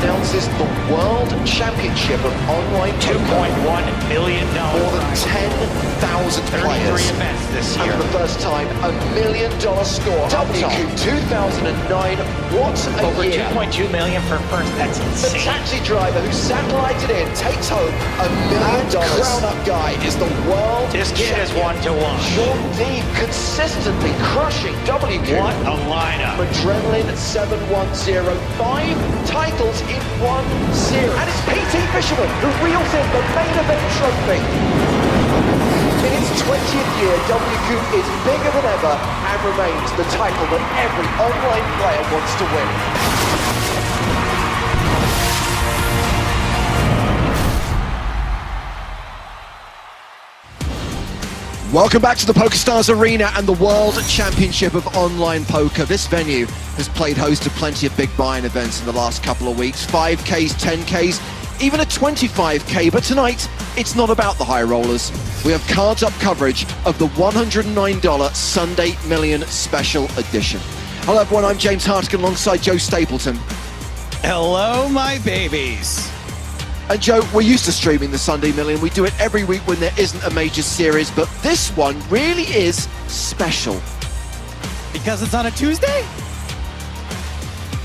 announces the World Championship of Online Poker. $2.1 million. More than 10,000 players. 33 events this year. And for the first time, $1 million score. WCOOP 2009, what a Over year. $2.2 million for first, that's The insane. taxi driver who satellited in takes home $1 million. Crown up guy is the world This kid is champion. 1 to 1. Sean Deeb consistently crushing WCOOP. What a lineup. Adrenaline 7105 titles in 1 series. And it's PT Fisherman who reels in the main event trophy. In its 20th year, WCOOP is bigger than ever and remains the title that every online player wants to win. Welcome back to the PokerStars Arena and the World Championship of Online Poker. This venue has played host to plenty of big buy-in events in the last couple of weeks. 5Ks, 10Ks, even a 25K. But tonight, it's not about the high rollers. We have cards up coverage of the $109 Sunday Million Special Edition. Hello everyone, I'm James Hartigan alongside Joe Stapleton. Hello, my babies. And Joe, we're used to streaming the Sunday Million. We do it every week when there isn't a major series, but this one really is special. Because it's on a Tuesday?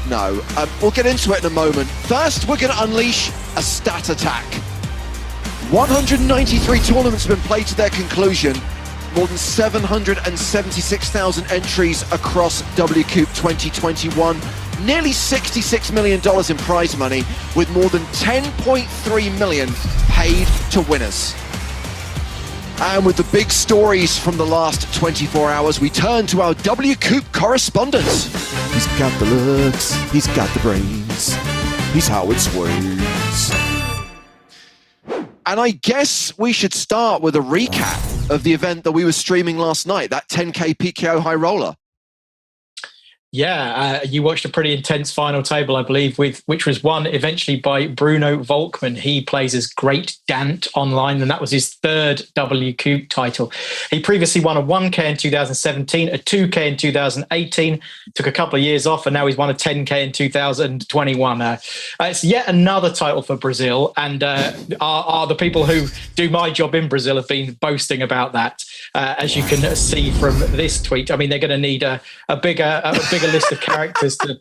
No, we'll get into it in a moment. First, we're going to unleash a stat attack. 193 tournaments have been played to their conclusion. More than 776,000 entries across WCOOP 2021. Nearly $66 million in prize money, with more than 10.3 million paid to winners. And with the big stories from the last 24 hours, we turn to our WCOOP correspondent. He's got the looks, he's got the brains, he's how it sways. And I guess we should start with a recap of the event that we were streaming last night, that 10K PKO High Roller. Yeah, you watched a pretty intense final table, I believe, which was won eventually by Bruno Volkmann. He plays as Great Dant online, and that was his third WCOOP title. He previously won a 1K in 2017, a 2K in 2018, took a couple of years off, and now he's won a 10K in 2021. It's yet another title for Brazil, and are the people who do my job in Brazil have been boasting about that, as you can see from this tweet. I mean, they're going to need a bigger list of characters to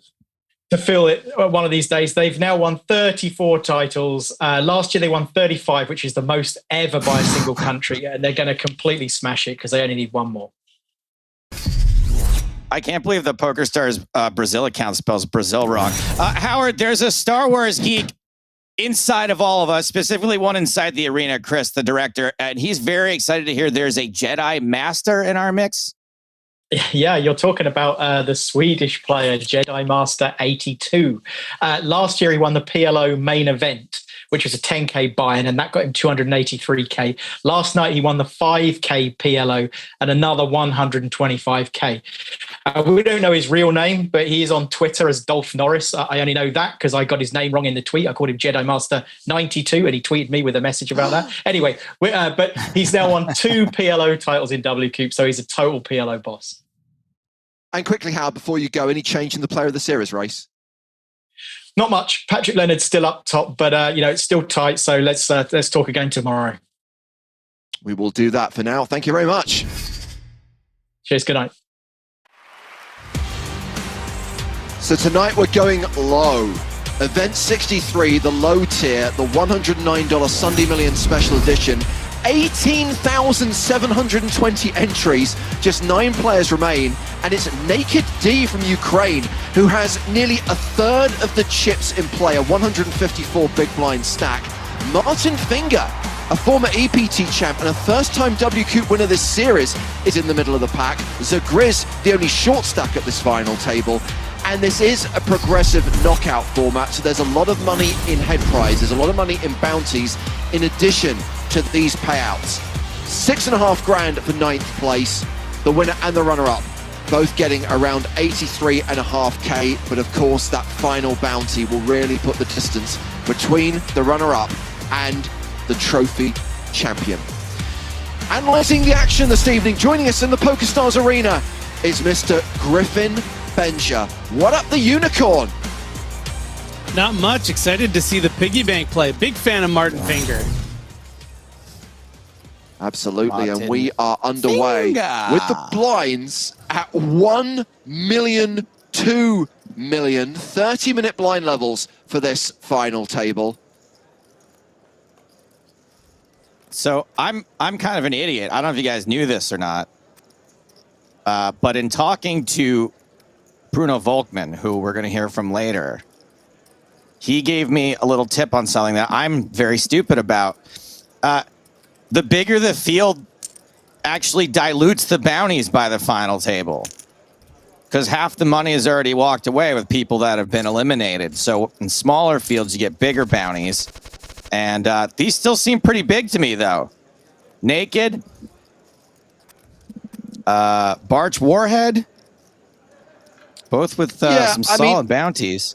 fill it one of these days. They've now won 34 titles. Last year they won 35, which is the most ever by a single country, and they're going to completely smash it because they only need one more. I can't believe the PokerStars Brazil account spells Brazil wrong. Howard, there's a Star Wars geek inside of all of us, specifically one inside the arena, Chris, the director, and he's very excited to hear there's a Jedi Master in our mix. Yeah, you're talking about the Swedish player Jedi Master 82. Last year he won the PLO main event, which was a 10K buy-in, and that got him 283K. Last night he won the 5K PLO and another 125K. We don't know his real name, but he is on Twitter as Dolph Norris. I only know that because I got his name wrong in the tweet. I called him Jedi Master 92, and he tweeted me with a message about that. Anyway, but he's now won 2 PLO titles in WCOOP, so he's a total PLO boss. And quickly, Howard, before you go, any change in the player of the series race? Not much. Patrick Leonard's still up top, but it's still tight. So let's talk again tomorrow. We will do that for now. Thank you very much. Cheers. Good night. So tonight we're going low. Event 63, the low tier, the $109 Sunday Million Special Edition. 18,720 entries, just 9 players remain, and it's Naked D from Ukraine, who has nearly a third of the chips in play, a 154 big blind stack. Martin Finger, a former EPT champ and a first-time WCOOP winner this series, is in the middle of the pack. Zagriz, the only short stack at this final table. And this is a progressive knockout format, so there's a lot of money in head prizes, a lot of money in bounties, in addition to these payouts. $6.5 grand for 9th place, the winner and the runner-up, both getting around 83.5K, but of course that final bounty will really put the distance between the runner-up and the trophy champion. Analysing the action this evening, joining us in the PokerStars Arena is Mr. Griffin Benja. What up, the unicorn? Not much. Excited to see the piggy bank play. Big fan of Martin Finger. Absolutely, Martin and we are underway Finger. with the blinds at 1 million, 2 million, 30-minute blind levels for this final table. So I'm kind of an idiot. I don't know if you guys knew this or not, but in talking to Bruno Volkmann, who we're going to hear from later, he gave me a little tip on something that I'm very stupid about. The bigger the field actually dilutes the bounties by the final table, because half the money is already walked away with people that have been eliminated. So in smaller fields, you get bigger bounties. And these still seem pretty big to me, though. Naked, Barch Warhead, both with some solid bounties.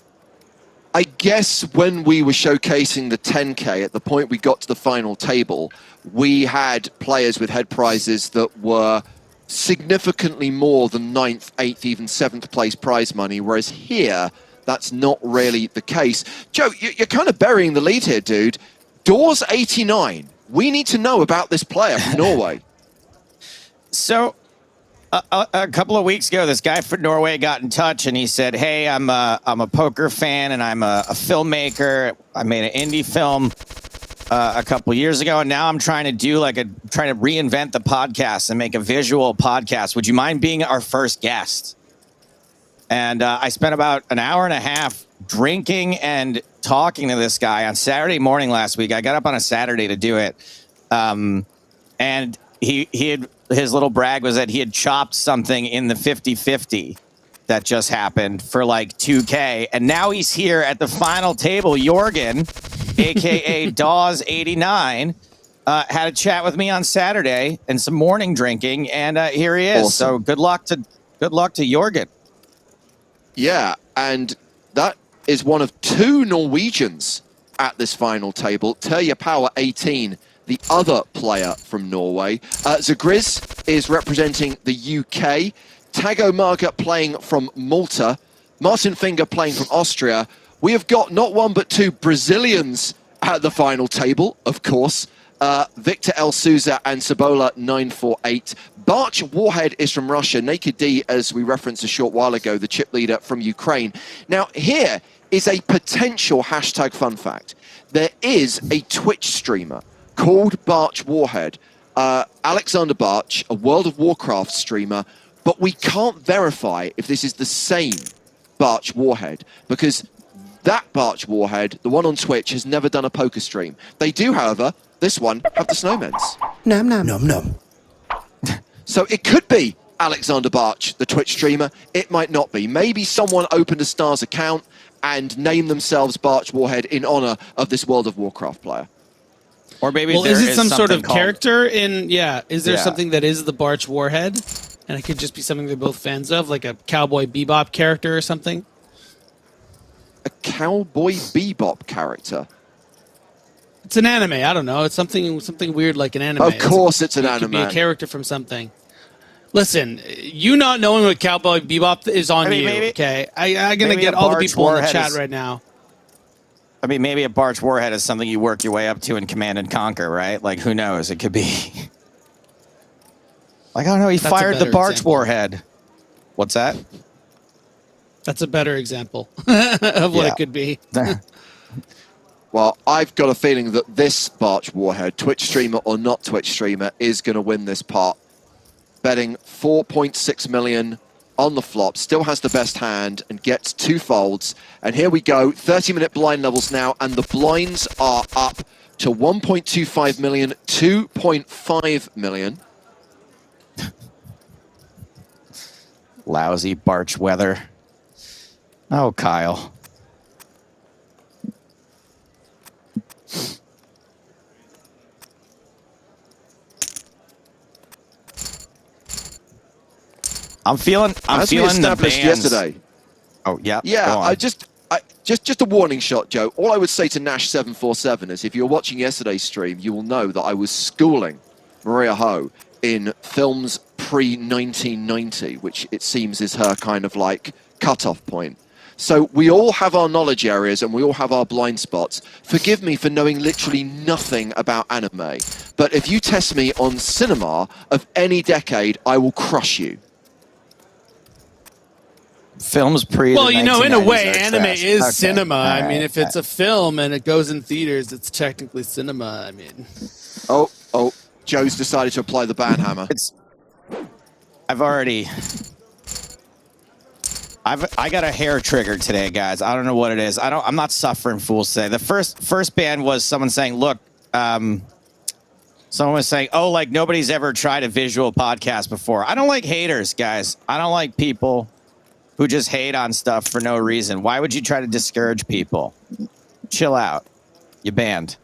I guess when we were showcasing the 10K, at the point we got to the final table, we had players with head prizes that were significantly more than 9th, 8th, even 7th place prize money, whereas here, that's not really the case. Joe, you're kind of burying the lead here, dude. Doors 89. We need to know about this player from Norway. So a couple of weeks ago, this guy from Norway got in touch and he said, "Hey, I'm a poker fan and I'm a filmmaker. I made an indie film a couple years ago, and now I'm trying to reinvent the podcast and make a visual podcast. Would you mind being our first guest?" And I spent about an hour and a half drinking and talking to this guy on Saturday morning last week. I got up on a Saturday to do it, and his little brag was that he had chopped something in the 50-50 that just happened for like 2K. And now he's here at the final table. Jorgen, a.k.a. Dawes89, had a chat with me on Saturday and some morning drinking. And here he is. Awesome. So good luck to Jorgen. Yeah, and that is one of 2 Norwegians at this final table. Terje Power 18, the other player from Norway. Zagriz is representing the UK. Tago Marga playing from Malta. Martin Finger playing from Austria. We have got not 1 but 2 Brazilians at the final table, of course. Victor El Souza and Cebola 948. Barch Warhead is from Russia. Naked D, as we referenced a short while ago, the chip leader from Ukraine. Now, here is a potential hashtag fun fact. There is a Twitch streamer called Barch Warhead, Alexander Barch, a World of Warcraft streamer, but we can't verify if this is the same Barch Warhead, because that Barch Warhead, the one on Twitch, has never done a poker stream. They do, however, this one, have the snowmans. Nom nom nom nom. So it could be Alexander Barch, the Twitch streamer. It might not be. Maybe someone opened a Stars account and named themselves Barch Warhead in honor of this World of Warcraft player. Or maybe is it some sort of called character in? Yeah, is there something that is the Barch Warhead, and it could just be something they're both fans of, like a Cowboy Bebop character or something? A Cowboy Bebop character. It's an anime. I don't know. It's something weird like an anime. Of course, it's an anime. It could be a character from something. Listen, you not knowing what Cowboy Bebop is on you. Okay, I'm gonna get all the people in the chat right now. I mean, maybe a Barch Warhead is something you work your way up to in Command and Conquer, right? Like, who knows? It could be. Like, I don't know. He fired the Barch Warhead. What's that? That's a better example of what it could be. Well, I've got a feeling that this Barch Warhead, Twitch streamer or not Twitch streamer, is going to win this pot. Betting 4.6 million on the flop, still has the best hand and gets 2 folds. And here we go, 30-minute blind levels now, and the blinds are up to 1.25 million, 2.5 million. Lousy Barch weather. Oh, Kyle. I'm feeling As we established yesterday. Oh, yeah. Yeah, just a warning shot, Joe. All I would say to Nash747 is if you're watching yesterday's stream, you will know that I was schooling Maria Ho in films pre-1990, which it seems is her kind of like cutoff point. So we all have our knowledge areas and we all have our blind spots. Forgive me for knowing literally nothing about anime, but if you test me on cinema of any decade, I will crush you. Films pre. Well, you know, in a way, anime trash. is Okay. cinema. All I mean, right. if it's a film and it goes in theaters, it's technically cinema. I mean, Oh, Joe's decided to apply the ban hammer. I got a hair trigger today, guys. I don't know what it is. I'm not suffering fools today. The first ban was someone saying, look, someone was saying, oh, like nobody's ever tried a visual podcast before. I don't like haters, guys. I don't like people who just hate on stuff for no reason. Why would you try to discourage people? Chill out. You banned.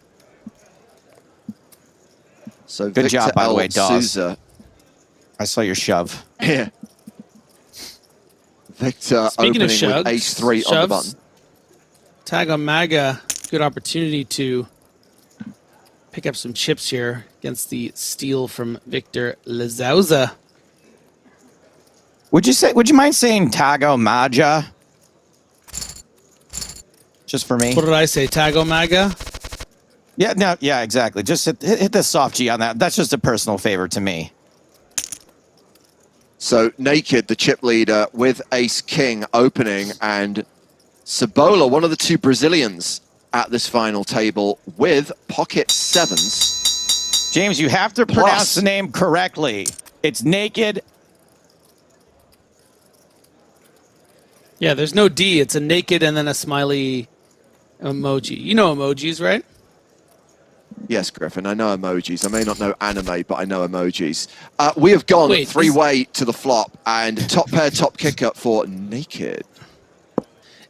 So Good job, by the way, Dawes. Souza. I saw your shove. Yeah. Victor Speaking of opening with shoves, ace-3 on the button. Tago Maga, good opportunity to pick up some chips here against the steal from Victor Lezauza. Would you mind saying Tago Maja? Just for me. What did I say? Tago Maga? Yeah, no, yeah, exactly. Just hit the soft G on that. That's just a personal favor to me. So Naked, the chip leader, with ace-king opening, and Cebola, one of the two Brazilians at this final table, with pocket sevens. James, you have to pronounce the name correctly. It's Naked. Yeah, there's no D. It's a naked and then a smiley emoji. You know emojis, right? Yes, Griffin, I know emojis. I may not know anime, but I know emojis. We have gone three-way to the flop, and top pair, top kicker for Naked.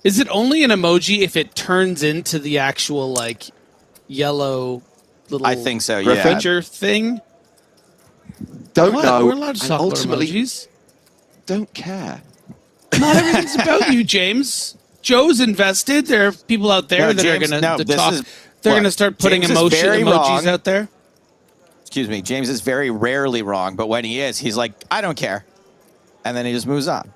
Is it only an emoji if it turns into the actual, like, yellow little I think so, yeah. picture thing? Don't What? know. We're allowed to and talk about ultimately, emojis. don't care. Not everything's about you, James. Joe's invested. There are people out there No, that James, are no, going to this talk. is- They're look, going to start putting James is very emojis wrong. out there. Excuse me, James is very rarely wrong, but when he is, he's like, I don't care. And then he just moves on.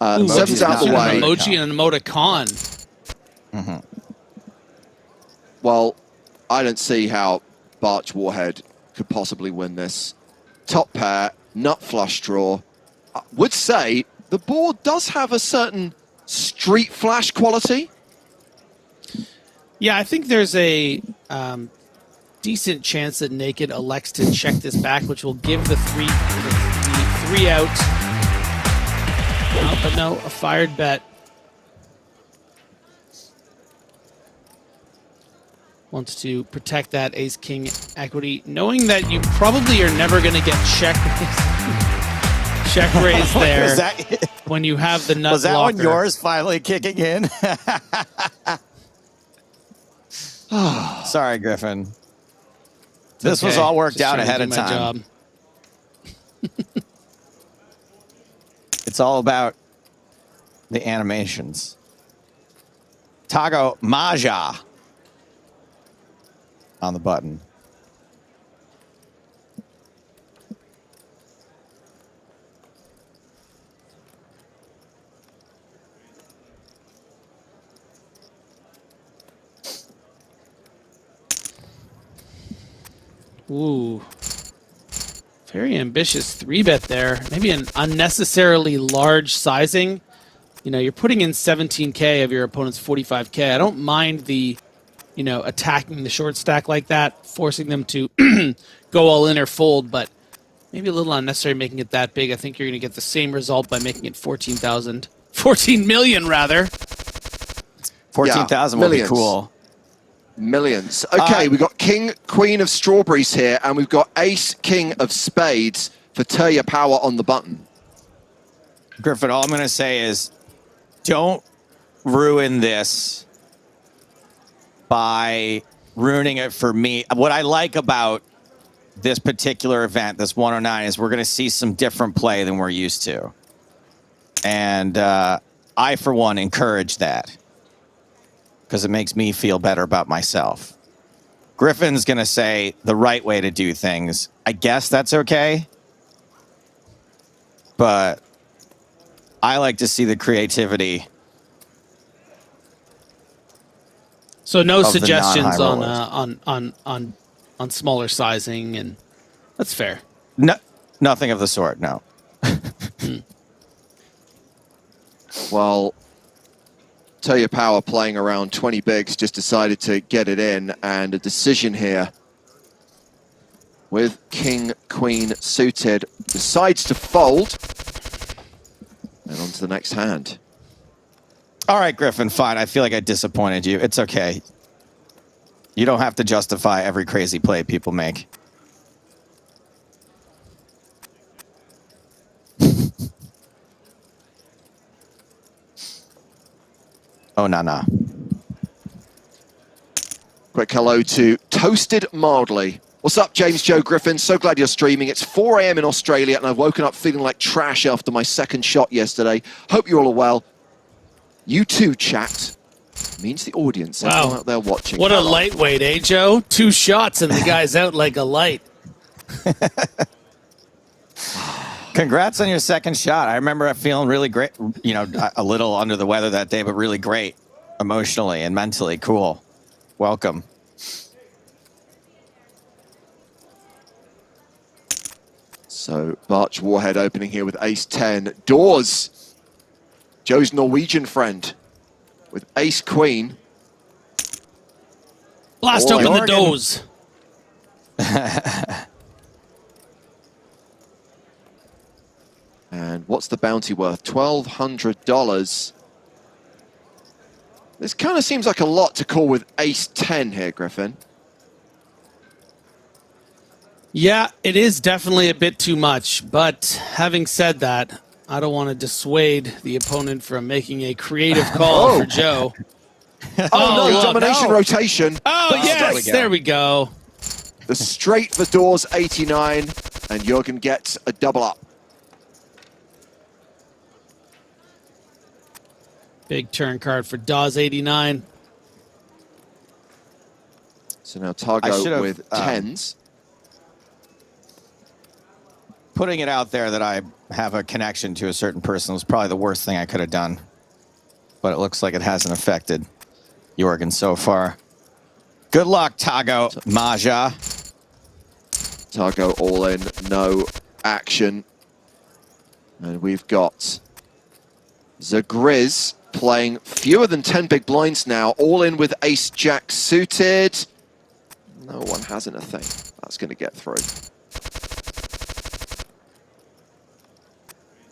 Sevens out the An way. emoji and an emoticon. Mm-hmm. Well, I don't see how Barch Warhead could possibly win this. Top pair, nut flush draw. I would say the board does have a certain street flash quality. Yeah, I think there's a decent chance that Naked elects to check this back, which will give the three out. Oh, but no, a fired bet. Wants to protect that ace-king equity, knowing that you probably are never going to get check raise there when you have the nut Was that blocker. one yours finally kicking in? Sorry, Griffin. This was Okay. all worked Just out trying to ahead do of my time. job. It's all about the animations. Tago Maja on the button. Ooh. Very ambitious 3-bet there. Maybe an unnecessarily large sizing. You know, you're putting in 17K of your opponent's 45K. I don't mind the, you know, attacking the short stack like that, forcing them to go all in or fold, but maybe a little unnecessary making it that big. I think you're going to get the same result by making it 14,000. 14 million, rather. 14,000 would be cool. Millions. Okay, we've got King, Queen of Strawberries here, and we've got Ace, King of Spades for Terya Power on the button. Griffin, all I'm going to say is don't ruin this by ruining it for me. What I like about this particular event, this 109, is we're going to see some different play than we're used to. And I, for one, encourage that because it makes me feel better about myself. Griffin's going to say the right way to do things. I guess that's okay. But I like to see the creativity. So no Of the suggestions non-high on smaller sizing, and that's fair. No, nothing of the sort. No. Well, Tell Your Power playing around 20 bigs just decided to get it in, and a decision here with King, Queen suited, decides to fold. And on to the next hand. All right, Griffin, fine. I feel like I disappointed you. It's okay. You don't have to justify every crazy play people make. Oh, nah. Quick hello to Toasted Mildly. What's up, James Joe Griffin? So glad you're streaming. It's 4 a.m. in Australia, and I've woken up feeling like trash after my second shot yesterday. Hope you're all well. You too, chat. Means the audience. Wow. Everyone out there watching. What a lightweight, eh, Joe? 2 shots and the guy's out like a light. Congrats on your second shot. I remember feeling really great, you know, a little under the weather that day, but really great emotionally and mentally. Cool. Welcome. So Barch Warhead opening here with ace-10. Doors. Joe's Norwegian friend with ace-queen. Blast All in. open the doors. And what's the bounty worth? $1,200. This kind of seems like a lot to call with ace-10 here, Griffin. Yeah, it is definitely a bit too much, but having said that, I don't want to dissuade the opponent from making a creative call for Joe. Oh, no, look. domination rotation. Oh, yes, there we go. The straight for Doors 89, and Jurgen gets a double up. Big turn card for Dawes 89. So now Targo with tens. Putting it out there that I have a connection to a certain person was probably the worst thing I could have done. But it looks like it hasn't affected Jorgen so far. Good luck, Tago Maja. Targo all in, no action. And we've got Zagriz playing fewer than 10 big blinds now, all in with ace-jack suited. No one has anything. That's going to get through.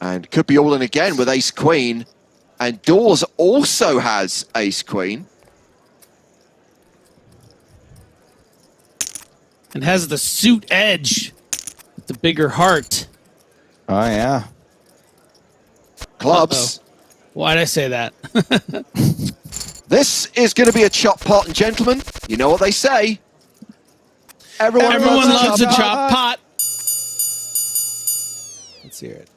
And could be all in again with ace-queen. And Doors also has ace-queen. And has the suit edge with the bigger heart. Oh, yeah. Clubs. Why'd I say that? This is going to be a chop pot, and gentlemen, you know what they say. Everyone loves a chop pot. Let's hear it.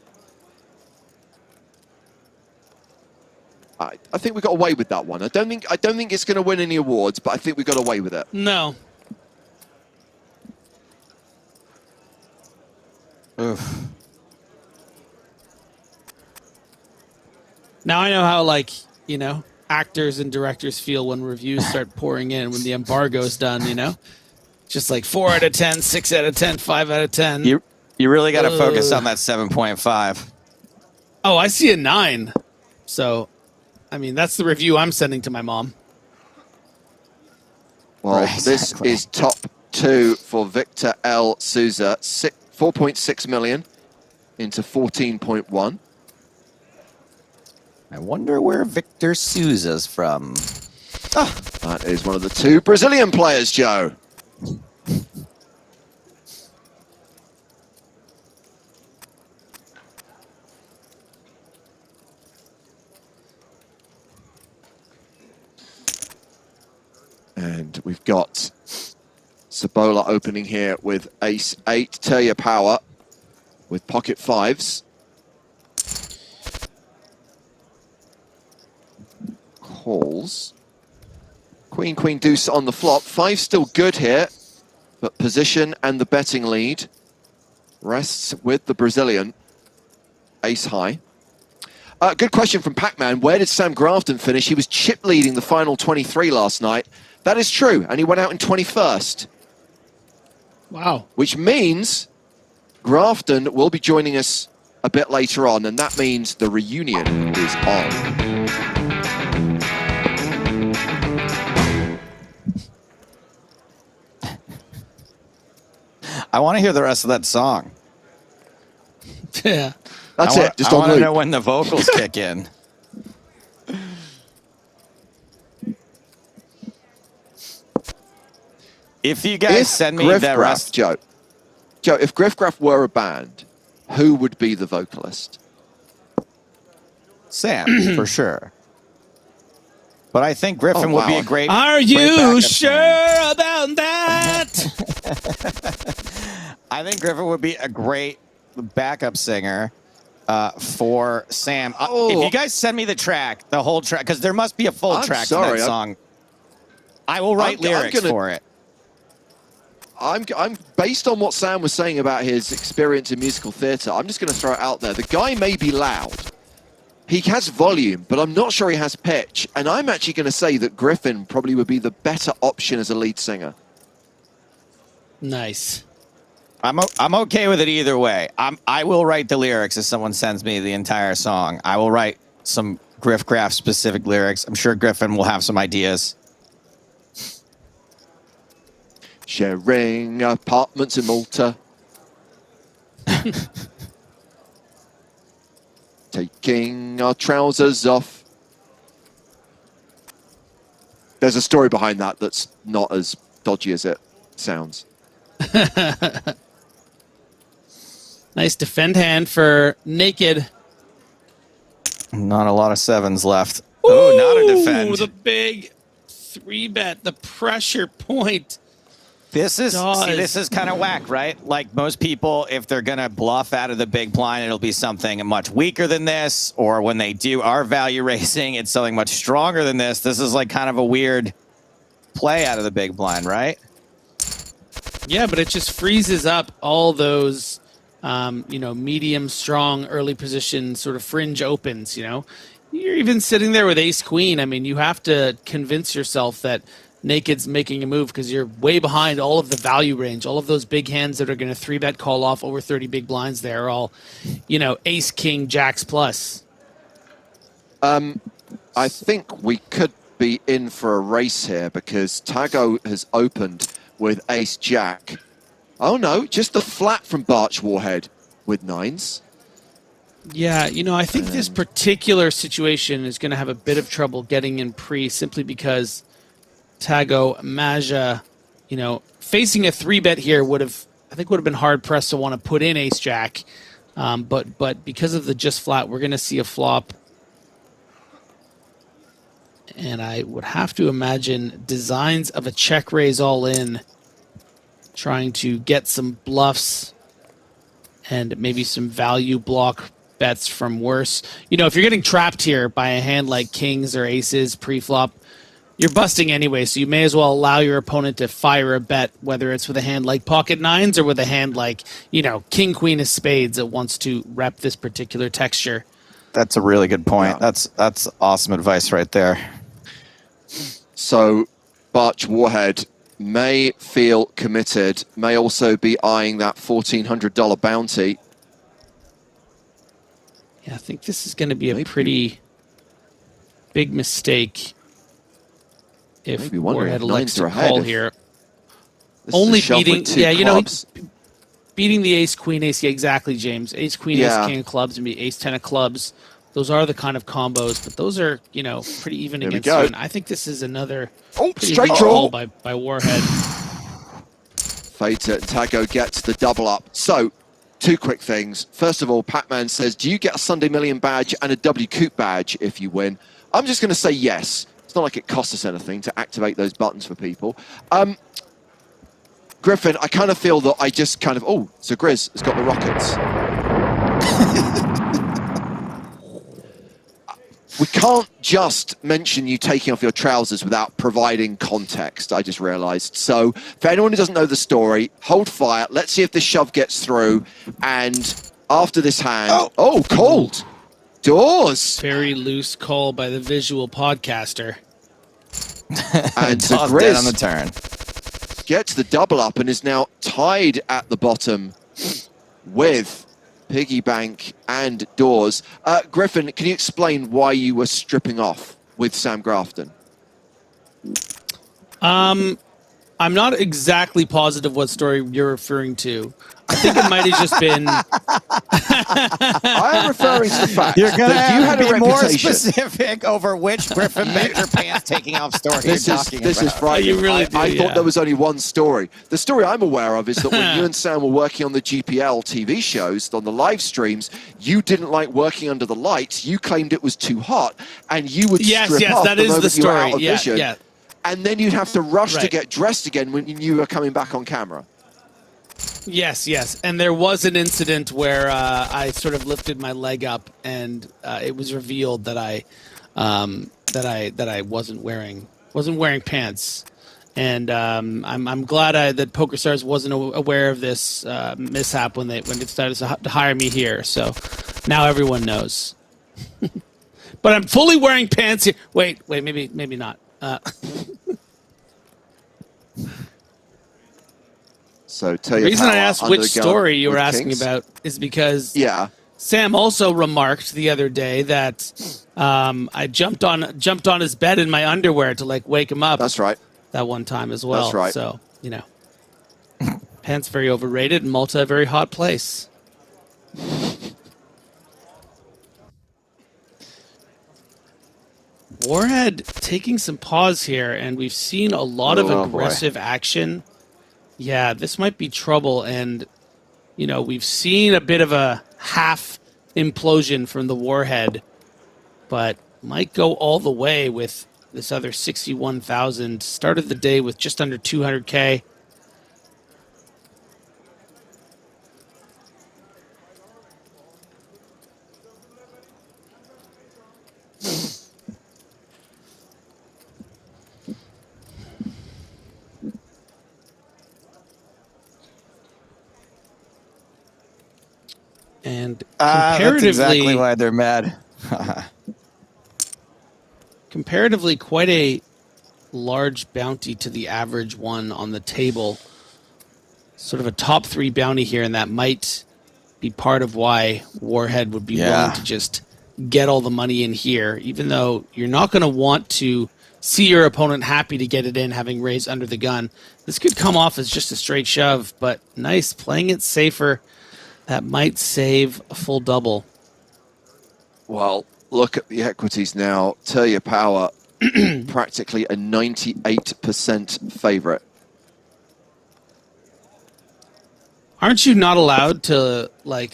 I think we got away with that one. I don't think it's going to win any awards, but I think we got away with it. No. Oof. Now I know how, like, you know, actors and directors feel when reviews start pouring in when the embargo's done, you know? Just like 4 out of 10, 6 out of 10, 5 out of 10. You really got to focus on that 7.5. Oh, I see a 9. So, I mean, that's the review I'm sending to my mom. Well, Right, this exactly. is top 2 for Victor L. Souza. 4.6 million into 14.1. I wonder where Victor Souza's from. That is one of the 2 Brazilian players, Joe. And we've got Sabola opening here with ace-8. Tell Your Power with pocket 5s. Calls. Queen, queen, deuce on the flop. 5 still good here, but position and the betting lead rests with the Brazilian. Ace high. Good question from Pac-Man. Where did Sam Grafton finish? He was chip leading the final 23 last night. That is true, and he went out in 21st. Wow. Which means Grafton will be joining us a bit later on, and that means the reunion is on. I want to hear the rest of that song. Yeah. That's it. Just I on want to loop. know when the vocals kick in. If you guys send me that rest, Joe, if Griffgraph were a band, who would be the vocalist? Sam, for sure. But I think Griffin would be a great. Are you sure about that? I think Griffin would be a great backup singer for Sam. If you guys send me the track, the whole track, because there must be a full track to that song. I will write lyrics for it. I'm based on what Sam was saying about his experience in musical theatre. I'm just going to throw it out there. The guy may be loud. He has volume, but I'm not sure he has pitch. And I'm actually going to say that Griffin probably would be the better option as a lead singer. Nice. I'm okay with it either way. I will write the lyrics if someone sends me the entire song. I will write some Griffcraft specific lyrics. I'm sure Griffin will have some ideas. Sharing apartments in Malta. Taking our trousers off. There's a story behind that that's not as dodgy as it sounds. Nice defend hand for Naked. Not a lot of sevens left. Oh, not a defend. The big 3-bet, the pressure point. This is kind of whack, right? Like most people, if they're going to bluff out of the big blind, it'll be something much weaker than this. Or when they do our value racing, it's something much stronger than this. This is like kind of a weird play out of the big blind, right? Yeah, but it just freezes up all those, medium, strong, early position sort of fringe opens, You're even sitting there with ace-queen. I mean, you have to convince yourself that Naked's making a move because you're way behind all of the value range. All of those big hands that are going to 3-bet call off over 30 big blinds there are all, ace, king, jacks plus. I think we could be in for a race here because Tago has opened with ace, jack. Oh, no, just the flat from Barch Warhead with nines. Yeah, I think this particular situation is going to have a bit of trouble getting in pre simply because Tago, Maja, facing a 3-bet here would have been hard pressed to want to put in ace jack, but because of the just flat, we're going to see a flop, and I would have to imagine designs of a check raise all in, trying to get some bluffs and maybe some value block bets from worse. If you're getting trapped here by a hand like kings or aces pre-flop, you're busting anyway, so you may as well allow your opponent to fire a bet, whether it's with a hand like pocket nines or with a hand like, king, queen of spades that wants to rep this particular texture. That's a really good point. Yeah. That's awesome advice right there. So Barch Warhead may feel committed, may also be eyeing that $1,400 bounty. Yeah, I think this is going to be a pretty big mistake. If Warhead elects to call here, only beating, beating the ace, queen, ace, exactly, James. Ace, queen, ace, king of clubs, and be ace, 10 of clubs. Those are the kind of combos, but those are, pretty even against you. And I think this is another straight draw by Warhead. Fater and Tago gets the double up. So, two quick things. First of all, Pac-Man says, do you get a Sunday Million badge and a WCOOP badge if you win? I'm just going to say yes. It's not like it costs us anything to activate those buttons for people. Griffin, I kind of feel that I just kind of... Oh, so Grizz has got the rockets. We can't just mention you taking off your trousers without providing context, I just realised. So, for anyone who doesn't know the story, hold fire. Let's see if this shove gets through. And after this hand... Oh, called! Doors. Very loose call by the visual podcaster. And so Toss dead on the Grizz turn. gets the double up and is now tied at the bottom with Piggy Bank and Doors. Griffin, can you explain why you were stripping off with Sam Grafton? I'm not exactly positive what story you're referring to. I think it might have just been. I am referring to the fact You're going that you had to a be more reputation. specific over which Griffin met your pants taking off story This you're is talking this about. is frightening. You really do, I yeah. thought there was only one story. The story I'm aware of is that when you and Sam were working on the GPL TV shows, on the live streams, you didn't like working under the lights. You claimed it was too hot, and you would strip off that the is the moment you were story. out of Yeah, vision, yeah. and then you'd have to rush to Right. get dressed again when you were coming back on camera. Yes. And there was an incident where I sort of lifted my leg up, and it was revealed that I wasn't wearing pants. And I'm glad that PokerStars wasn't aware of this mishap when they decided to hire me here. So now everyone knows. But I'm fully wearing pants here. Wait, maybe not. So tell The your reason power I asked under which the gun story you were with asking Kings. about is because Yeah. Sam also remarked the other day that I jumped on his bed in my underwear to like wake him up. That's right. That one time as well. That's right. So pants very overrated, and Malta a very hot place. Warhead taking some pause here, and we've seen a lot of Oh, boy. aggressive action. Yeah, this might be trouble, and we've seen a bit of a half implosion from the Warhead, but might go all the way with this other 61,000. Started the day with just under 200K. And That's comparatively, exactly why they're mad. comparatively quite a large bounty to the average one on the table. Sort of a top 3 bounty here, and that might be part of why Warhead would be willing to just get all the money in here, even though you're not going to want to see your opponent happy to get it in, having raised under the gun. This could come off as just a straight shove, but nice, playing it safer. That might save a full double. Well, look at the equities now. Tell your power, practically a 98% favorite. Aren't you not allowed to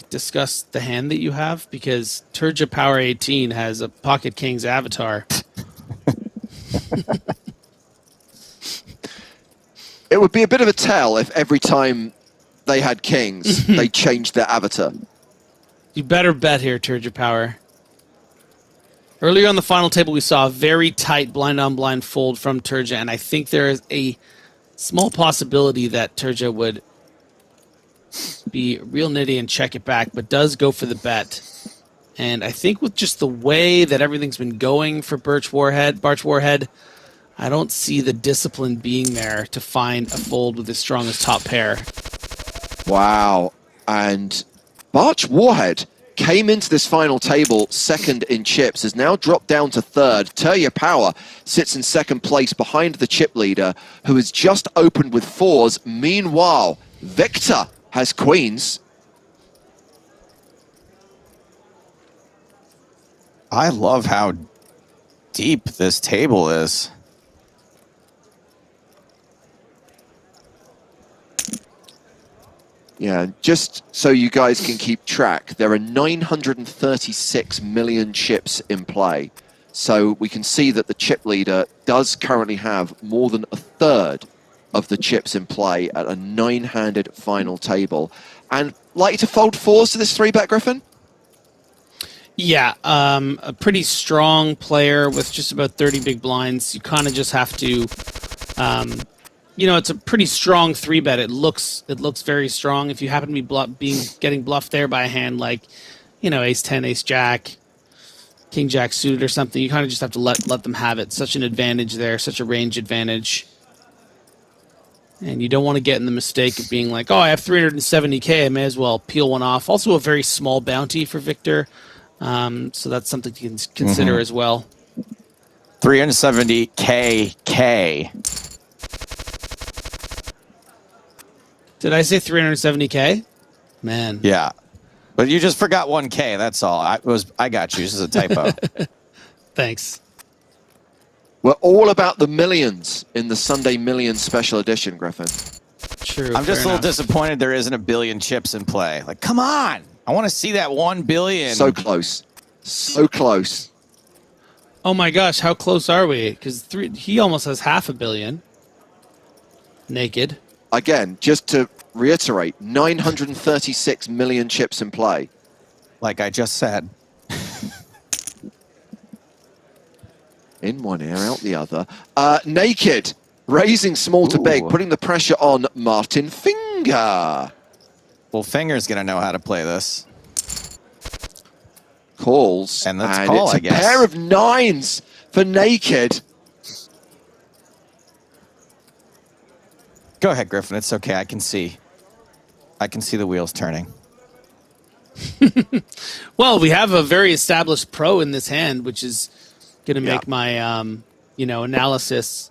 discuss the hand that you have? Because Turja Power 18 has a Pocket Kings avatar. It would be a bit of a tell if every time they had kings, they changed their avatar. You better bet here, Turja Power. Earlier on the final table, we saw a very tight blind-on-blind fold from Turja, and I think there is a small possibility that Turja would be real nitty and check it back, but does go for the bet. And I think with just the way that everything's been going for Barch Warhead, I don't see the discipline being there to find a fold with as strong as top pair. Wow. And Barch Warhead came into this final table second in chips, has now dropped down to third. Turja Power sits in second place behind the chip leader, who has just opened with 4s. Meanwhile, Victor has queens. I love how deep this table is. Yeah, just so you guys can keep track, there are 936 million chips in play. So we can see that the chip leader does currently have more than a third of the chips in play at a 9-handed final table. And likely to fold 4s to this 3-bet, Griffin? Yeah, a pretty strong player with just about 30 big blinds. You kind of just have to, it's a pretty strong 3-bet. It looks very strong. If you happen to be getting bluffed there by a hand like, ace 10, ace jack, king jack suited or something, you kind of just have to let them have it. Such an advantage there, such a range advantage. And you don't want to get in the mistake of being like, oh, I have 370K, I may as well peel one off. Also a very small bounty for Victor. So that's something to consider as well. 370K. Did I say 370K? Man. Yeah. But you just forgot 1K, that's all. I got you. This is a typo. Thanks. We're all about the millions in the Sunday Millions special edition, Griffin. True. I'm just a fair little enough. disappointed there isn't a billion chips in play. Like, come on. I want to see that 1 billion. So close. So close. Oh my gosh, how close are we? Because he almost has 500 million. Naked. Again, just to reiterate, 936 million chips in play. Like I just said. In one ear, out the other. Naked, raising small to big, putting the pressure on Martin Finger. Well, Finger's going to know how to play this. Calls. And let's call, it's I a guess. pair of nines for Naked. Go ahead, Griffin. It's okay. I can see the wheels turning. Well, we have a very established pro in this hand, which is going to make my analysis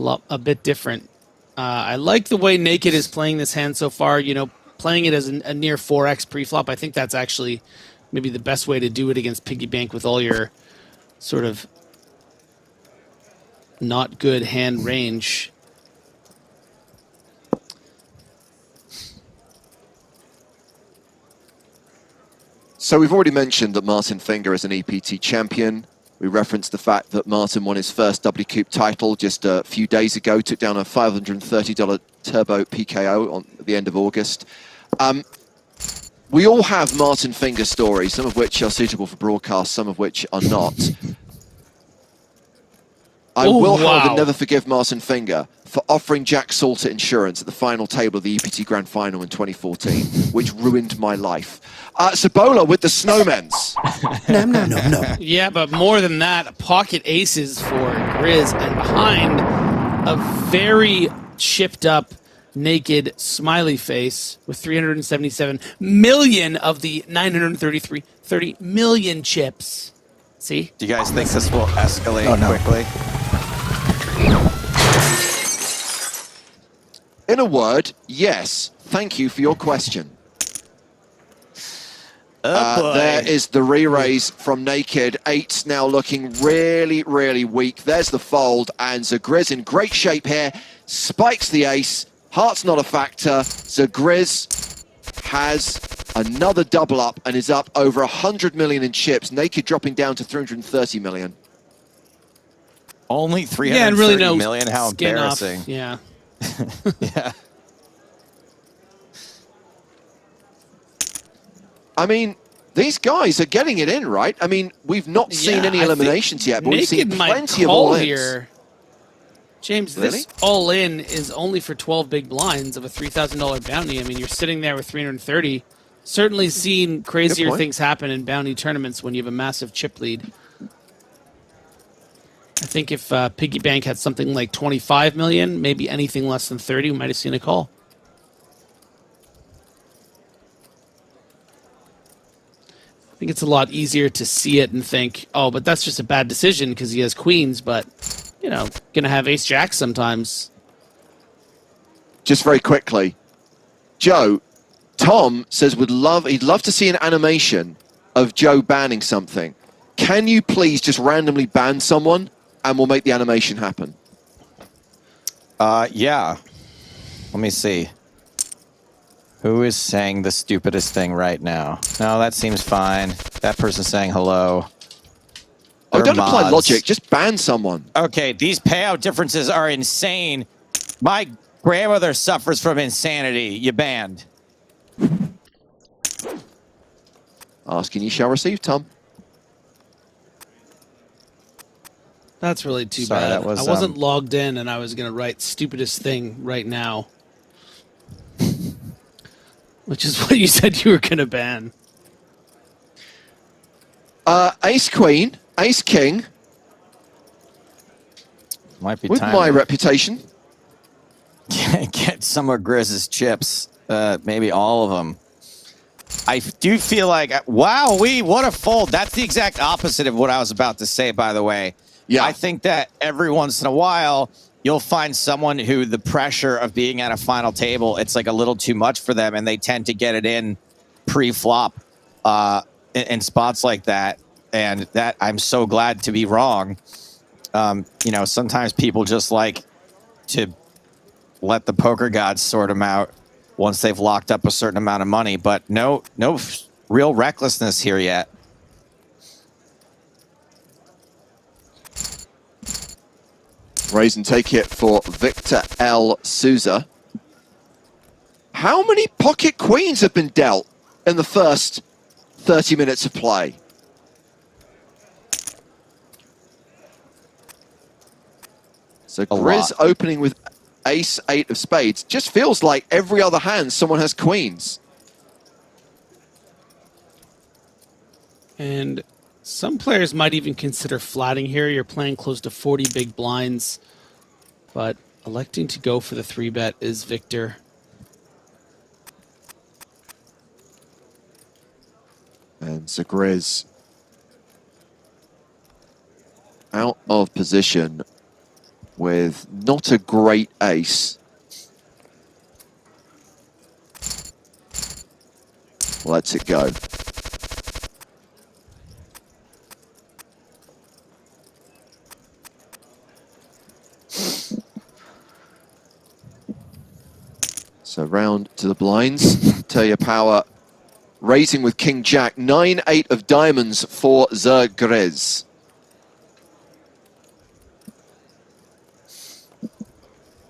a bit different. I like the way Naked is playing this hand so far. You know, playing it as a near 4x preflop. I think that's actually maybe the best way to do it against piggy bank with all your sort of not good hand range. So we've already mentioned that Martin Finger is an EPT champion. We referenced the fact that Martin won his first WCOOP title just a few days ago, took down a $530 turbo PKO at the end of August. We all have Martin Finger stories, some of which are suitable for broadcast, some of which are not. I will, however, never forgive Martin Finger for offering Jack Salter insurance at the final table of the EPT Grand Final in 2014, which ruined my life. Sabola with the Snowmens. No. Yeah, but more than that, pocket aces for Grizz, and behind a very chipped up, naked smiley face with 377 million of the 30 million chips. See? Do you guys think this will escalate quickly? In a word, yes. Thank you for your question. There is the re-raise from Naked. Eight's now looking really, really weak. There's the fold, and Zagriz in great shape here. Spikes the ace. Heart's not a factor. Zagriz has another double up and is up over 100 million in chips. Naked dropping down to 330 million. Only 330 and really no million? How skin embarrassing. off. Yeah. Yeah. I mean, these guys are getting it in, right? I mean, we've not seen any eliminations yet, but we've seen plenty of all-ins. Here. James, Really? this all-in is only for 12 big blinds of a $3,000 bounty. I mean, you're sitting there with 330. Certainly seen crazier things happen in bounty tournaments when you have a massive chip lead. I think if Piggy Bank had something like 25 million, maybe anything less than 30, we might have seen a call. I think it's a lot easier to see it and think, oh, but that's just a bad decision because he has queens, but, you know, going to have ace-jack sometimes. Just very quickly, Joe, Tom says he'd love to see an animation of Joe banning something. Can you please just randomly ban someone and we'll make the animation happen? Yeah. Let me see. Who is saying the stupidest thing right now? No, that seems fine. That person's saying hello. Oh, They're don't apply mods. logic. Just ban someone. Okay, these payout differences are insane. My grandmother suffers from insanity. You banned. Asking you shall receive, Tom. That's really too Sorry, bad. that was, I wasn't logged in, and I was going to write stupidest thing right now. Which is what you said you were going to ban. Ace Queen, Ace King, Might be with time my to reputation. get some of Grizz's chips. Maybe all of them. I do feel like, wow, what a fold. That's the exact opposite of what I was about to say, by the way. Yeah. I think that every once in a while, you'll find someone who the pressure of being at a final table, it's like a little too much for them, and they tend to get it in pre-flop in spots like that. And that I'm so glad to be wrong. You know, sometimes people just like to let the poker gods sort them out once they've locked up a certain amount of money, but no real recklessness here yet. Raise and take it for Victor L. Souza. How many pocket queens have been dealt in the first 30 minutes of play? So Grizz opening with ace 8 of spades. Just feels like every other hand someone has queens. And some players might even consider flatting here. You're playing close to 40 big blinds, but electing to go for the 3-bet is Victor. And Zagriz out of position with not a great ace. Lets it go. So round to the blinds. Tell your power raising with King Jack. 9-8 of diamonds for Zagriz.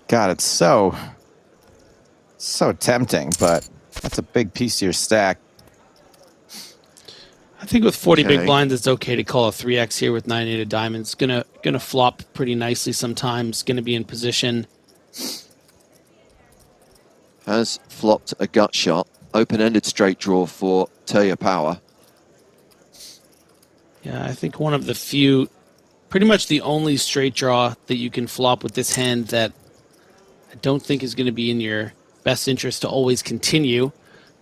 God, it's so tempting, but that's a big piece of your stack. I think with 40 Okay. big blinds, it's okay to call a 3x here with 9-8 of diamonds. Gonna flop pretty nicely sometimes. Gonna be in position. Has flopped a gut shot. Open-ended straight draw for Tell Your Power. Yeah, I think one of the few, pretty much the only straight draw that you can flop with this hand that I don't think is going to be in your best interest to always continue.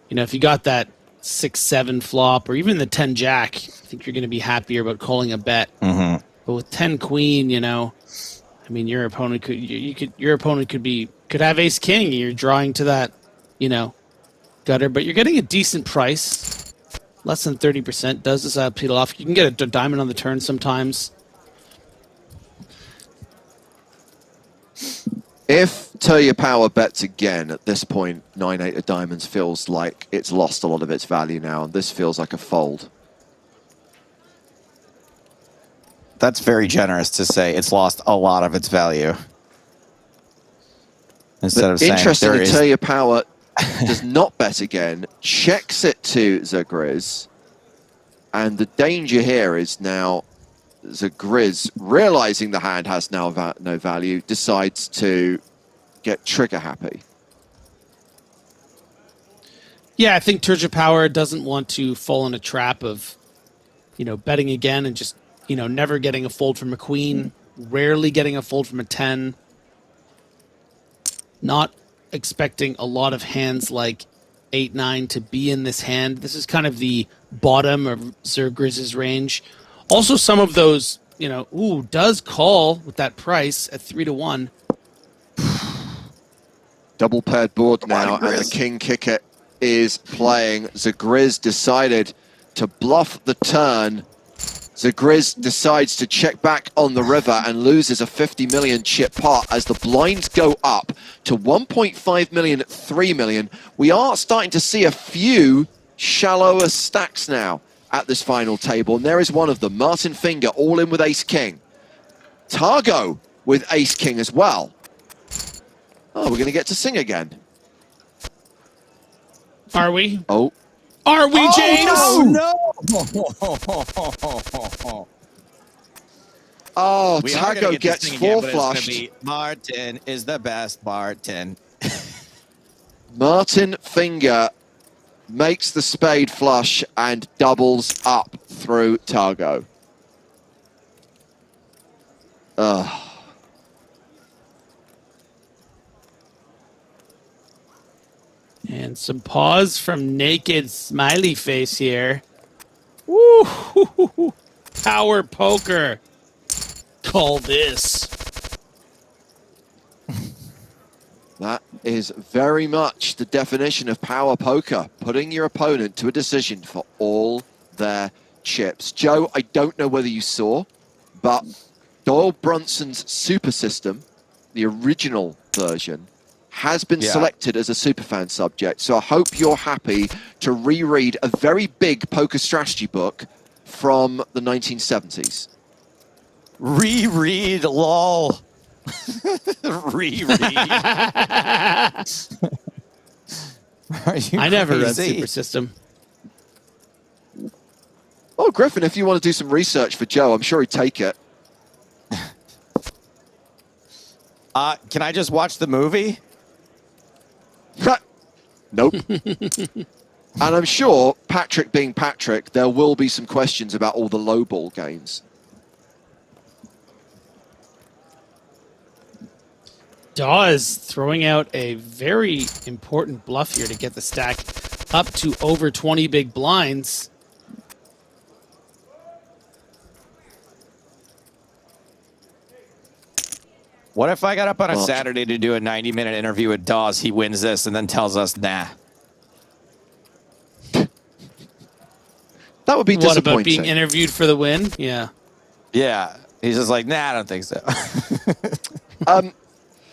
You know, if you got that 6-7 flop or even the 10 jack, I think you're going to be happier about calling a bet. Mm-hmm. But with 10 queen, you know, I mean, your opponent could have ace king. And you're drawing to that, you know, gutter, but you're getting a decent price. Less than 30% does this peel off. You can get a diamond on the turn sometimes. If Tell Your Power bets again at this point, 9-8 of diamonds feels like it's lost a lot of its value now, and this feels like a fold. That's very generous to say it's lost a lot of its value. Instead But of saying interestingly, there is... Tell Your Power does not bet again, checks it to Zagriz, and the danger here is now Zagriz, realizing the hand has now no value, decides to get trigger happy. Yeah, I think Turja Power doesn't want to fall in a trap of, you know, betting again and just, you know, never getting a fold from a queen, rarely getting a fold from a 10. Not expecting a lot of hands like 8-9 to be in this hand. This is kind of the bottom of Zagriz's range. Also, some of those, you know, does call with that price at 3-1. Double paired board now, and the king kicker is playing. Zagriz decided to bluff the turn. Zagriz decides to check back on the river and loses a 50 million chip pot as the blinds go up to 1.5 million at 3 million. We are starting to see a few shallower stacks now at this final table, and there is one of them. Martin Finger all in with ace king. Targo with ace king as well. Oh, we're going to get to sing again. Are we? Oh. Are we, James? Oh, We are gonna Tago get gets this thing again, four but it's gonna flushed. be Martin is the best Martin. Martin Finger makes the spade flush and doubles up through Targo. Ugh. And some pause from Naked Smiley Face here. Woo! Power poker. Call this. That is very much the definition of power poker, putting your opponent to a decision for all their chips. Joe, I don't know whether you saw, but Doyle Brunson's Super System, the original version, has been selected as a superfan subject. So I hope you're happy to reread a very big poker strategy book from the 1970s. Reread, lol. Reread. I never read Super System. Oh, Griffin, if you want to do some research for Joe, I'm sure he'd take it. Can I just watch the movie? Nope. And I'm sure, Patrick being Patrick, there will be some questions about all the low ball games. Dawes throwing out a very important bluff here to get the stack up to over 20 big blinds. What if I got up on a Saturday to do a 90-minute interview with Dawes, he wins this, and then tells us, nah. That would be disappointing. What about being interviewed for the win? Yeah. Yeah. He's just like, nah, I don't think so. I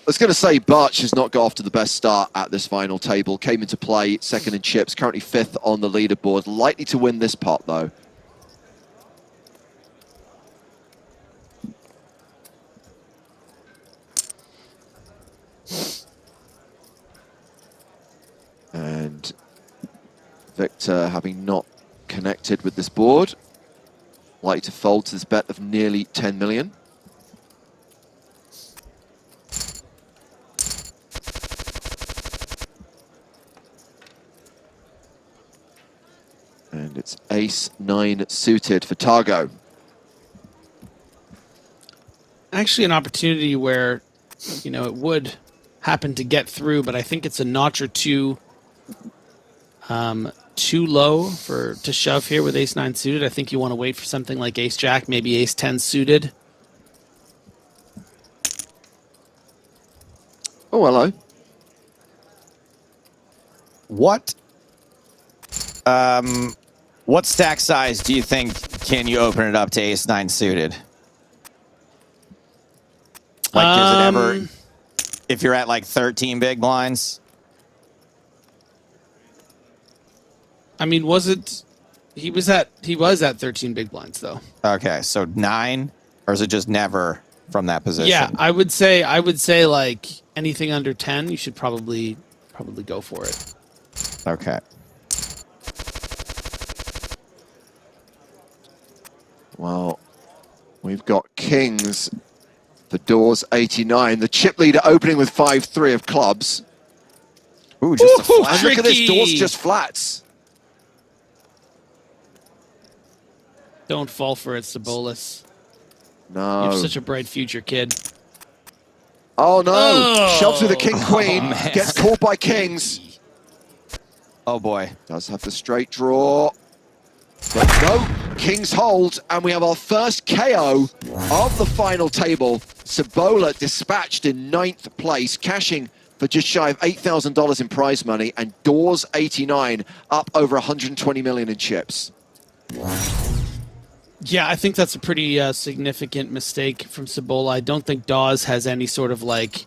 was going to say Barch has not got off to the best start at this final table. Came into play second in chips, currently 5th on the leaderboard. Likely to win this pot, though. And Victor, having not connected with this board, likely to fold to this bet of nearly 10 million. And it's ace-9 suited for Targo. Actually an opportunity where, you know, it would happen to get through, but I think it's a notch or two too low to shove here with ace-9 suited. I think you want to wait for something like ace-jack, maybe ace-10 suited. Oh, hello. What stack size do you think can you open it up to ace-9 suited? Like, does it ever, if you're at like 13 big blinds? I mean, he was at 13 big blinds though. Okay, so 9, or is it just never from that position? Yeah, I would say like anything under 10, you should probably go for it. Okay. Well, we've got kings for Dawes 89. The chip leader opening with 5-3 of clubs. Ooh, just a flat. And look at this, Dawes just flats. Don't fall for it, Sabonis. No. You have such a bright future, kid. Oh, no. Oh. Shoves with a king-queen. Gets caught by kings. Oh, boy. Does have the straight draw. But no, kings hold, and we have our first KO of the final table. Sabola dispatched in 9th place, cashing for just shy of $8,000 in prize money, and Dawes 89 up over 120 million in chips. Yeah, I think that's a pretty significant mistake from Sabola. I don't think Dawes has any sort of like,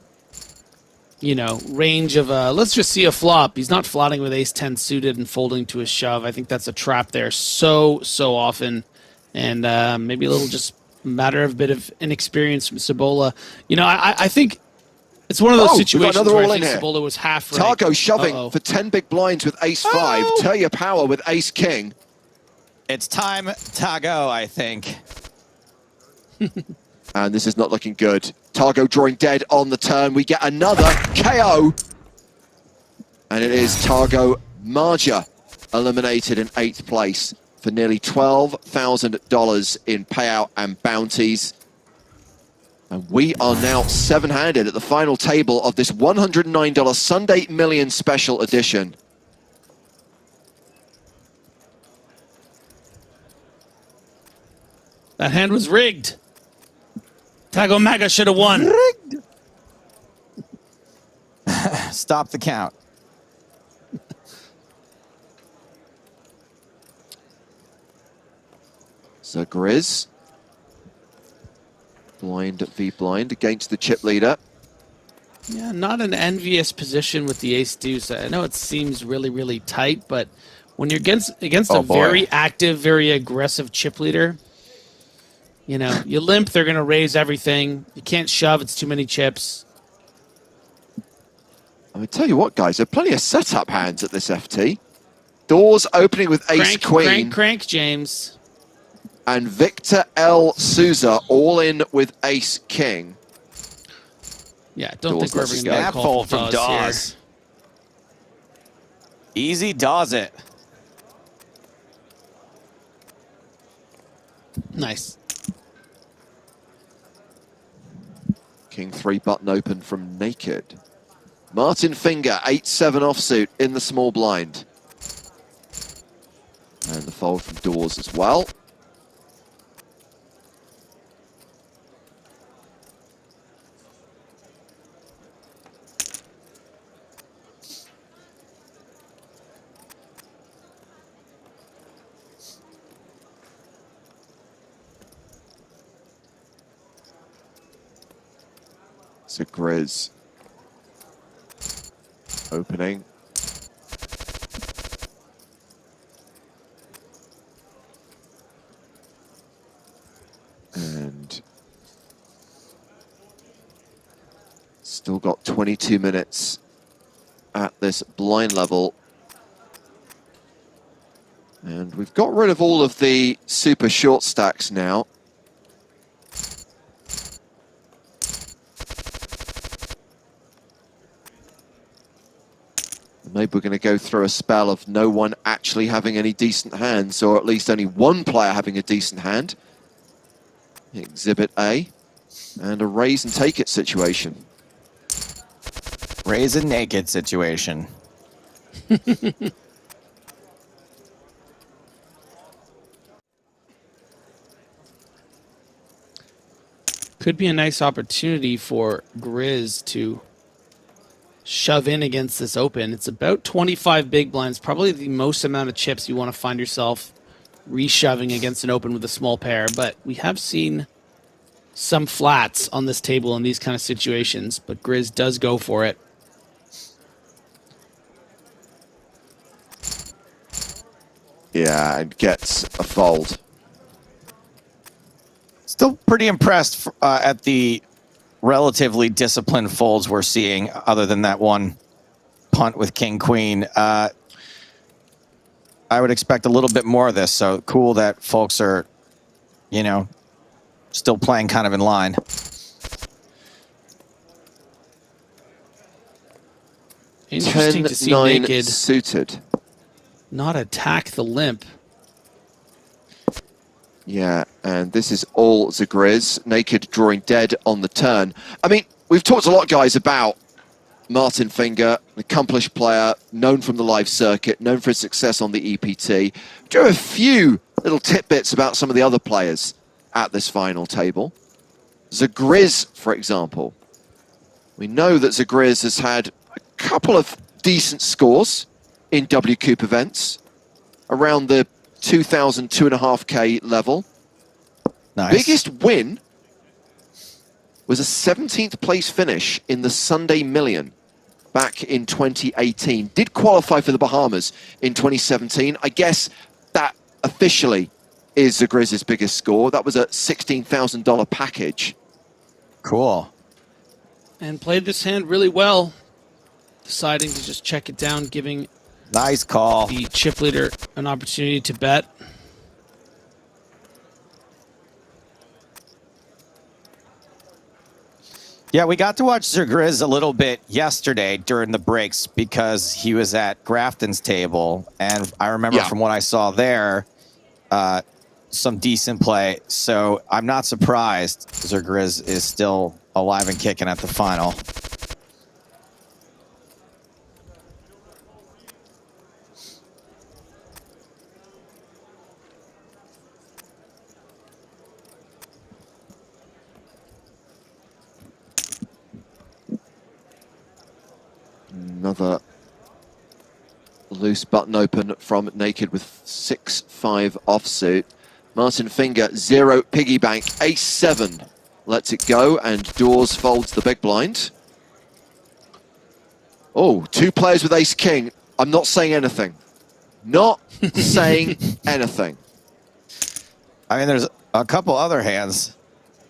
you know, range of let's just see a flop. He's not flatting with ace-10 suited and folding to a shove. I think that's a trap there so often, and maybe a little just matter of a bit of inexperience from Sabola. You know, I think it's one of those situations where I think Sabola was half right. Targo shoving for 10 big blinds with ace-5. Tell your power with ace-king. It's time to go, I think. And this is not looking good. Targo drawing dead on the turn. We get another KO. And it is Targo Marja eliminated in 8th place for nearly $12,000 in payout and bounties. And we are now 7-handed at the final table of this $109 Sunday Million Special Edition. That hand was rigged. Tago Maga should have won. Rigged. Stop the count. Zagriz. Blind v blind against the chip leader. Yeah, not an envious position with the ace deuce. I know it seems really, really tight, but when you're against a very active, very aggressive chip leader, you know, you limp, they're going to raise everything. You can't shove, it's too many chips. I mean, tell you what, guys, there are plenty of setup hands at this FT. Doors opening with ace queen. Crank, James. And Victor L. Souza all in with ace king. Yeah, don't think we're ever going to That get a fold call from from Dawes. Easy Dawes it. Nice. King 3 button open from Naked. Martin Finger, 8-7 offsuit in the small blind. And the fold from Doors as well. So Grizz opening. And still got 22 minutes at this blind level. And we've got rid of all of the super short stacks now. Maybe we're going to go through a spell of no one actually having any decent hands, or at least only one player having a decent hand. Exhibit A. And a raise and take it situation. Raise a naked situation. Could be a nice opportunity for Grizz to shove in against this open. It's about 25 big blinds, probably the most amount of chips you want to find yourself reshoving against an open with a small pair, but we have seen some flats on this table in these kind of situations, but Grizz does go for it. Yeah, and gets a fold. Still pretty impressed at the relatively disciplined folds we're seeing, other than that one punt with King Queen. I would expect a little bit more of this, so cool that folks are, you know, still playing kind of in line. Interesting to see 10-9 Naked suited. not attack the limp. Yeah, and this is all Zagriz. Naked drawing dead on the turn. I mean, we've talked a lot, guys, about Martin Finger, an accomplished player, known from the live circuit, known for his success on the EPT. Do have a few little tidbits about some of the other players at this final table. Zagriz, for example. We know that Zagriz has had a couple of decent scores in WCOOP events, around the 2,000, 2.5K level. Nice. Biggest win was a 17th place finish in the Sunday Million back in 2018. Did qualify for the Bahamas in 2017. I guess that officially is Zagriz's biggest score. That was a $16,000 package. Cool. And played this hand really well, deciding to just check it down, giving Nice call. the chip leader an opportunity to bet. Yeah, we got to watch Zergriz a little bit yesterday during the breaks because he was at Grafton's table. And I remember from what I saw there, some decent play. So I'm not surprised Zergriz is still alive and kicking at the final. Another loose button open from Naked with 6-5 offsuit. Martin Finger, 0 piggy bank, ace-7. Lets it go, and Dawes folds the big blind. Oh, 2 players with ace-king. I'm not saying anything. Not saying anything. I mean, there's a couple other hands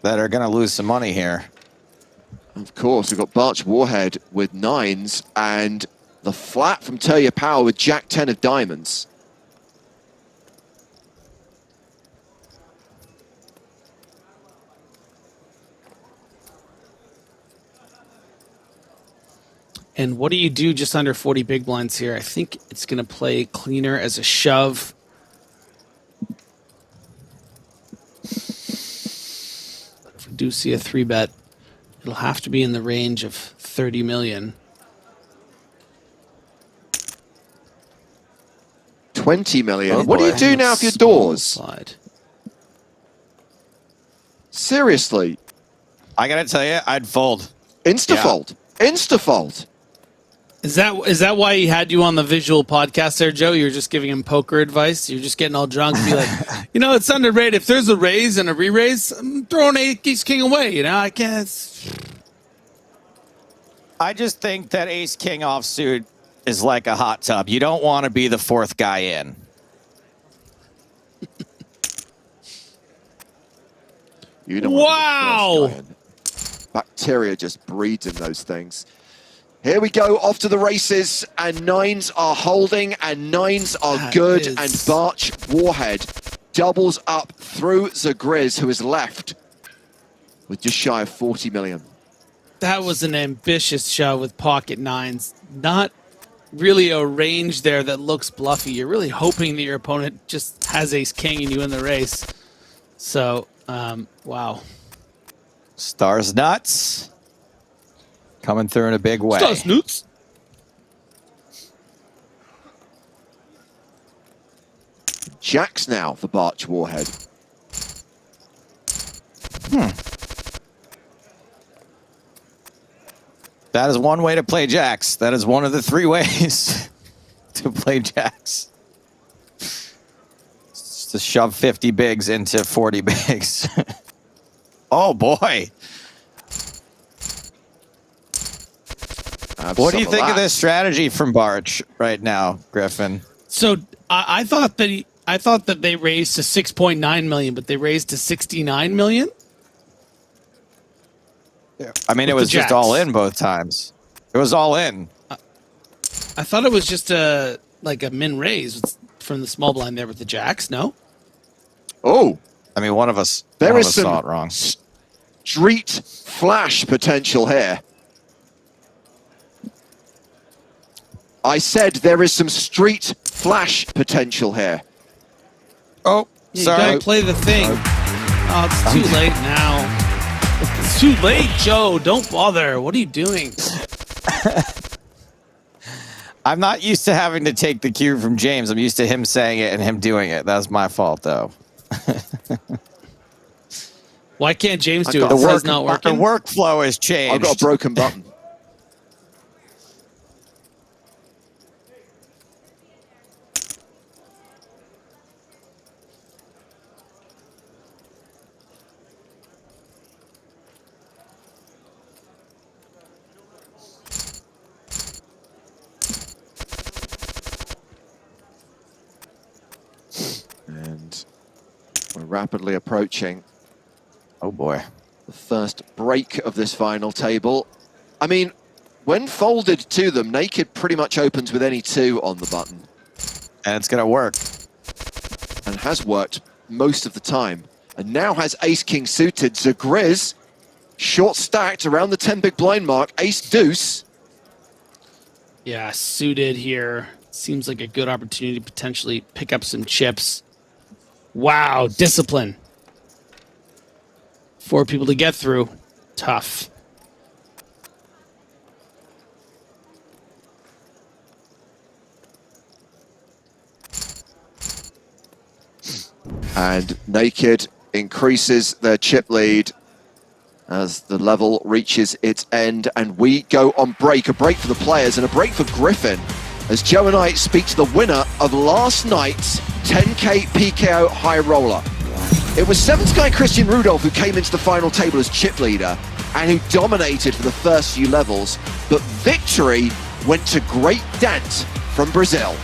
that are going to lose some money here. Of course, we've got Barch Warhead with 9s and the flat from Terje Power with Jack-10 of diamonds. And what do you do just under 40 big blinds here? I think it's going to play cleaner as a shove. If we do see a 3-bet, it'll have to be in the range of 30 million. 20 million. Oh, what do you boy. do now for your Small doors? slide. Seriously. I got to tell you, I'd fold. Insta-fold. Insta-fold. Is that why he had you on the visual podcast there, Joe? You were just giving him poker advice? You're just getting all drunk and be like, it's underrated. If there's a raise and a re-raise, I'm throwing ace-king away. I can't. I just think that ace-king offsuit is like a hot tub. You don't want to be the 4th guy in. You don't Wow. want to be the first guy in. Bacteria just breeds in those things. Here we go, off to the races, and 9s are holding, and 9s are That good, is- and Barch Warhead doubles up through Zergriz, who is left with just shy of 40 million. That was an ambitious shove with pocket 9s. Not really a range there that looks bluffy. You're really hoping that your opponent just has ace-king and you in the race. So, wow. Stars nuts. Coming through in a big way. Stars nuts. Jacks now for Barch Warhead. That is one way to play jacks. That is one of the 3 ways to play jacks. It's to shove 50 bigs into 40 bigs. Oh, boy. What do you think of this strategy from Barch right now, Griffin? So I thought that they raised to 6.9 million, but they raised to 69 million. I mean, it was just all in both times. It was all in. I thought it was just a min raise from the small blind there with the jacks. No. Oh, I mean, one of us saw it wrong. Street flash potential here. I said there is some street flash potential here. Oh, You sorry. gotta play the thing. Oh, it's too late now. It's too late, Joe. Don't bother. What are you doing? I'm not used to having to take the cue from James. I'm used to him saying it and him doing it. That's my fault, though. Why can't James do it? The It's not working. The workflow has changed. I've got a broken button. And we're rapidly approaching Oh, boy. the first break of this final table. I mean, when folded to them, Naked pretty much opens with any 2 on the button. And it's going to work. And has worked most of the time. And now has ace-king suited. Zergriz Short stacked around the 10 big blind mark. Ace deuce. Yeah, suited here. Seems like a good opportunity to potentially pick up some chips. Wow, discipline. 4 people to get through. Tough. And Naked increases their chip lead as the level reaches its end, and we go on break. A break for the players and a break for Griffin, as Joe and I speak to the winner of last night's 10K PKO High Roller. It was 7th guy Christian Rudolph who came into the final table as chip leader and who dominated for the first few levels, but victory went to Great Dant from Brazil.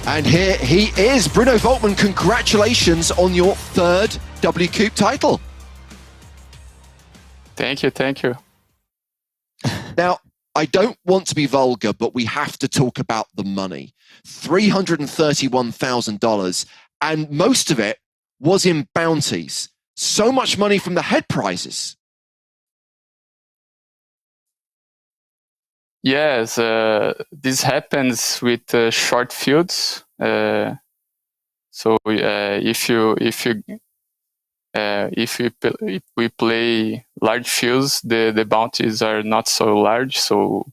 And here he is. Bruno Volkmann, congratulations on your 3rd WCOOP title. Thank you, thank you. Now, I don't want to be vulgar, but we have to talk about the money. $331,000, and most of it was in bounties. So much money from the head prizes. Yes, this happens with short fields. So if we play large fields, the bounties are not so large. So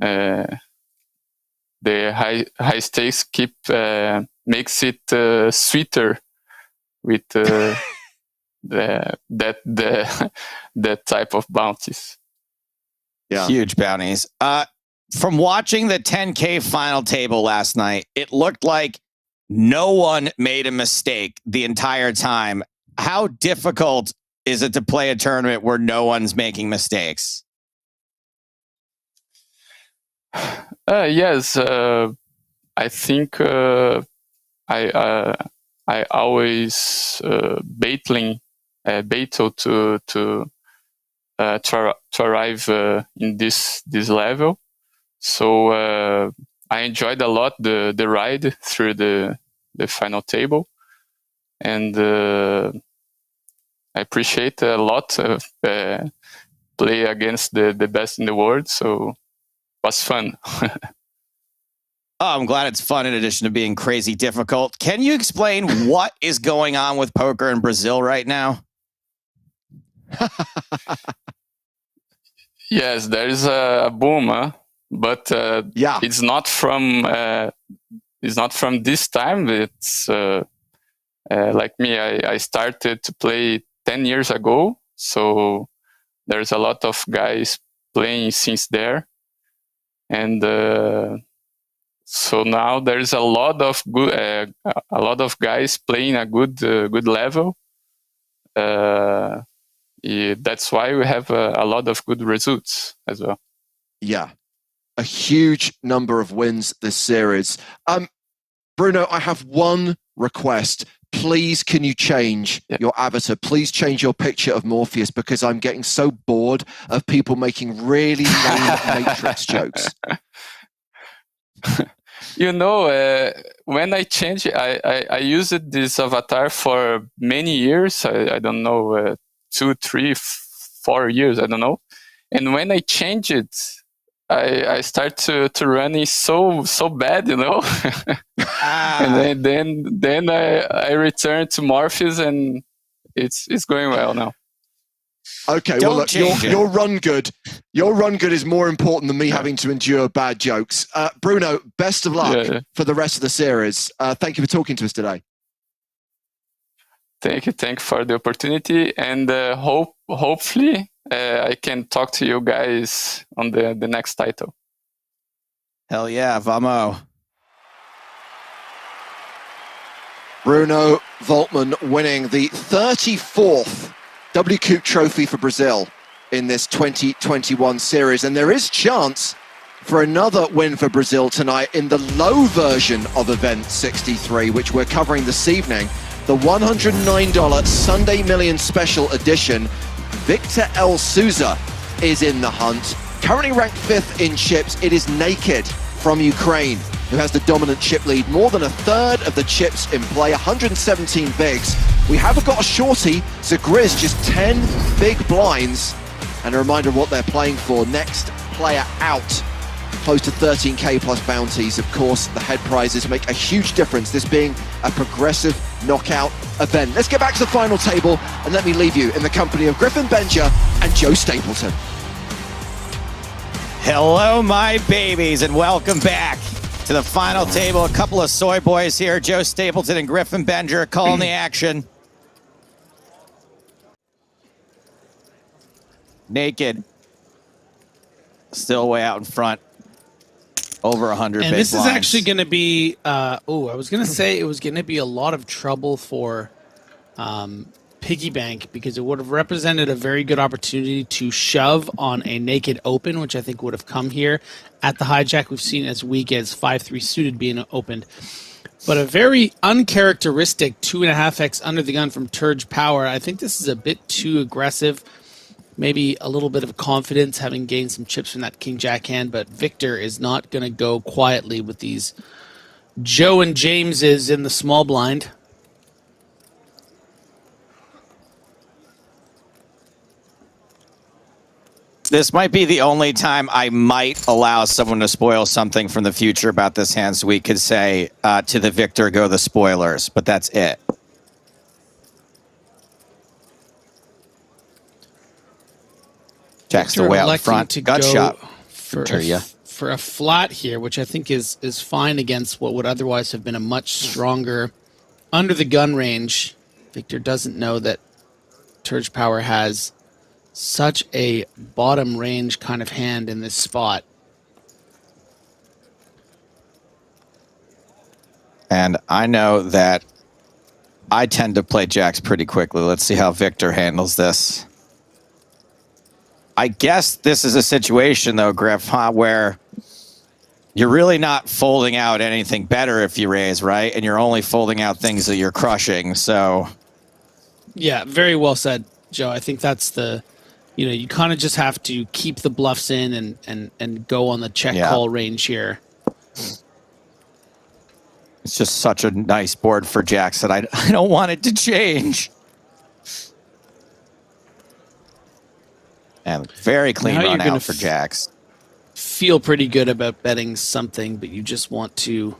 the high stakes makes it sweeter with that type of bounties. Yeah. Huge bounties. From watching the 10K final table last night, it looked like no one made a mistake the entire time. How difficult is it to play a tournament where no one's making mistakes? Yes, I think I always battle to arrive in this level. So I enjoyed a lot the ride through the final table, and I appreciate a lot of play against the best in the world. So it was fun. Oh, I'm glad it's fun in addition to being crazy difficult. Can you explain what is going on with poker in Brazil right now? Yes, there is a boom, but Yeah. it's not from this time. It's like me. I started to play 10 years ago, so there's a lot of guys playing since there, and so now there's a lot of guys playing a good level. That's why we have a lot of good results as well. Yeah, a huge number of wins this series. Bruno, I have one request. Please, can you change your avatar? Please change your picture of Morpheus, because I'm getting so bored of people making really lame Matrix jokes. When I changed, I used this avatar for many years. I don't know, 2, 3, 4 years, I don't know. And when I changed it, I start to running so bad, and then I return to Morpheus, and it's going well now. Okay, well, look, your run good is more important than me having to endure bad jokes. Bruno, best of luck for the rest of the series. Thank you for talking to us today. Thank you for the opportunity, and hopefully I can talk to you guys on the next title. Hell yeah, vamos. Bruno Volkmann winning the 34th WCOOP trophy for Brazil in this 2021 series, and there is chance for another win for Brazil tonight in the low version of event 63, which we're covering this evening. The $109 Sunday Million Special Edition. Victor L. Souza is in the hunt. Currently ranked 5th in chips, it is Naked from Ukraine, who has the dominant chip lead. More than a third of the chips in play, 117 bigs. We haven't got a shorty, so Grizz just 10 big blinds. And a reminder of what they're playing for. Next player out, close to 13k plus bounties. Of course, the head prizes make a huge difference, this being a progressive knockout event. Let's get back to the final table, and let me leave you in the company of Griffin Benja and Joe Stapleton. Hello, my babies, and welcome back to the final table. A couple of soy boys here, Joe Stapleton and Griffin Benja, calling the action. Naked, still way out in front, over 100 and big this blinds. is actually going to be, I was going to say it was going to be a lot of trouble for Piggy Bank, because it would have represented a very good opportunity to shove on a naked open, which I think would have come here. At the hijack, we've seen as weak as 5-3 suited being opened. But a very uncharacteristic 2.5x under the gun from Turge Power. I think this is a bit too aggressive. Maybe a little bit of confidence, having gained some chips from that King-Jack hand, but Victor is not going to go quietly with these Joe and Jameses in the small blind. This might be the only time I might allow someone to spoil something from the future about this hand, so we could say to the victor go the spoilers, but that's it. Jack's the way out in front. Gut shot For a flat here, which I think is fine against what would otherwise have been a much stronger under the gun range. Victor doesn't know that Turge Power has such a bottom range kind of hand in this spot. And I know that I tend to play jacks pretty quickly. Let's see how Victor handles this. I guess this is a situation, though, Griff, where you're really not folding out anything better if you raise, right? And you're only folding out things that you're crushing, so... Yeah, very well said, Joe. I think that's the... You know, you kind of just have to keep the bluffs in and go on the check call range here. It's just such a nice board for jacks that I don't want it to change. And very clean run out for jacks. Feel pretty good about betting something, but you just want to,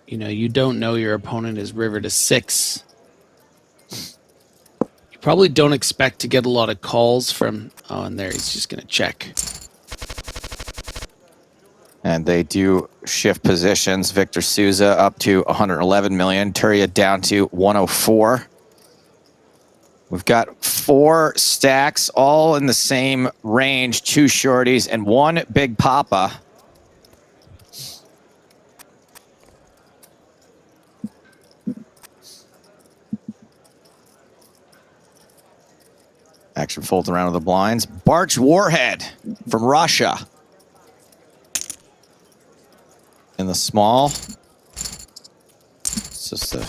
you know, you don't know your opponent is river to 6. You probably don't expect to get a lot of calls from, oh, and there he's just going to check. And they do shift positions. Victor Souza up to 111 million. Turia down to 104. We've got 4 stacks, all in the same range, 2 shorties and 1 big papa. Action folds around with the blinds. Barch Warhead from Russia. In the small. It's just a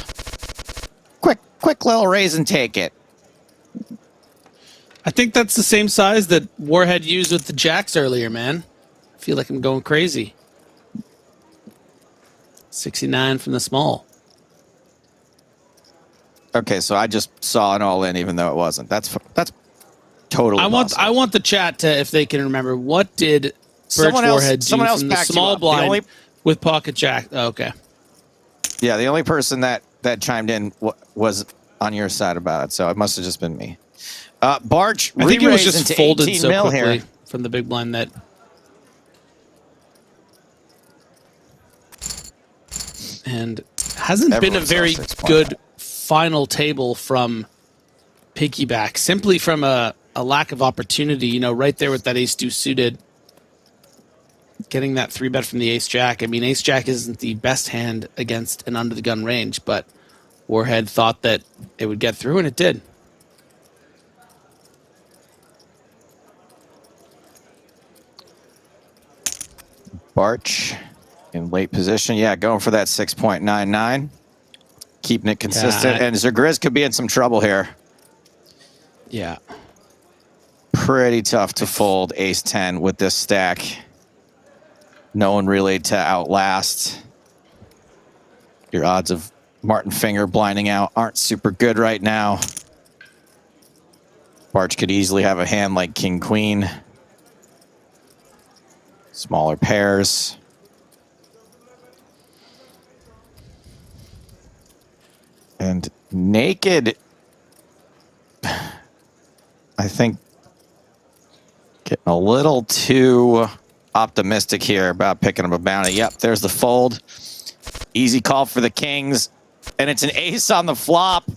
quick little raise and take it. I think that's the same size that Warhead used with the jacks earlier, man. I feel like I'm going crazy. 69 from the small. Okay, so I just saw an all in, even though it wasn't. That's totally. I want the chat to, if they can remember, what did Birch Warhead do from the small blind with pocket jack? Oh, okay. Yeah, the only person that chimed in was on your side about it, so it must have just been me. Barch, I think it was just folded so quickly here from the big blind that. And hasn't been a very good final table from Piggyback, simply from a lack of opportunity, you know, right there with that ace-2 suited. Getting that 3-bet from the ace-jack. I mean, ace-jack isn't the best hand against an under-the-gun range, but Warhead thought that it would get through, and it did. Barch in late position. Yeah, going for that 6.99. Keeping it consistent. And Zagriz could be in some trouble here. Yeah. Pretty tough to fold ace-10 with this stack. No one really to outlast. Your odds of Martin Finger blinding out aren't super good right now. Barch could easily have a hand like King Queen. Smaller pairs. And Naked, I think, getting a little too optimistic here about picking up a bounty. Yep, there's the fold. Easy call for the kings. And it's an ace on the flop.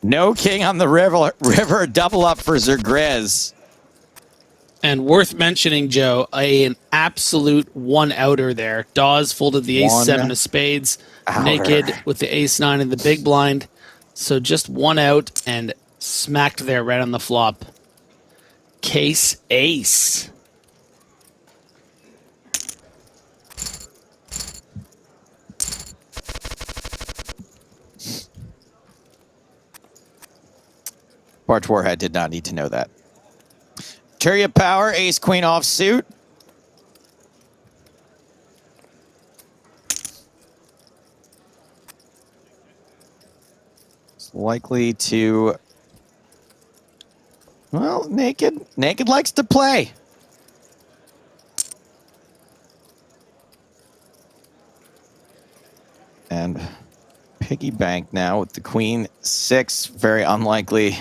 No king on the river. Double up for Zergriz. And worth mentioning, Joe, an absolute one-outer there. Dawes folded the ace-7 of spades. Outer. Naked with the ace-9 in the big blind. So just one out and smacked there right on the flop. Case ace. Barch Warhead did not need to know that. Turia Power, ace queen offsuit. It's likely to, well, Naked likes to play. And piggy bank now with the queen 6, very unlikely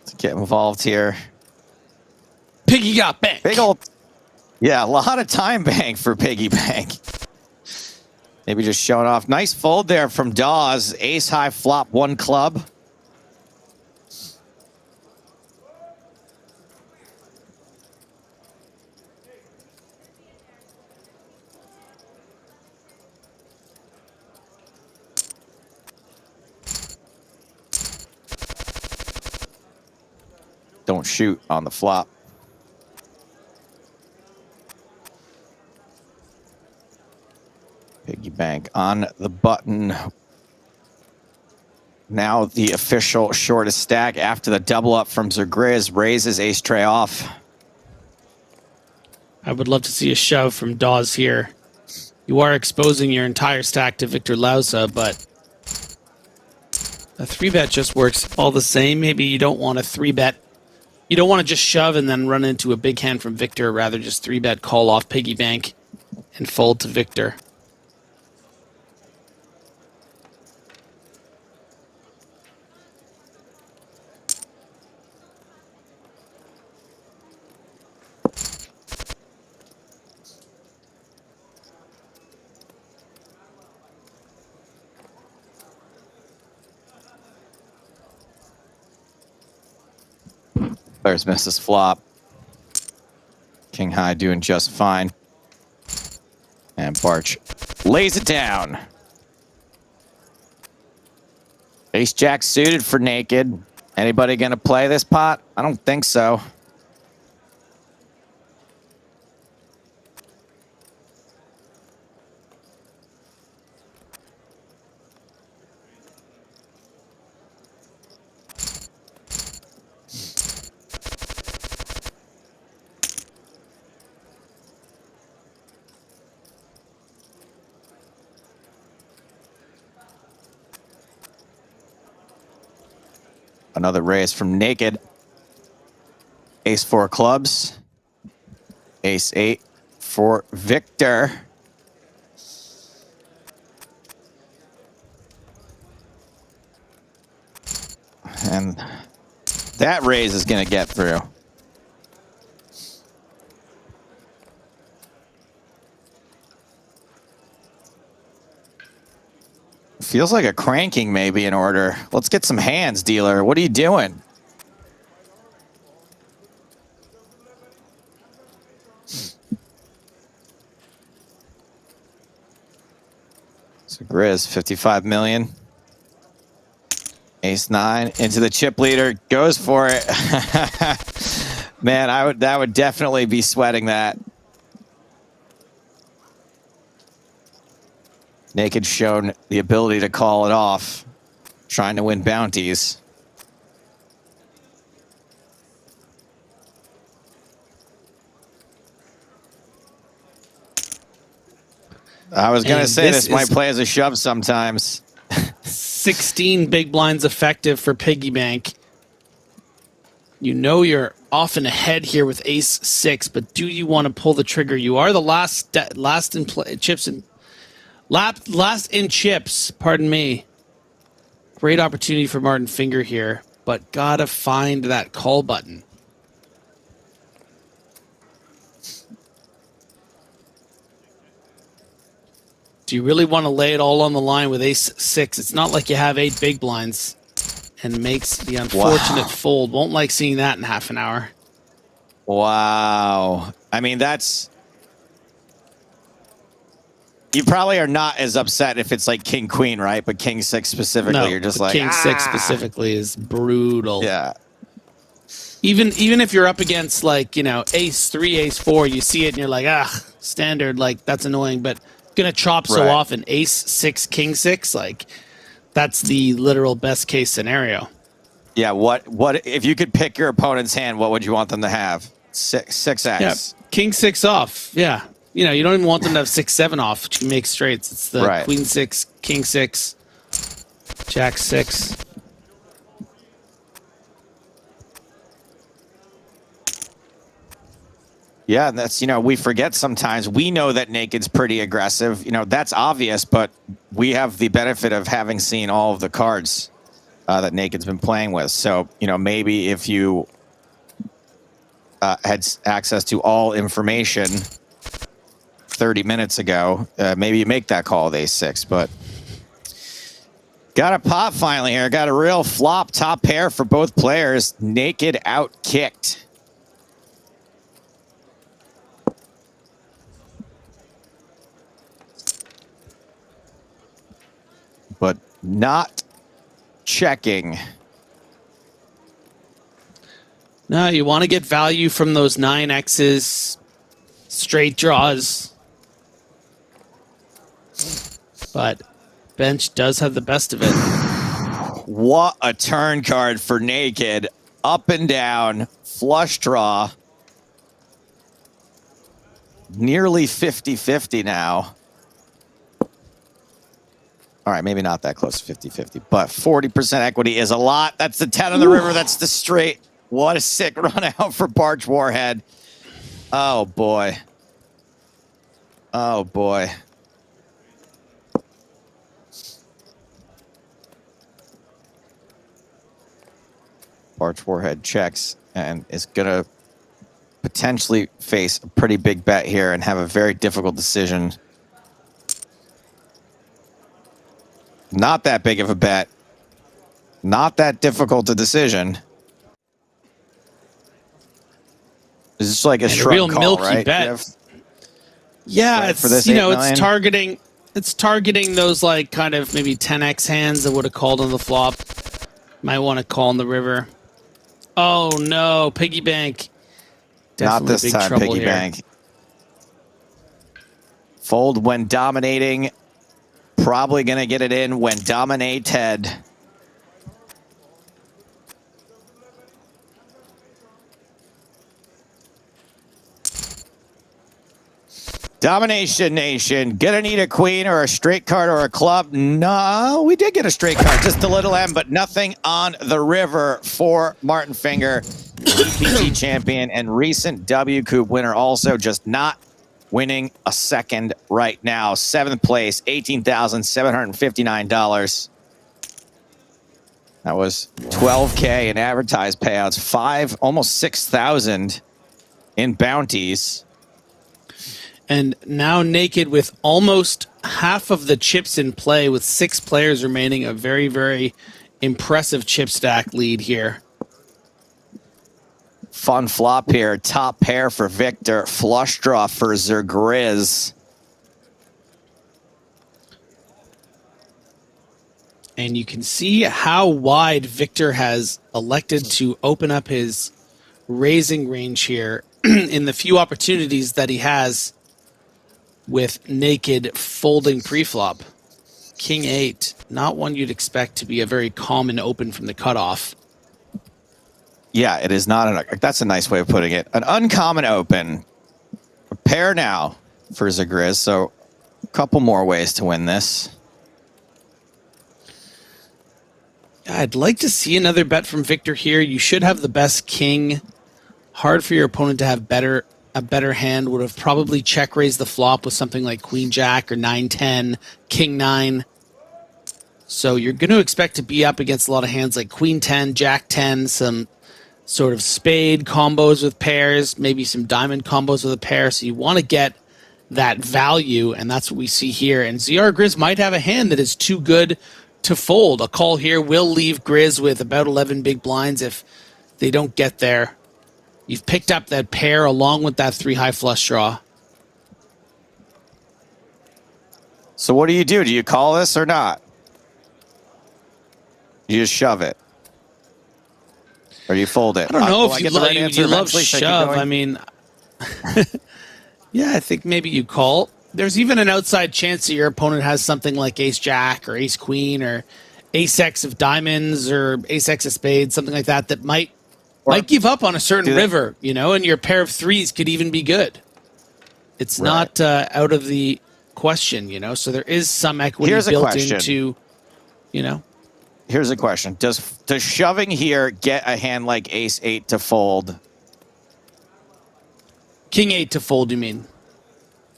to get involved here. Piggy got back. Big old, yeah, a lot of time bank for piggy bank. Maybe just showing off. Nice fold there from Dawes. Ace high flop, 1 club. Don't shoot on the flop. Piggy bank on the button. Now the official shortest stack after the double up from Zergriz raises ace tray off. I would love to see a shove from Dawes here. You are exposing your entire stack to Victor Lausa, but a 3-bet just works all the same. Maybe you don't want a 3-bet. You don't want to just shove and then run into a big hand from Victor. Rather just 3-bet, call off piggy bank, and fold to Victor. Players misses flop. King high doing just fine. And Barch lays it down. Ace jack suited for Naked. Anybody gonna play this pot? I don't think so. Another raise from Naked. Ace 4 clubs. Ace 8 for Victor. And that raise is going to get through. Feels like a cranking may be in order. Let's get some hands, dealer. What are you doing? So Grizz, 55 million. Ace 9 into the chip leader. Goes for it. Man, that would definitely be sweating that. Naked shown the ability to call it off, trying to win bounties. I was going to And say this this might is- play as a shove sometimes. 16 big blinds effective for Piggy Bank. You know you're often ahead here with ace 6, but do you want to pull the trigger? You are the last in chips. Pardon me. Great opportunity for Martin Finger here, but gotta find that call button. Do you really want to lay it all on the line with ace 6? It's not like you have 8 big blinds. And makes the unfortunate fold. Won't like seeing that in half an hour. Wow. I mean, you probably are not as upset if it's like king queen, right? But king 6 specifically, No, you're just but like king 6 specifically is brutal. Yeah. Even if you're up against like, you know, ace 3, ace 4, you see it and you're like, standard, like that's annoying, but gonna chop so Right. often. Ace 6, king 6, like that's the literal best case scenario. Yeah. What if you could pick your opponent's hand? What would you want them to have? 6x. Yeah, king 6 off. Yeah, you know, you don't even want them to have 6, 7 off, which can make straights. It's the Right. queen 6, king 6, jack 6. Yeah, and that's, you know, we forget sometimes. We know that naked's pretty aggressive. You know, that's obvious, but we have the benefit of having seen all of the cards that naked's been playing with. So, you know, maybe if you had access to all information 30 minutes ago, maybe you make that call with ace 6, but got a pot finally here. Got a real flop top pair for both players. Naked out kicked. But not checking. No, you want to get value from those 9Xs, straight draws. But bench does have the best of it. What a turn card for naked. Up and down, flush draw. Nearly 50-50 now. All right, maybe not that close to 50-50, but 40% equity is a lot. That's the 10 on the river. That's the straight. What a sick run out for Barch Warhead. Oh, boy. Oh, boy. Barch Warhead checks and is going to potentially face a pretty big bet here and have a very difficult decision. Not that big of a bet. Not that difficult a decision. Is this like a And a shrug real call, milky right? bet. Jeff? Yeah, Right, it's for this you know, 8-9? it's targeting those like kind of maybe 10x hands that would have called on the flop. Might want to call on the river. Oh no, piggy bank. Not Definitely this big time, trouble piggy here. bank. Fold when dominating. Probably going to get it in when dominated. Domination Nation. Gonna need a queen or a straight card or a club. No, we did get a straight card. Just a little M, but nothing on the river for Martin Finger. EPT champion and recent WCOOP winner, also just not winning a second right now. 7th place, $18,759. That was $12K in advertised payouts, almost 6,000 in bounties. And now naked with almost half of the chips in play with 6 players remaining. A very, very impressive chip stack lead here. Fun flop here. Top pair for Victor. Flush draw for Zergriz. And you can see how wide Victor has elected to open up his raising range here in the few opportunities that he has with naked folding preflop. King 8, not one you'd expect to be a very common open from the cutoff. Yeah, it is not. That's a nice way of putting it. An uncommon open. A pair now for Zagriz. So Couple more ways to win this. I'd like to see another bet from Victor here. You should have the best king. Hard for your opponent to have a better hand. Would have probably check raised the flop with something like Queen Jack or 9-10, King 9. So you're going to expect to be up against a lot of hands like Queen 10, Jack 10, some sort of spade combos with pairs, maybe some diamond combos with a pair. So you want to get that value, and that's what we see here. And ZR Grizz might have a hand that is too good to fold. A call here will leave Grizz with about 11 big blinds if they don't get there. You've picked up that pair along with that 3 high flush draw. So what do? Do you call this or not? You just shove it. Or do you fold it? I don't know if I you, get the right answer you love eventually, so I keep shove. going? I mean, yeah, I think maybe you call. There's even an outside chance that your opponent has something like ace jack or ace queen or ace x of diamonds or ace x of spades, something like that, that might give up on a certain river, you know, and your pair of threes could even be good. It's not out of the question, you know, so there is some equity built into, you know. Here's a question. Does shoving here get a hand like ace 8 to fold? King 8 to fold, you mean?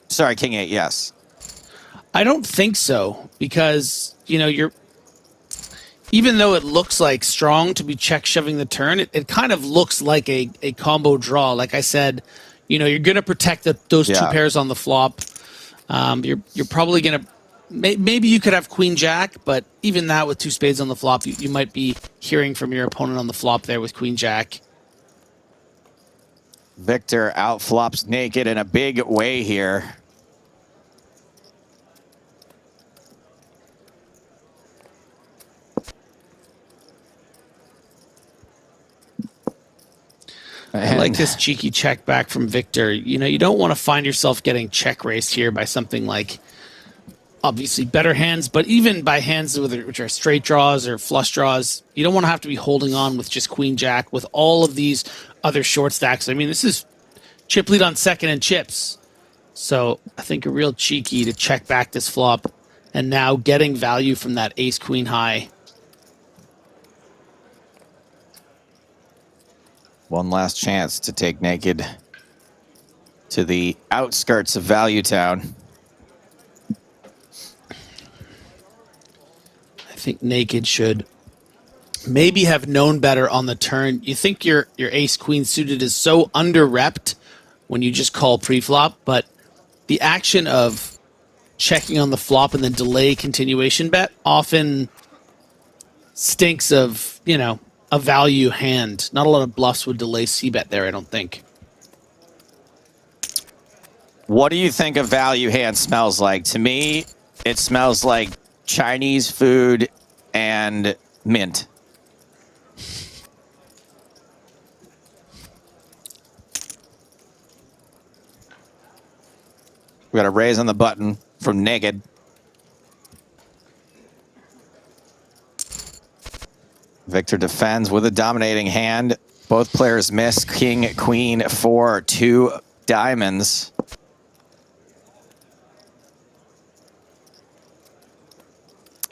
Sorry, king 8, yes. I don't think so, because, you know, even though it looks like strong to be check shoving the turn, it kind of looks like a combo draw. Like I said, you know, you're going to protect those two pairs on the flop. You're probably going to, maybe you could have queen jack, but even that with 2 spades on the flop, you might be hearing from your opponent on the flop there with queen jack. Victor outflops naked in a big way here. I like this cheeky check back from Victor. You know, you don't want to find yourself getting check raised here by something like, obviously, better hands, but even by hands which are straight draws or flush draws, you don't want to have to be holding on with just queen jack with all of these other short stacks. I mean, this is chip lead on second and chips. So I think a real cheeky to check back this flop and now getting value from that ace queen high. One last chance to take naked to the outskirts of Value Town. I think naked should maybe have known better on the turn. You think your ace queen suited is so under-repped when you just call pre-flop, but the action of checking on the flop and then delay continuation bet often stinks of, you know, a value hand. Not a lot of bluffs would delay c-bet there, I don't think. What do you think a value hand smells like? To me, it smells like Chinese food and mint. We got a raise on the button from naked. Victor defends with a dominating hand. Both players miss. King, queen, 4, 2 diamonds.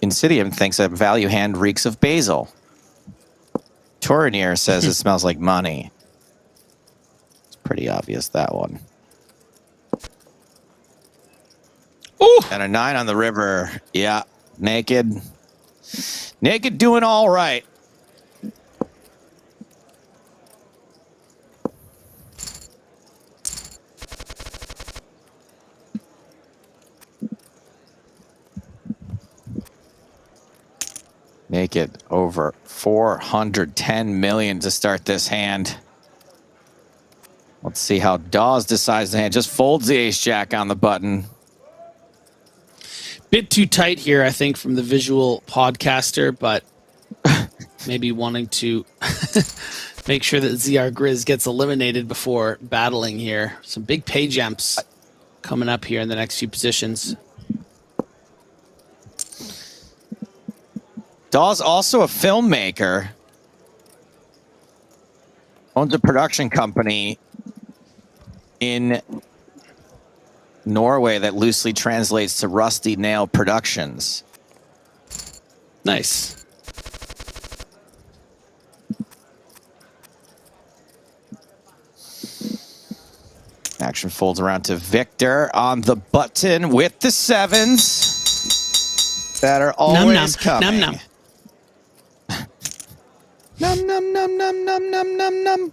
Insidium thinks a value hand reeks of basil. Tournier says it smells like money. It's pretty obvious, that one. Ooh. And a 9 on the river. Yeah, naked. Naked doing all right. Naked over 410 million to start this hand. Let's see how Dawes decides the hand. Just folds the ace jack on the button. Bit too tight here, I think, from the visual podcaster, but maybe wanting to make sure that ZR Grizz gets eliminated before battling here. Some big pay jumps coming up here in the next few positions. Dawes also a filmmaker. Owns a production company in Norway that loosely translates to Rusty Nail Productions. Nice. Action folds around to Victor on the button with the sevens that are always coming. Num, Num, num, num, num, num, num, num, num.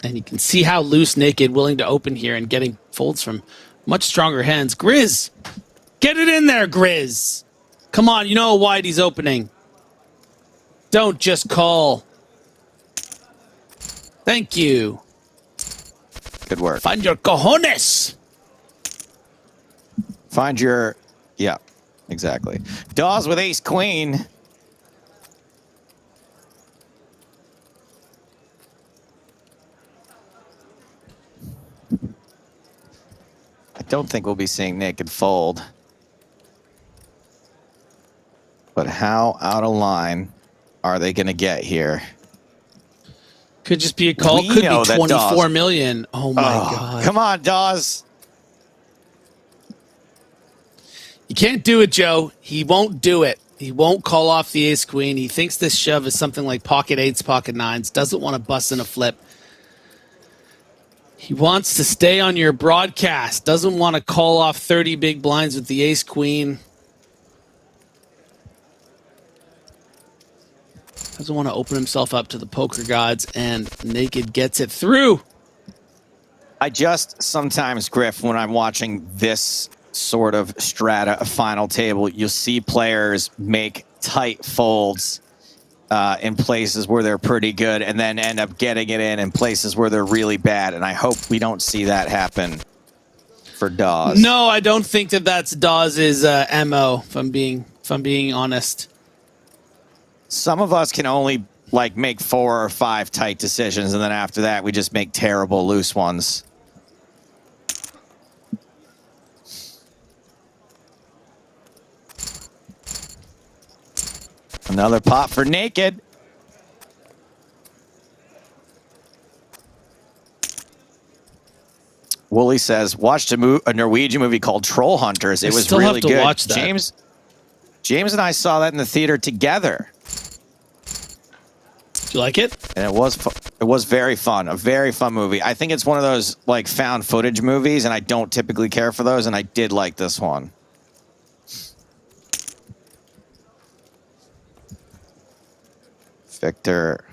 And you can see how loose Naked willing to open here and getting folds from much stronger hands. Grizz, get it in there, Grizz. Come on, you know how wide he's opening. Don't just call. Thank you. Good work. Find your cojones. Find your, yeah, exactly. Dawes with ace queen. I don't think we'll be seeing Naked fold. But how out of line are they going to get here? Could just be a call. We Could know be that 24 Dawes- million. Oh my God. Come on, Dawes. You can't do it, Joe. He won't do it. He won't call off the ace queen. He thinks this shove is something like pocket eights, pocket nines. Doesn't want to bust in a flip. He wants to stay on your broadcast. Doesn't want to call off 30 big blinds with the ace queen. Doesn't want to open himself up to the poker gods, and Naked gets it through. I just sometimes, Griff, when I'm watching this sort of strata of final table, you'll see players make tight folds in places where they're pretty good and then end up getting it in places where they're really bad. And I hope we don't see that happen for Dawes. No, I don't think that that's Dawes' MO, if I'm being honest. Some of us can only like make 4 or 5 tight decisions, and then after that, we just make terrible loose ones. Another pot for Naked. Wooly says, watched a Norwegian movie called Troll Hunters. It was still really have to good. watch that. James and I saw that in the theater together. Do you like it? And it was very fun. A very fun movie. I think it's one of those like found footage movies, and I don't typically care for those, and I did like this one. Victor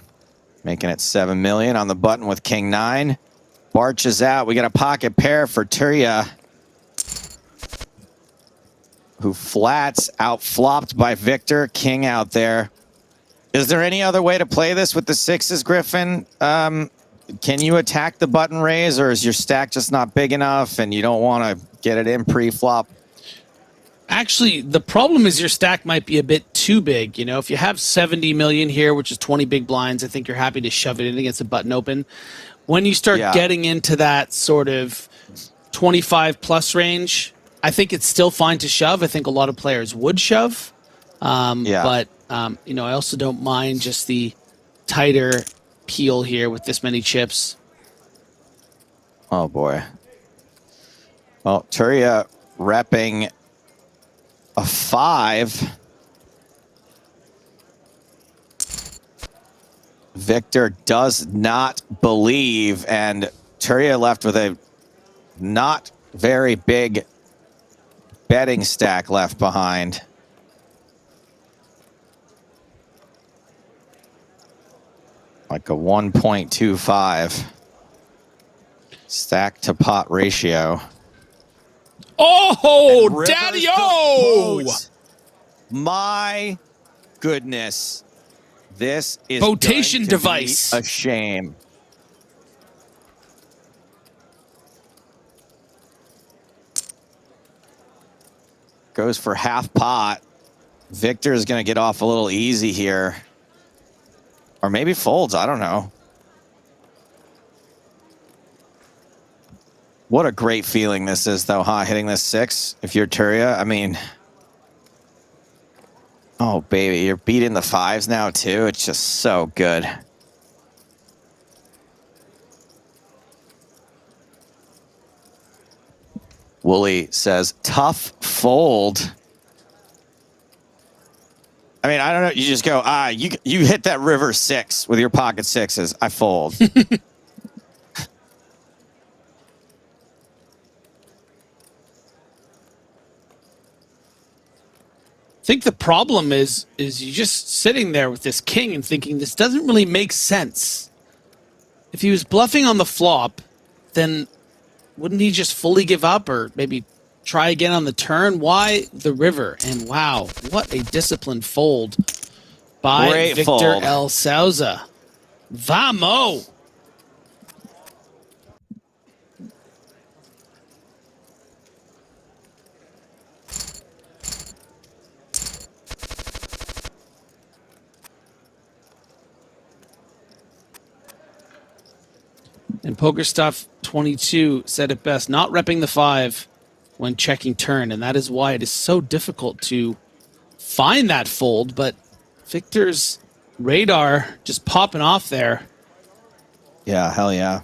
making it 7 million on the button with King 9. Barch is out. We got a pocket pair for Turia, who flats out flopped by Victor. King out there. Is there any other way to play this with the sixes, Griffin? Can you attack the button raise, or is your stack just not big enough and you don't want to get it in pre-flop? Actually, the problem is your stack might be a bit too big. You know, if you have 70 million here, which is 20 big blinds, I think you're happy to shove it in against a button open. When you start getting into that sort of 25 plus range, I think it's still fine to shove. I think a lot of players would shove. But, you know, I also don't mind just the tighter peel here with this many chips. Oh, boy. Well, Turia repping a 5. Victor does not believe, and Turia left with a not very big betting stack left behind. Like a 1.25 stack to pot ratio. Oh, daddy-o! My goodness. This is Votation going to device. Be a shame. Goes for half pot. Victor is going to get off a little easy here. Or maybe folds, I don't know. What a great feeling this is, though, huh? Hitting this 6, if you're Turia. I mean, oh, baby, you're beating the 5s now, too. It's just so good. Wooly says, tough fold. I mean, I don't know. You just go, you hit that river 6 with your pocket 6s. I fold. I think the problem is you're just sitting there with this king and thinking this doesn't really make sense. If he was bluffing on the flop, then wouldn't he just fully give up or maybe try again on the turn? Why the river? And wow, what a disciplined fold by Great Victor fold. El Souza. Vamo! And PokerStuff 22 said it best, not repping the 5 when checking turn, and that is why it is so difficult to find that fold, but Victor's radar just popping off there. Yeah, hell yeah.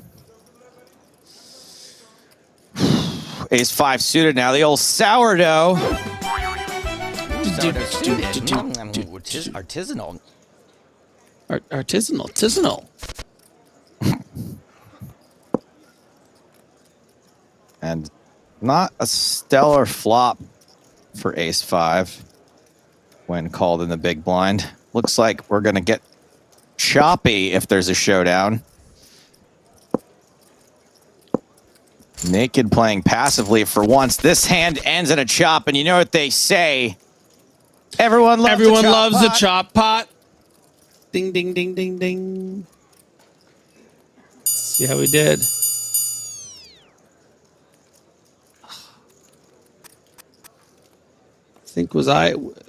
Ace 5 suited now, the old sourdough. Artisanal. Artisanal. And not a stellar flop for Ace 5 when called in the big blind. Looks like we're going to get choppy if there's a showdown. Naked playing passively for once. This hand ends in a chop, and you know what they say. Everyone loves the chop pot. Ding, ding, ding, ding, ding. See how we did. I think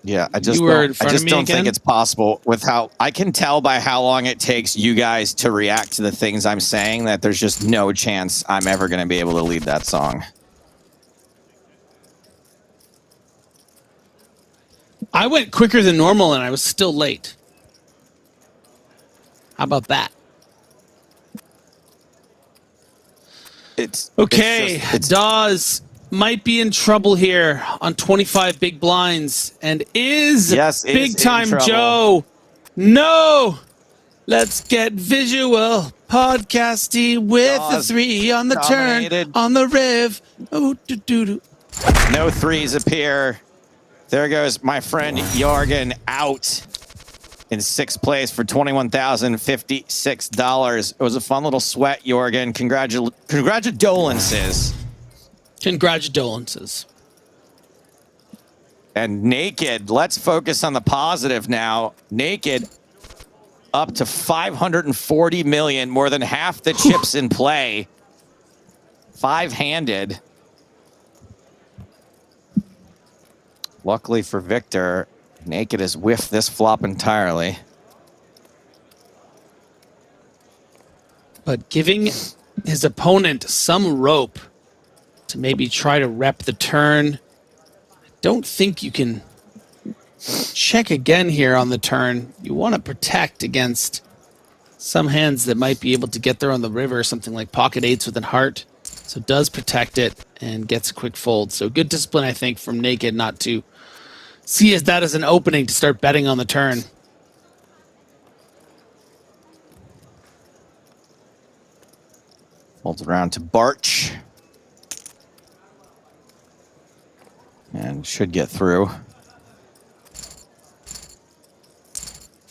Yeah, I just you were don't, in front I just of me don't again? think it's possible with how I can tell by how long it takes you guys to react to the things I'm saying that there's just no chance I'm ever going to be able to lead that song. I went quicker than normal and I was still late. How about that? It's Okay, it's Dawes might be in trouble here on 25 big blinds and is Yes, is big in time trouble. Joe. No, let's get visual podcasty with Dawes the 3 on the dominated. turn on the riv. Oh, do. no threes appear. There goes my friend Jorgen out in 6th place for $21,056. It was a fun little sweat, Jorgen. Congratulations. Congratulations. And Naked, let's focus on the positive now. Naked up to 540 million, more than half the chips in play. 5-handed. Luckily for Victor, Naked has whiffed this flop entirely. But giving his opponent some rope to maybe try to rep the turn. I don't think you can check again here on the turn. You want to protect against some hands that might be able to get there on the river, something like pocket 8s with a heart. So does protect it and gets a quick fold. So good discipline, I think, from Naked not to see that as an opening to start betting on the turn. Folds around to Barch. And should get through.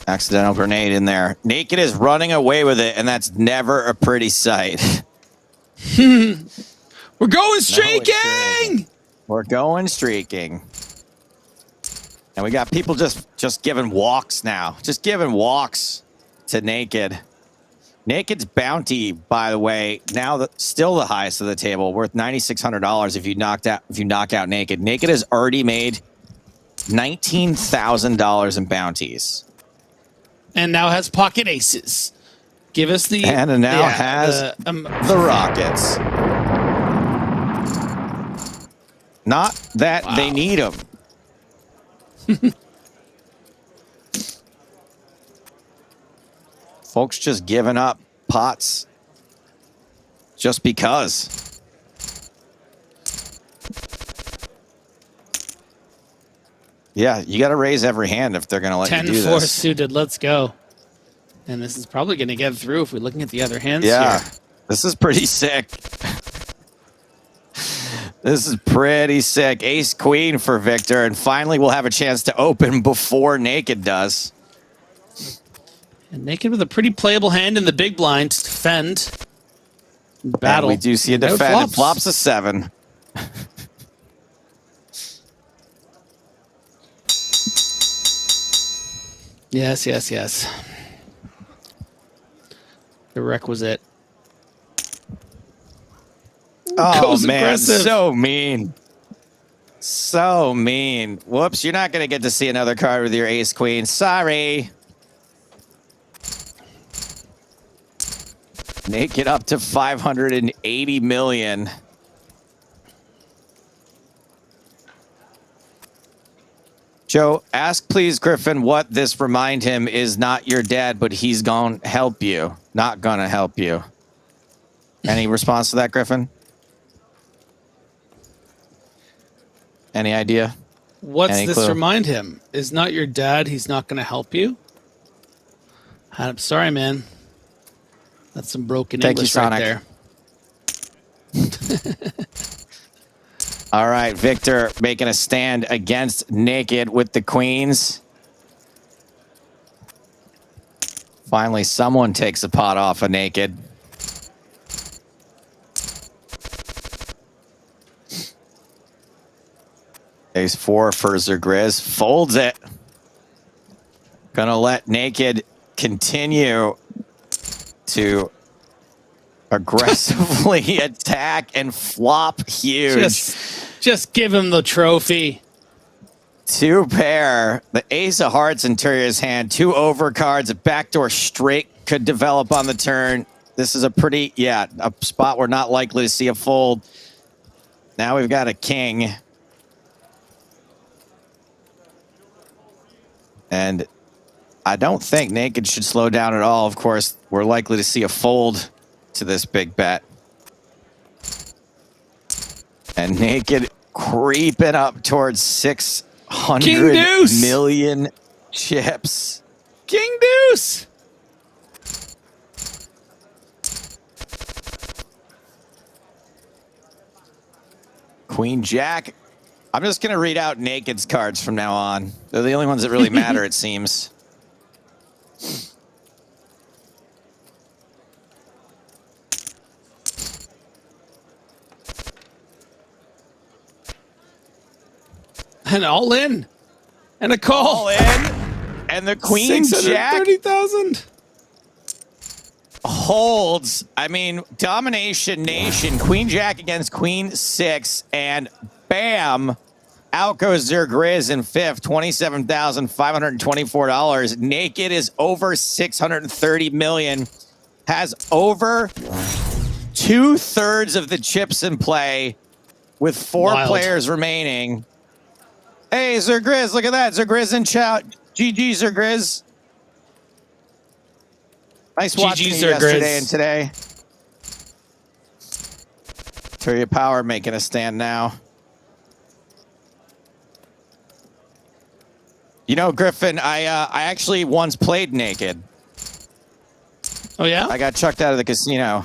Accidental grenade in there. Naked is running away with it, and that's never a pretty sight. We're going streaking! We're going streaking. And we got people just giving walks now. Just giving walks to Naked. Naked's bounty, by the way, now still the highest of the table, worth $9,600 if you knock out Naked. Naked has already made $19,000 in bounties. And now has pocket aces. Give us the... And now has the Rockets. Not that they need them. Folks just giving up pots just because. Yeah, you got to raise every hand if they're going to let you do 10-4 this. suited. Let's go. And this is probably going to get through if we're looking at the other hands Yeah, here. this is pretty sick. This is pretty sick. Ace queen for Victor, and finally we'll have a chance to open before Naked does. And Naked with a pretty playable hand in the big blind to defend. Battle. And we do see a No defend. flops. It flops a 7. Yes, yes, yes. The requisite. Oh, Goes man, aggressive. so mean. So mean. Whoops, you're not going to get to see another card with your ace queen. Sorry. Naked up to 580 million. Joe, ask please Griffin what this remind him is not your dad, but he's gonna help you. Not gonna help you. Any response to that, Griffin? Any idea? What's Any this clue? remind him? Is not your dad, he's not going to help you? I'm sorry, man. That's some broken Thank you, English right Sonic. there. All right, Victor making a stand against Naked with the queens. Finally, someone takes a pot off of Naked. Ace 4 for Zergriz. Folds it. Gonna let Naked continue to aggressively attack and flop huge. Just give him the trophy. 2 pair. The ace of hearts interior his hand. 2 overcards. A backdoor straight could develop on the turn. This is a pretty, a spot we're not likely to see a fold. Now we've got a king. And I don't think Naked should slow down at all. Of course, we're likely to see a fold to this big bet. And Naked creeping up towards 600 million chips. King Deuce. Queen Jack. I'm just going to read out Naked's cards from now on. They're the only ones that really matter, it seems. And all in. And a call. All in. And the Queen Jack 630,000. holds. I mean, domination nation. Queen Jack against Queen 6. And bam. Out goes Zergriz in 5th. $27,524. Naked is over 630 million. Has over 2/3 of the chips in play with 4 Wild. players remaining. Hey, Zergriz, look at that. Zergriz in chat. GG, Zergriz. Nice watching you yesterday and today. Victoria Power making a stand now. You know, Griffin, I actually once played Naked. Oh, yeah? I got chucked out of the casino.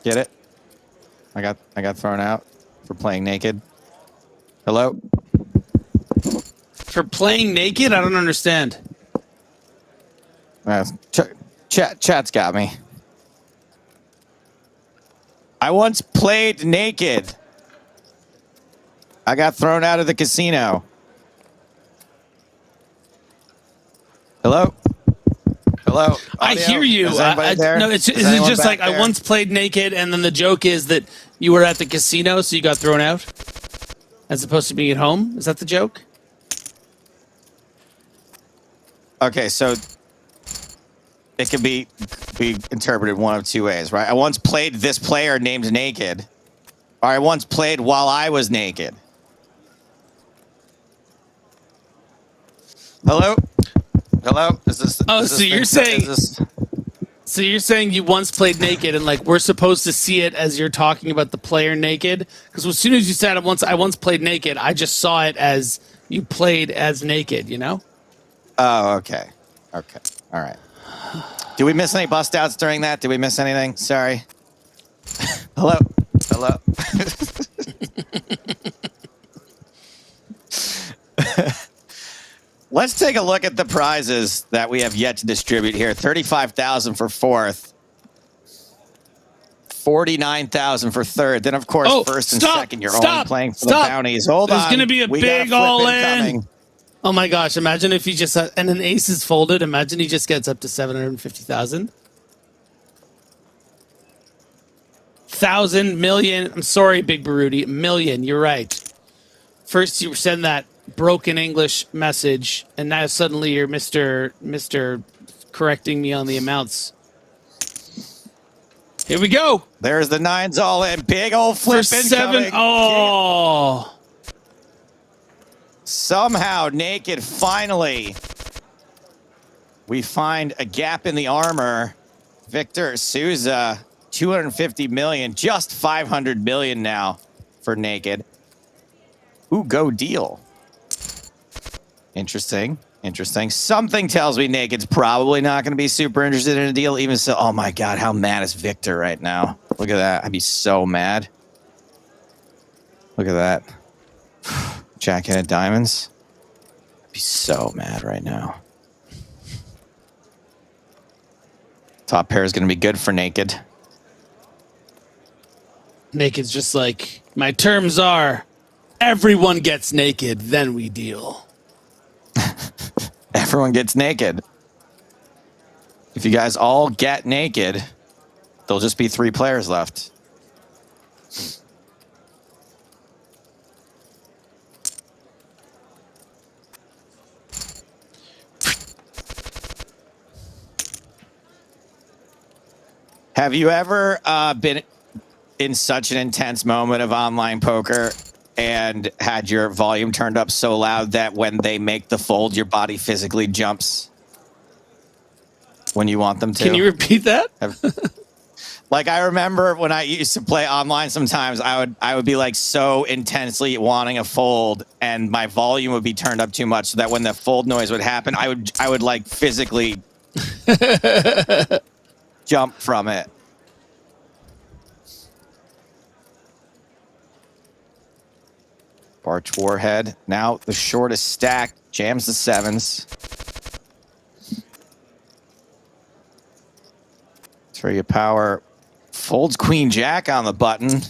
Get it? I got thrown out for playing Naked. Hello? For playing Naked? I don't understand. Chat's got me. I once played Naked. I got thrown out of the casino. Hello? Hello? I Audio? hear you. Is anybody there? No, it's Is just anyone like back I there? once played Naked, and then the joke is that you were at the casino, so you got thrown out, as opposed to being at home. Is that the joke? Okay, so it could be interpreted one of 2 ways, right? I once played this player named Naked, or I once played while I was naked. Hello? Hello? Is this? Oh, is so this you're thing- saying- is this- So you're saying you once played naked, and like we're supposed to see it as you're talking about the player naked? Because as soon as you said I once played naked, I just saw it as you played as naked. You know? Oh, okay. Okay. All right. Did we miss any bust outs during that? Did we miss anything? Sorry. Hello. Hello. Let's take a look at the prizes that we have yet to distribute here. 35,000 for fourth. 49,000 for third. Then, of course, first and second, you're only playing for the bounties. Hold on. There's going to be a We got big flip all in. incoming. Oh my gosh! Imagine if he just and an ace is folded. Imagine he just gets up to 750,000, 1,000 million. I'm sorry, Big Baruti. Million. You're right. First you send that broken English message, and now suddenly you're Mr. correcting me on the amounts. Here we go. There's the nines all in. Big old flip For incoming. 7. Oh. Somehow, naked, finally, we find a gap in the armor. Victor Souza, 250 million, just 500 million now for naked. Ooh, go deal. Interesting. Interesting. Something tells me naked's probably not going to be super interested in a deal, even so. Oh my God, how mad is Victor right now? Look at that. I'd be so mad. Look at that. Jack-handed diamonds. I'd be so mad right now. Top pair is going to be good for naked. Naked's just like, my terms are, everyone gets naked, then we deal. Everyone gets naked. If you guys all get naked, there'll just be 3 players left. Have you ever been in such an intense moment of online poker and had your volume turned up so loud that when they make the fold, your body physically jumps when you want them to? Can you repeat that? Like, I remember when I used to play online, sometimes I would be like so intensely wanting a fold, and my volume would be turned up too much, so that when the fold noise would happen, I would like physically jump from it. Barch Warhead. Now the shortest stack jams the 7s. Trigger power folds Queen Jack on the button.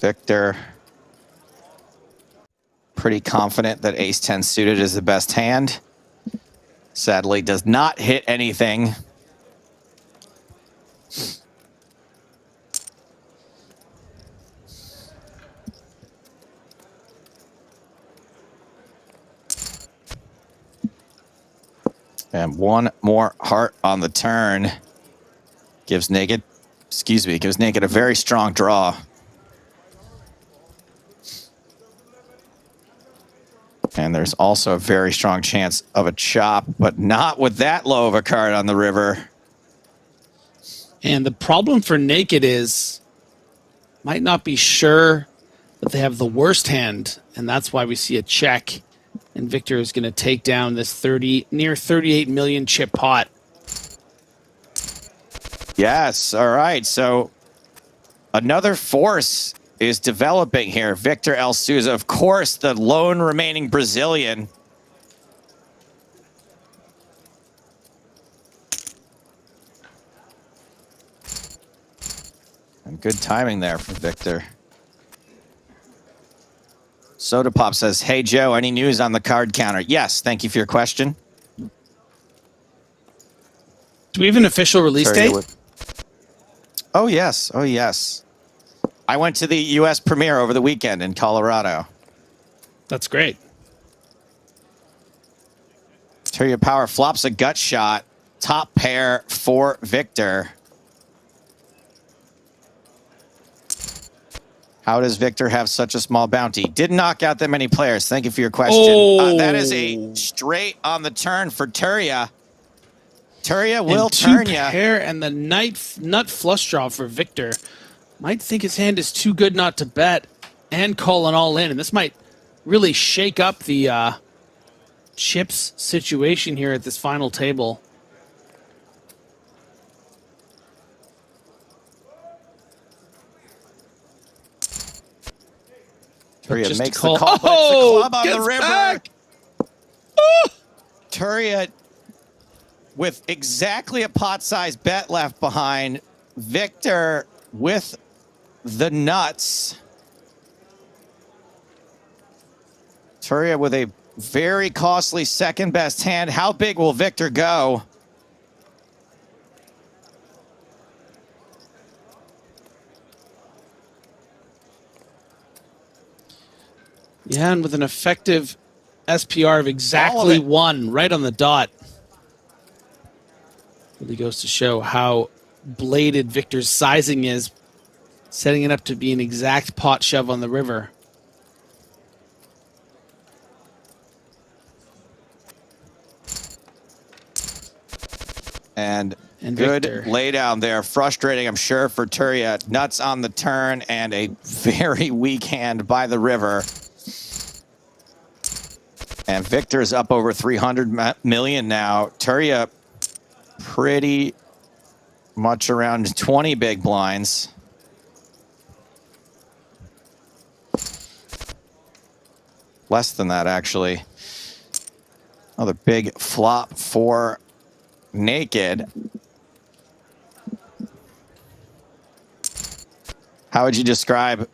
Victor, pretty confident that ace-10 suited is the best hand. Sadly, does not hit anything. And one more heart on the turn gives naked a very strong draw. And there's also a very strong chance of a chop, but not with that low of a card on the river. And the problem for naked is might not be sure that they have the worst hand, and that's why we see a check. And Victor is going to take down this near 38 million chip pot. Yes. All right. So another force is developing here. Victor El Souza, of course, the lone remaining Brazilian. And good timing there for Victor. Soda Pop says, hey, Joe, any news on the card counter? Yes, thank you for your question. Do we have an official release date? Oh, yes. Oh, yes. I went to the U.S. premiere over the weekend in Colorado. That's great. Terria Power flops a gut shot. Top pair for Victor. How does Victor have such a small bounty? Didn't knock out that many players. Thank you for your question. Oh. That is a straight on the turn for Turia. Turia will turn you. Pair and the nut flush draw for Victor. Might think his hand is too good not to bet and call an all in. And this might really shake up the chips situation here at this final table. Turia makes the call. call, but it's the club on the river. Back. Turia with exactly a pot-sized bet left behind. Victor with the nuts. Turia with a very costly second best hand. How big will Victor go? Yeah, and with an effective SPR of exactly 1, right on the dot. Really goes to show how bladed Victor's sizing is, setting it up to be an exact pot shove on the river. And good Victor. lay down there. Frustrating, I'm sure, for Turia. Nuts on the turn and a very weak hand by the river. And Victor's up over 300 million now. Turia pretty much around 20 big blinds. Less than that, actually. Another big flop for Naked. How would you describe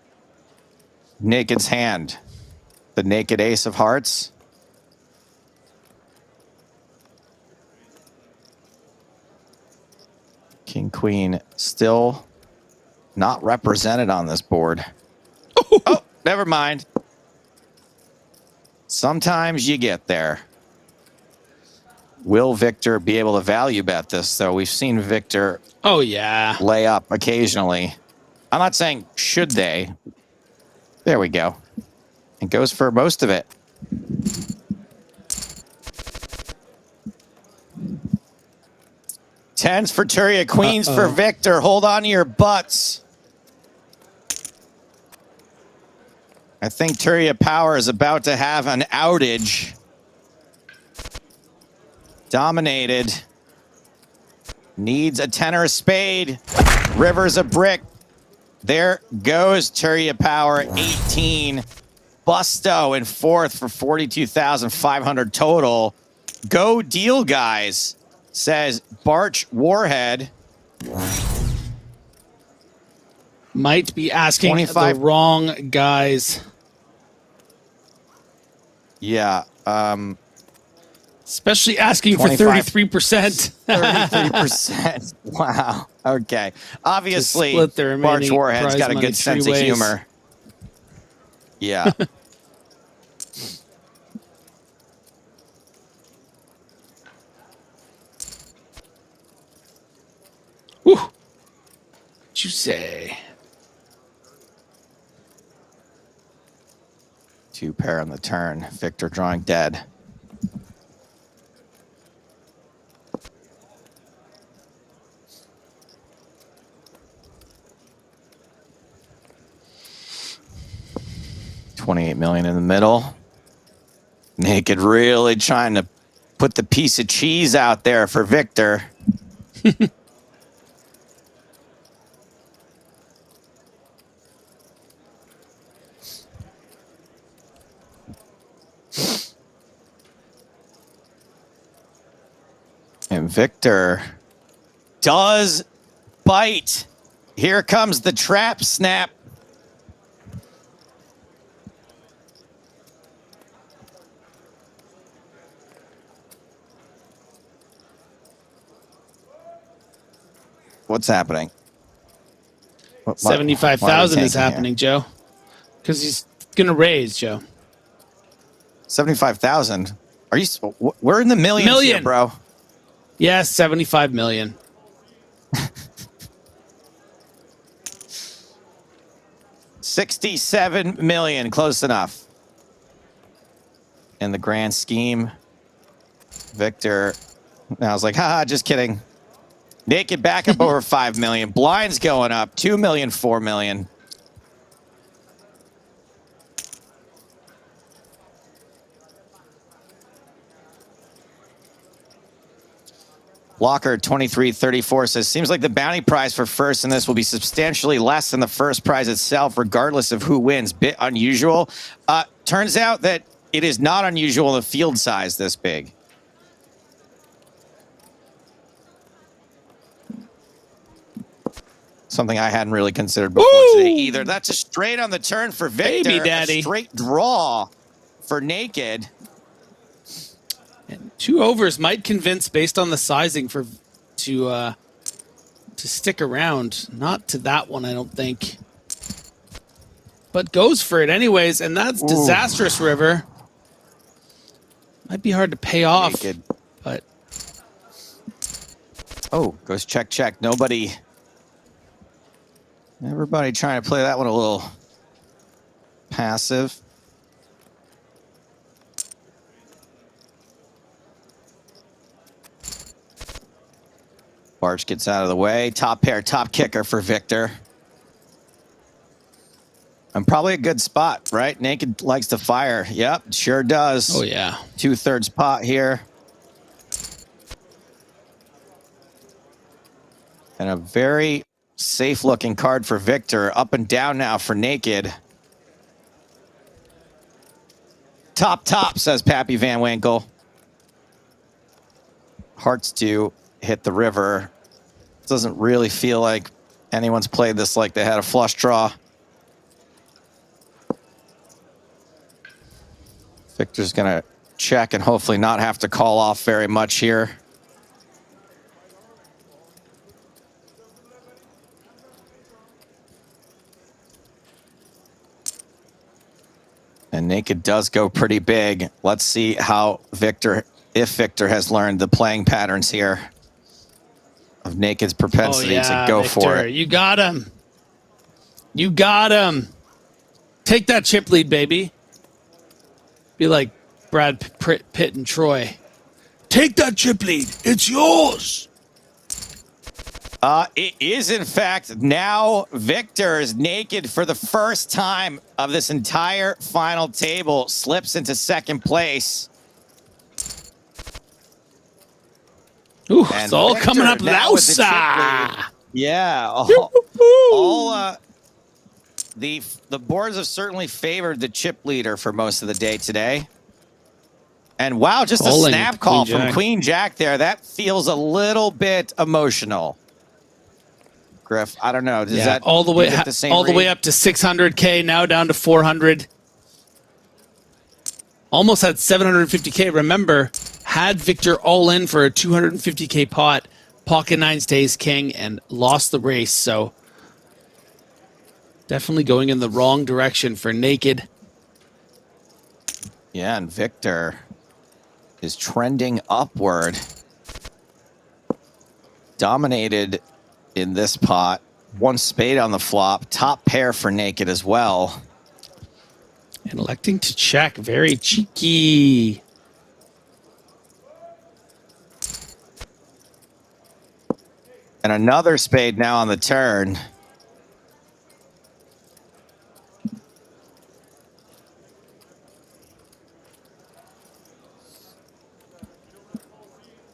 Naked's hand? The naked ace of hearts? King, queen, still not represented on this board. Oh, never mind. Sometimes you get there. Will Victor be able to value bet this, though? We've seen Victor lay up occasionally. I'm not saying should they. There we go. And goes for most of it. Tens for Turia, queens for Victor. Hold on to your butts. I think Turia Power is about to have an outage. Dominated. Needs a 10 or a spade. River's a brick. There goes Turia Power, 18. Busto in fourth for 42,500 total. Go deal, guys, says Barch Warhead. Might be asking the wrong guys. Yeah. Especially asking for 33%. 33%. Wow. Okay. Obviously, split the remaining Barch Warhead's prize got a money good sense 3 of ways. humor. Yeah. Whew. What'd you say? Two pair on the turn. Victor drawing dead. $28 million in the middle. Naked really trying to put the piece of cheese out there for Victor. And Victor does bite. Here comes the trap snap. What's happening? 75,000 is happening, Joe. Because he's going to raise, Joe. 75,000? Are you? We're in the millions here, bro. Yes, 75 million. $67 million, close enough. In the grand scheme, Victor, I was like, haha, just kidding. Naked back up over 5 million. Blinds going up, 2 million, 4 million. Blocker 2334 says, seems like the bounty prize for first in this will be substantially less than the first prize itself, regardless of who wins. Bit unusual. Turns out that it is not unusual in the field size this big. Something I hadn't really considered before today either. That's a straight on the turn for Victor. Baby daddy. A straight draw for Naked. And 2 overs might convince, based on the sizing, to stick around. Not to that one, I don't think. But goes for it anyways, and that's disastrous, River. Might be hard to pay off. Naked. But Goes check, check. Nobody. Everybody trying to play that one a little passive. Barge gets out of the way. Top pair, top kicker for Victor. And probably a good spot, right? Naked likes to fire. Yep, sure does. oh yeah. 2/3 pot here. And a very safe looking card for Victor. Up and down now for Naked. Top, says Pappy Van Winkle. Hearts do hit the river. Doesn't really feel like anyone's played this like they had a flush draw. Victor's gonna check and hopefully not have to call off very much here. And Naked does go pretty big. Let's see how Victor, if Victor has learned the playing patterns here of Naked's propensity to go Victor, for it. You got him. You got him. Take that chip lead, baby. Be like Brad Pitt and Troy. Take that chip lead. It's yours. It is, in fact, now Victor is Naked for the first time of this entire final table. Slips into second place. Ooh, And it's all Victor coming up now with the chip Lausa. lead. Yeah. The boards have certainly favored the chip leader for most of the day today. And wow, just a Calling snap call Queen from Jack. Queen Jack there. That feels a little bit emotional. Griff, I don't know. Does that all the way you get the same all the way read? up to 600K, now down to 400. Almost had 750K. Remember, had Victor all in for a 250K pot, pocket nine stays king, and lost the race. So definitely going in the wrong direction for Naked. Yeah, and Victor is trending upward. Dominated in this pot. 1 spade on the flop. Top pair for Naked as well. And electing to check. Very cheeky. And another spade now on the turn.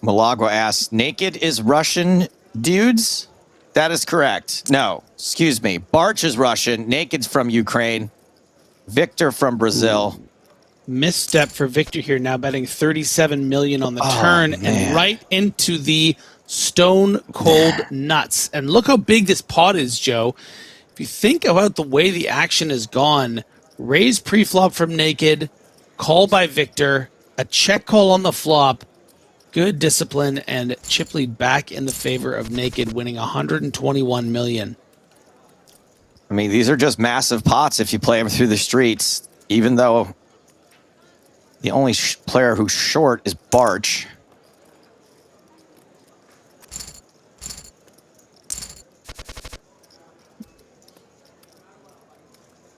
Milagro asks, Naked is Russian dudes? That is correct. No, excuse me. Barch is Russian. Naked's from Ukraine. Victor from Brazil. Misstep for Victor here, now betting 37 million on the turn and right into the stone cold nuts. And look how big this pot is, Joe. If you think about the way the action has gone, raise pre-flop from Naked, call by Victor, a check call on the flop, good discipline, and chip lead back in the favor of Naked, winning 121 million. I mean, these are just massive pots if you play them through the streets, even though the only player who's short is Barch.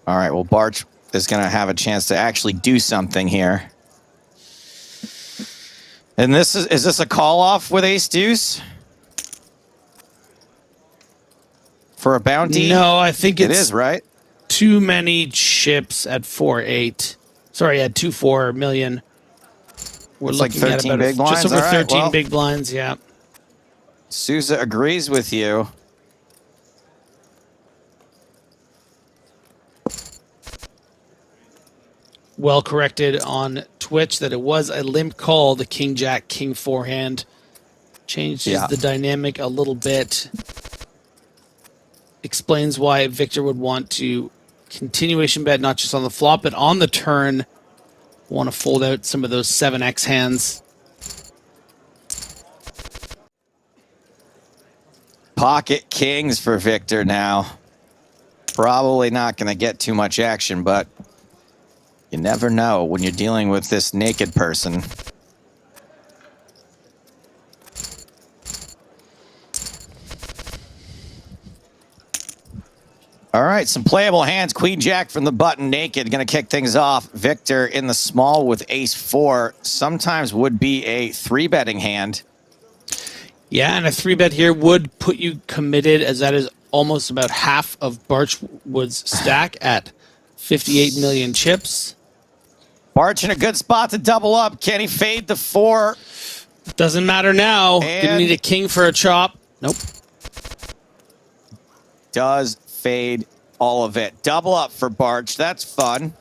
All right, well, Barch is going to have a chance to actually do something here. And is this a call off with ace deuce? For a bounty? No, I think it is, right? Too many chips at 4-8. Sorry, at 2-4 million. We're It's looking like at 13 about big blinds. just over All right, 13 well, big blinds, yeah. Souza agrees with you. Well corrected on Twitch that it was a limp call, the King Jack King forehand. Changes the dynamic a little bit. Explains why Victor would want to continuation bet, not just on the flop, but on the turn. Want to fold out some of those 7x hands. Pocket kings for Victor now. Probably not going to get too much action, but you never know when you're dealing with this naked person. All right, some playable hands. Queen Jack from the button, naked, going to kick things off. Victor in the small with ace 4. Sometimes would be a 3-betting hand. Yeah, and a 3-bet here would put you committed, as that is almost about half of Barchwood's stack at 58 million chips. Barch in a good spot to double up. Can he fade the 4? Doesn't matter now. Gonna need a king for a chop. Nope. Does fade all of it. Double up for Barch. That's fun.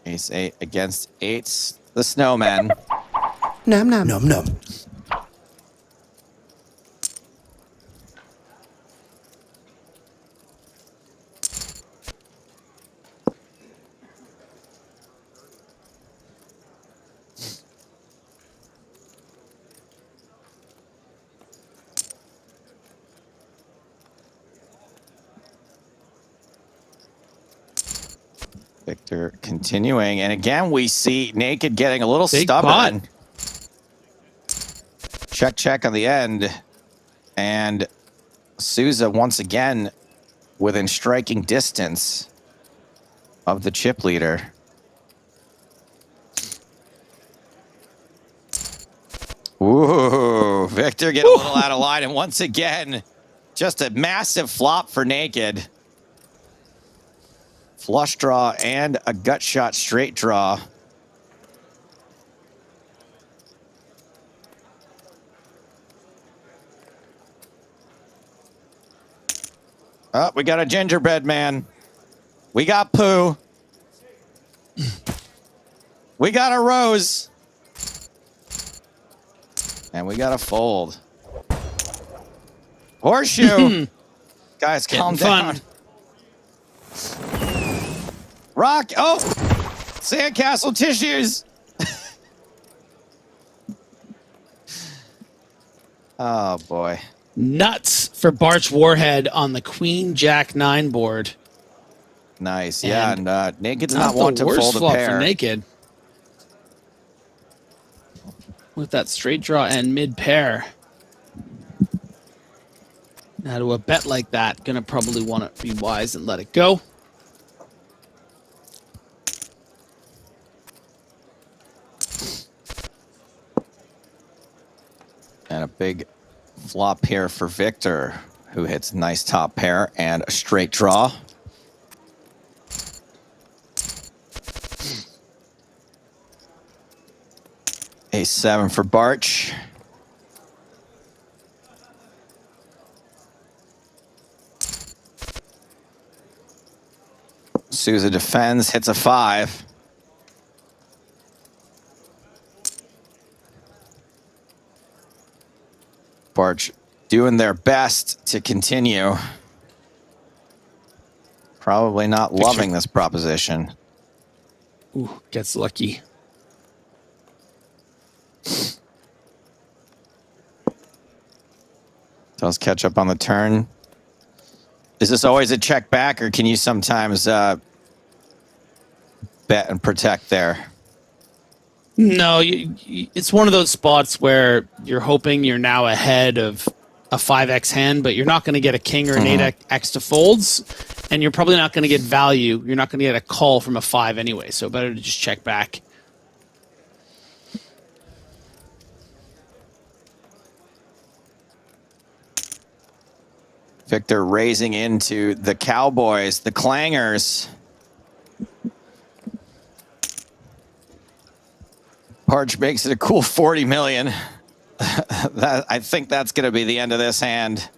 Ace 8 against 8s. The snowman. Num num num num. Victor continuing. And again, we see Naked getting a little Big stubborn. pot. Check, check on the end. And Souza once again within striking distance of the chip leader. Ooh, Victor getting a little out of line. And once again, just a massive flop for Naked. Flush draw and a gut shot straight draw. Oh, we got a gingerbread man. We got poo. We got a rose. And we got a fold. Horseshoe. Guys, calm down. Rock. Oh, sandcastle tissues. Oh, boy. Nuts for Barch Warhead on the Queen Jack 9 board. Nice. Yeah, and Naked does Not not want the to worst fold a flop pair. for Naked. With that straight draw and mid pair. Now to a bet like that, gonna probably want to be wise and let it go. And a big flop here for Victor, who hits nice top pair and a straight draw. Ace 7 for Barch. Souza defends, hits a 5. Barch doing their best to continue. Probably not loving this proposition. Ooh, gets lucky. Does catch up on the turn. Is this always a check back, or can you sometimes bet and protect there? No, it's one of those spots where you're hoping you're now ahead of a 5x hand, but you're not going to get a king or an 8x to folds, and you're probably not going to get value. You're not going to get a call from a 5 anyway, so better to just check back. Victor raising into the Cowboys, the Clangers. Parch makes it a cool 40 million. I think that's going to be the end of this hand.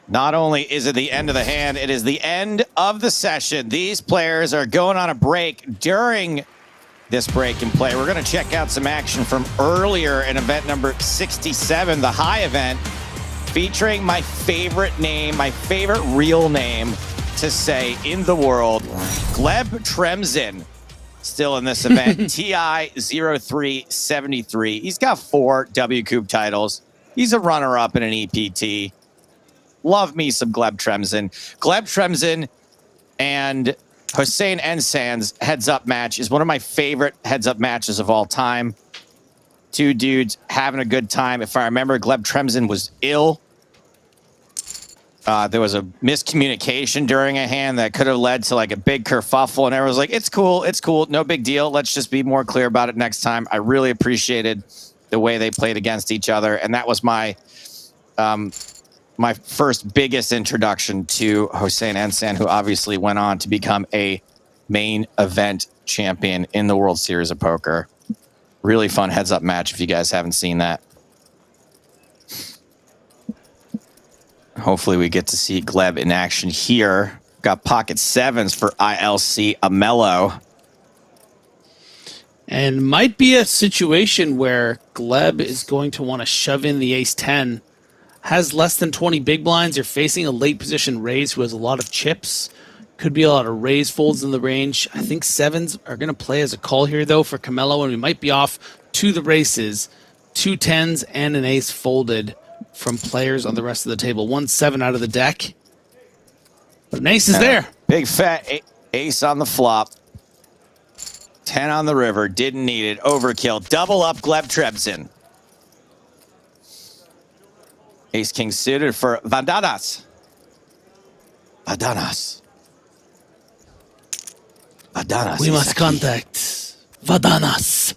Not only is it the end of the hand, it is the end of the session. These players are going on a break. During this break in play, we're going to check out some action from earlier in event number 67, the high event, featuring my favorite name, my favorite real name to say in the world, Gleb Tremzin. Still in this event, TI0373. He's got 4 WCOOP titles. He's a runner-up in an EPT. Love me some Gleb Tremzin. Gleb Tremzin and Hossein Ensan's heads-up match is one of my favorite heads-up matches of all time. 2 dudes having a good time. If I remember, Gleb Tremzin was ill. There was a miscommunication during a hand that could have led to like a big kerfuffle, and everyone was like, it's cool, no big deal. Let's just be more clear about it next time. I really appreciated the way they played against each other, and that was my my first biggest introduction to Hossein Ensan, who obviously went on to become a main event champion in the World Series of Poker. Really fun heads-up match if you guys haven't seen that. Hopefully we get to see Gleb in action here. Got pocket 7s for ILC Amello. And might be a situation where Gleb is going to want to shove in the ace-10. Has less than 20 big blinds. You're facing a late position raise who has a lot of chips. Could be a lot of raise folds in the range. I think 7s are going to play as a call here, though, for Camelo, and we might be off to the races. 2 10s and an ace folded from players on the rest of the table. 1 7 out of the deck. But an ace is there. Big fat ace on the flop. 10 on the river. Didn't need it. Overkill. Double up Gleb Tremzin. Ace king suited for Vadanas. Vadanas. Vadanas. We must contact Vadanas.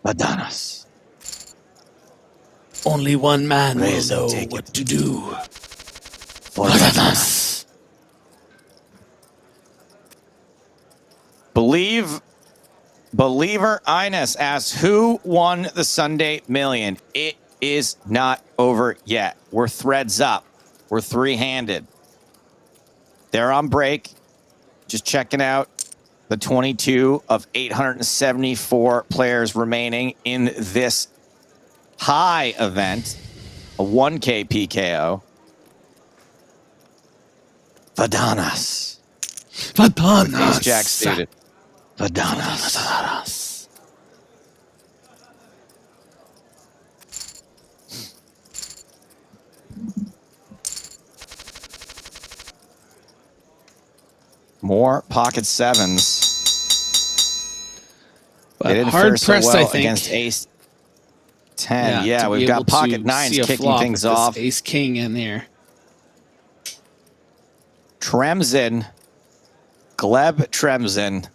Vadanas. Only one man Raise will and know take what it. to do. For Vadanas. Believer Ines asks, who won the Sunday Million? It is not over yet. We're threads up. We're 3-handed. They're on break. Just checking out the 22 of 874 players remaining in this high event. A 1K PKO. Vadanas. Vadanas. Ace Jack suited. Vadanas. Vadanas. More pocket 7s. But They didn't hard fare so pressed, well I think. against ace 10. Yeah, to we've be got able pocket to 9s see a kicking flop things with this off. Ace king in there. Tremzin. Gleb Tremzin.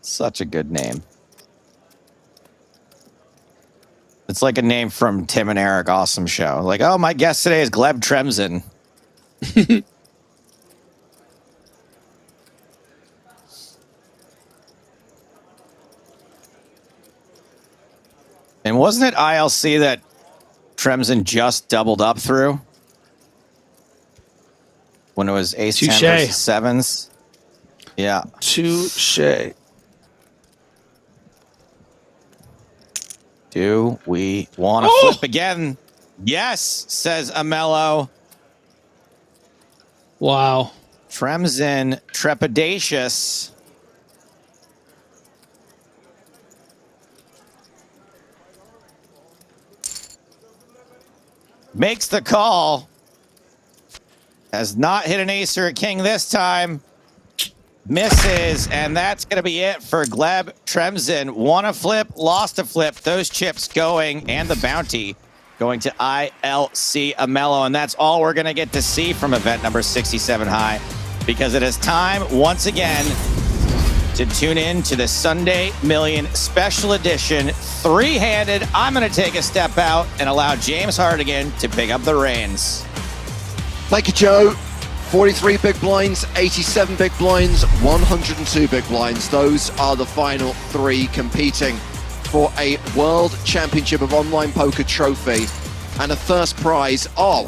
Such a good name. It's like a name from Tim and Eric Awesome Show. Like, oh, my guest today is Gleb Tremzin. And wasn't it ILC that Tremzin just doubled up through? When it was ace 10 Touche. versus 7s? Yeah. Touche. Do we want to flip again? Yes, says Amello. Wow. Tremzin, trepidatious. Makes the call. Has not hit an ace or a king this time. Misses, and that's going to be it for Gleb Tremzen. Won a flip, lost a flip. Those chips going, and the bounty going to ILC Amello, and that's all we're going to get to see from event number 67 high, because it is time once again to tune in to the Sunday Million Special Edition three-handed. I'm going to take a step out and allow James Hardigan to pick up the reins. Thank you, Joe. 43 big blinds, 87 big blinds, 102 big blinds. Those are the final three competing for a World Championship of Online Poker trophy and a first prize of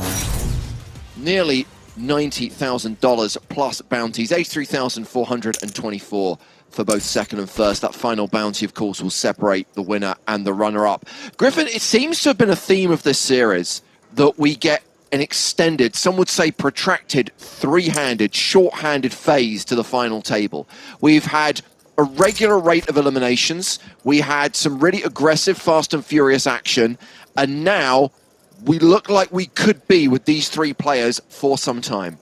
nearly $90,000 plus bounties, 83,424 for both second and first. That final bounty, of course, will separate the winner and the runner-up. Griffin, it seems to have been a theme of this series that we get an extended, some would say protracted, three-handed, short-handed phase to the final table. We've had a regular rate of eliminations. We had some really aggressive, fast and furious action. And now we look like we could be with these three players for some time.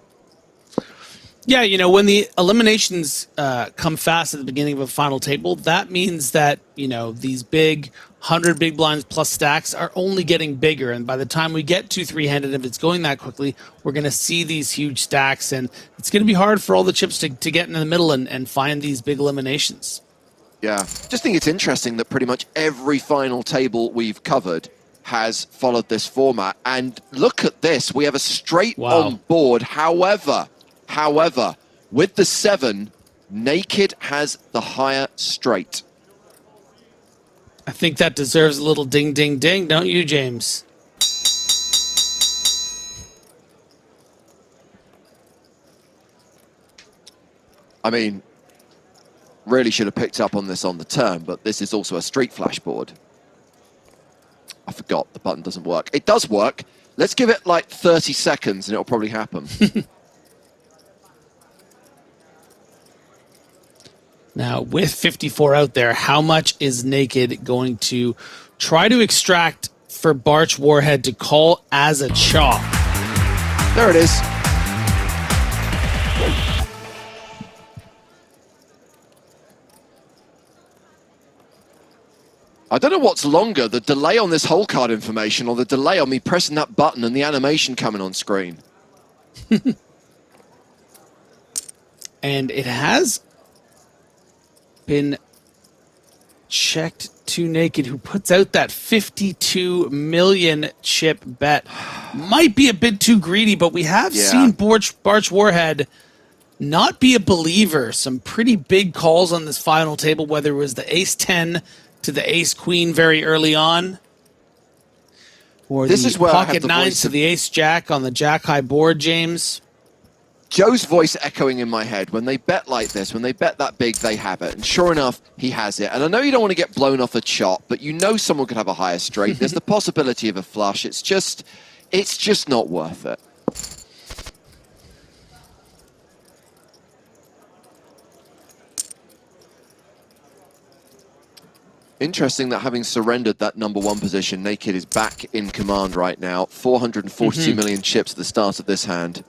Yeah, you know, when the eliminations come fast at the beginning of a final table, that means that, you know, these big 100 big blinds plus stacks are only getting bigger. And by the time we get to three-handed, if it's going that quickly, we're going to see these huge stacks. And it's going to be hard for all the chips to get in the middle and find these big eliminations. Yeah, just think it's interesting that pretty much every final table we've covered has followed this format. And look at this, we have a straight on board. However, with the 7, Naked has the higher straight. I think that deserves a little ding, ding, ding, don't you, James? I mean, really should have picked up on this on the turn, but this is also a street flash board. I forgot, the button doesn't work. It does work. Let's give it like 30 seconds and it'll probably happen. Now, with 54 out there, how much is Naked going to try to extract for Barch Warhead to call as a chop? There it is. I don't know what's longer, the delay on this hole card information or the delay on me pressing that button and the animation coming on screen. And it has been checked to Naked, who puts out that 52 million chip bet. Might be a bit too greedy, but we have seen Barch Warhead not be a believer. Some pretty big calls on this final table, whether it was the ace-10 to the ace-queen very early on, or this the is where pocket 9s to the ace-jack on the jack-high board, James. Joe's voice echoing in my head. When they bet like this, when they bet that big, they have it. And sure enough, he has it. And I know you don't want to get blown off a chop, but you know someone could have a higher straight. There's the possibility of a flush. It's just not worth it. Interesting that having surrendered that number 1 position, Naked is back in command right now. 442 million chips at the start of this hand.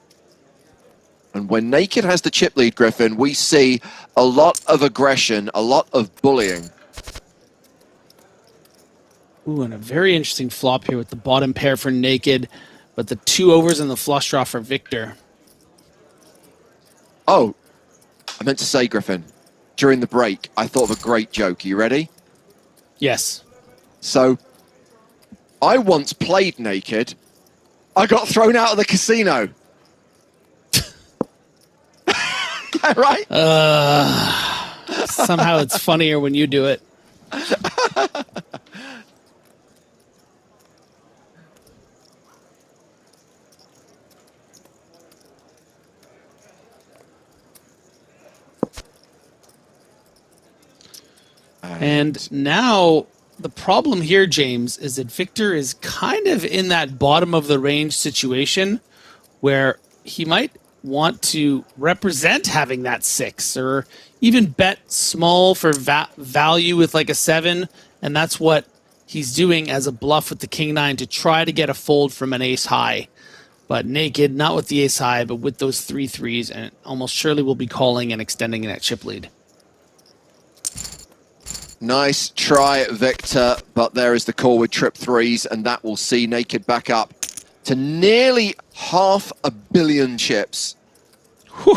And when Naked has the chip lead, Griffin, we see a lot of aggression, a lot of bullying. Ooh, and a very interesting flop here with the bottom pair for Naked, but the 2 overs and the flush draw for Victor. Oh, I meant to say, Griffin, during the break, I thought of a great joke. Are you ready? Yes. So, I once played Naked. I got thrown out of the casino. Right? Somehow it's funnier when you do it. And now the problem here, James, is that Victor is kind of in that bottom of the range situation where he might want to represent having that 6 or even bet small for value with like a 7, and that's what he's doing as a bluff with the king 9 to try to get a fold from an ace high. But naked, not with the ace high, but with those 3 threes, and almost surely will be calling and extending that chip lead. Nice try, Victor, but there is the call with trip threes, and that will see naked back up to nearly 500 million chips. Whew.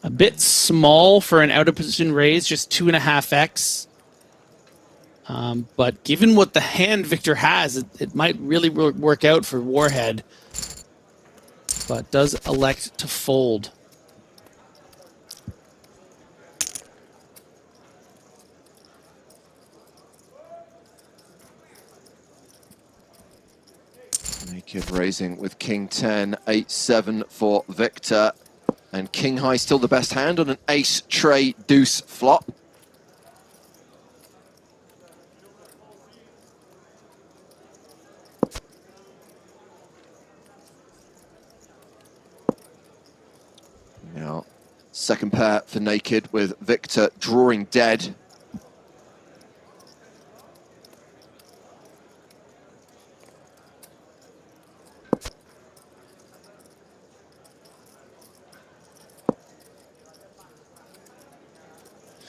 A bit small for an out of position raise, just 2.5x. But given what the hand Victor has, it might really work out for Warhead. But does elect to fold. Naked raising with king 10, 8-7 for Victor. And king high still the best hand on an ace, tray, deuce flop. Now, second pair for naked with Victor drawing dead.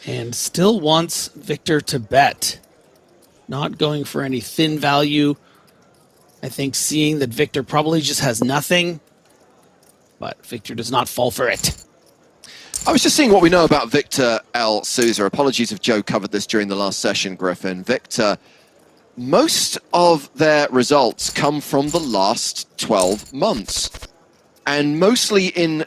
And still wants Victor to bet. Not going for any thin value. I think seeing that Victor probably just has nothing, but Victor does not fall for it. I was just seeing what we know about Victor L. Souza. Apologies if Joe covered this during the last session, Griffin. Victor, most of their results come from the last 12 months, and mostly in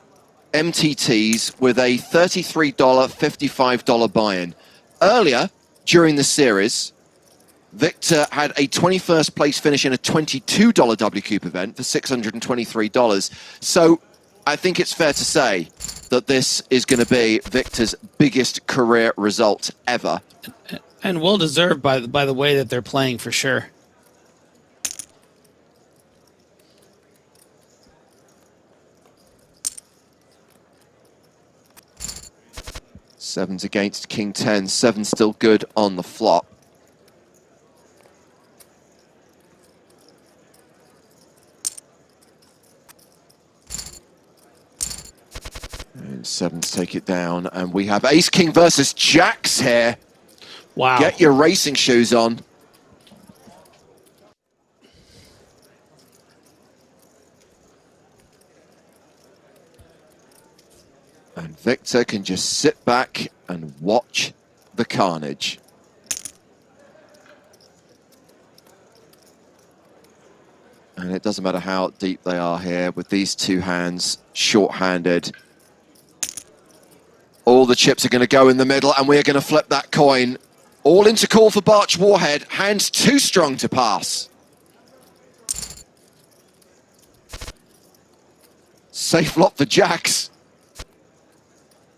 MTTs with a $33, $55 buy-in. Earlier, during the series, Victor had a 21st place finish in a $22 WCOOP event for $623. So I think it's fair to say that this is going to be Victor's biggest career result ever. And well deserved by the way that they're playing, for sure. Sevens against king 10. Seven still good on the flop. And sevens take it down. And we have ace king versus jacks here. Wow. Get your racing shoes on. And Victor can just sit back and watch the carnage. And it doesn't matter how deep they are here with these two hands short-handed. All the chips are going to go in the middle, and we're going to flip that coin. All into call for Barch Warhead. Hands too strong to pass. Safe flop for jacks.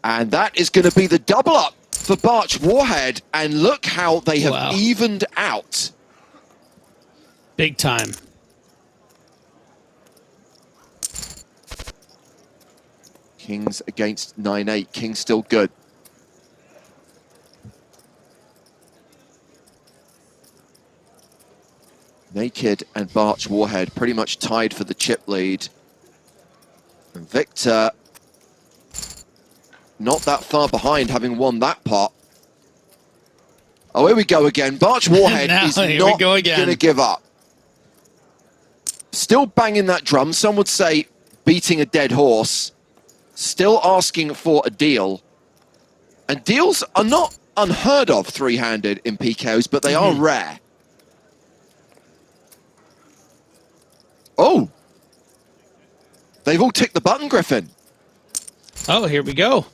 And that is going to be the double up for Barch Warhead. And look how they have evened out. Big time. Kings against 9-8. King still good. Naked and Barch Warhead pretty much tied for the chip lead. And Victor not that far behind, having won that pot. Oh, here we go again. Barch Warhead is not going to give up. Still banging that drum. Some would say beating a dead horse. Still asking for a deal. And deals are not unheard of three-handed in PKOs, but they are rare. Oh. They've all ticked the button, Griffin. Oh, here we go.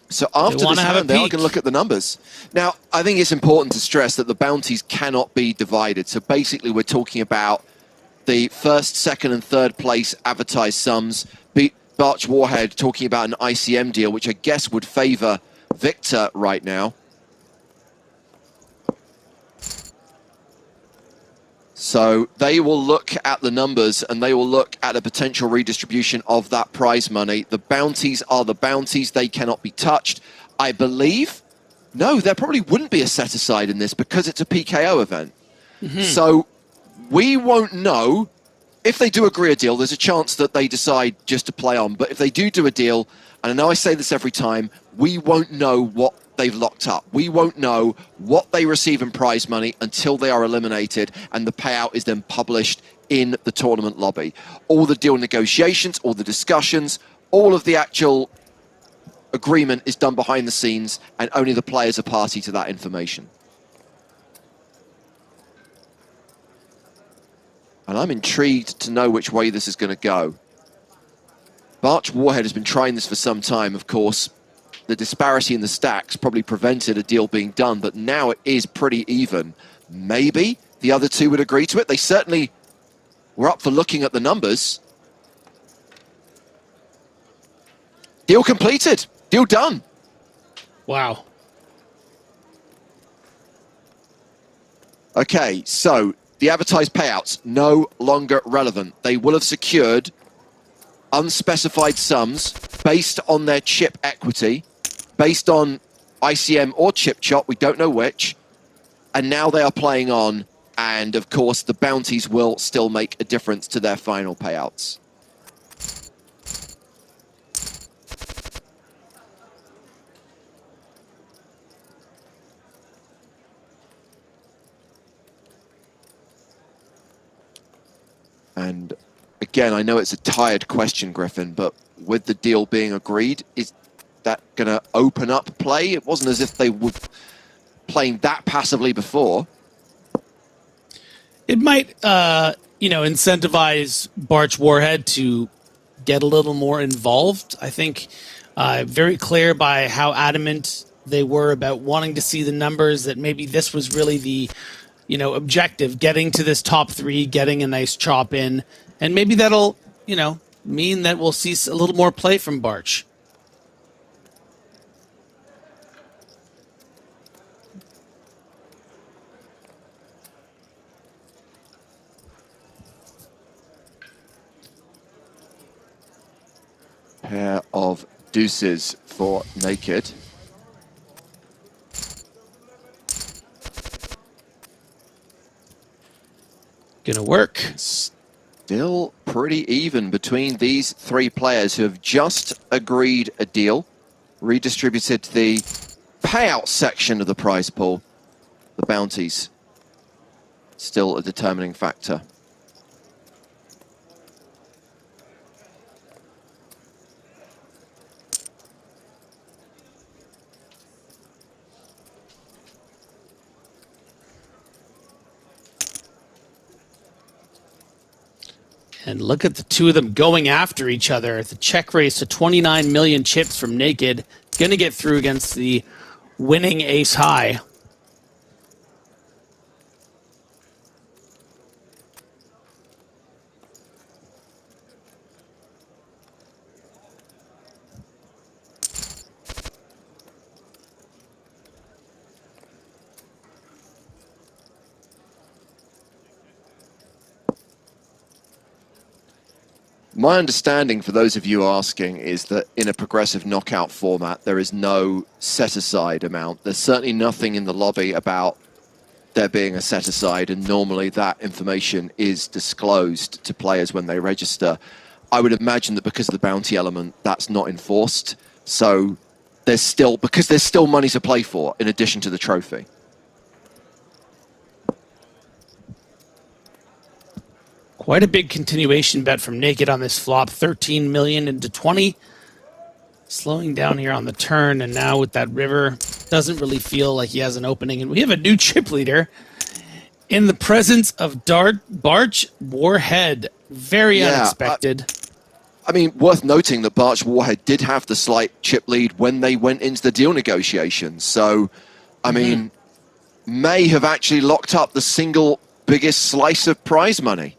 So after this hand, they are going to look at the numbers. Now, I think it's important to stress that the bounties cannot be divided. So basically, we're talking about the first, second, and third place advertised sums. Barch Warhead talking about an ICM deal, which I guess would favor Victor right now. So they will look at the numbers and they will look at a potential redistribution of that prize money. The bounties are the bounties. They cannot be touched. I believe, no, there probably wouldn't be a set aside in this because it's a PKO event. So we won't know. If they do agree a deal, there's a chance that they decide just to play on. But if they do a deal, and I know I say this every time, we won't know what they've locked up. We won't know what they receive in prize money until they are eliminated and the payout is then published in the tournament lobby. All the deal negotiations, all the discussions, all of the actual agreement is done behind the scenes and only the players are party to that information. And I'm intrigued to know which way this is going to go. Barch Warhead has been trying this for some time, of course. The disparity in the stacks probably prevented a deal being done, but now it is pretty even. Maybe the other two would agree to it. They certainly were up for looking at the numbers. Deal completed. Deal done. Wow. Okay, so the advertised payouts, no longer relevant. They will have secured unspecified sums based on their chip equity, based on ICM or chip chop, we don't know which, and now they are playing on, and of course the bounties will still make a difference to their final payouts. And again, I know it's a tired question, Griffin, but with the deal being agreed, is that going to open up play? It wasn't as if they were playing that passively before. It might, incentivize Barch Warhead to get a little more involved. I think very clear by how adamant they were about wanting to see the numbers that maybe this was really the objective, getting to this top three, getting a nice chop in, and maybe that'll, mean that we'll see a little more play from Barch. Pair of deuces for Naked. Gonna work. Still pretty even between these three players who have just agreed a deal, redistributed the payout section of the prize pool. The bounties still a determining factor. And look at the two of them going after each other. The check race to 29 million chips from Naked. Going to get through against the winning ace high. My understanding, for those of you asking, is that in a progressive knockout format, there is no set-aside amount. There's certainly nothing in the lobby about there being a set-aside, and normally that information is disclosed to players when they register. I would imagine that because of the bounty element, that's not enforced. So there's still money to play for in addition to the trophy. Quite a big continuation bet from Naked on this flop. 13 million into 20. Slowing down here on the turn, and now with that river, doesn't really feel like he has an opening. And we have a new chip leader in the presence of Barch Warhead. Very unexpected. I mean, worth noting that Barch Warhead did have the slight chip lead when they went into the deal negotiations. So, I mean, may have actually locked up the single biggest slice of prize money.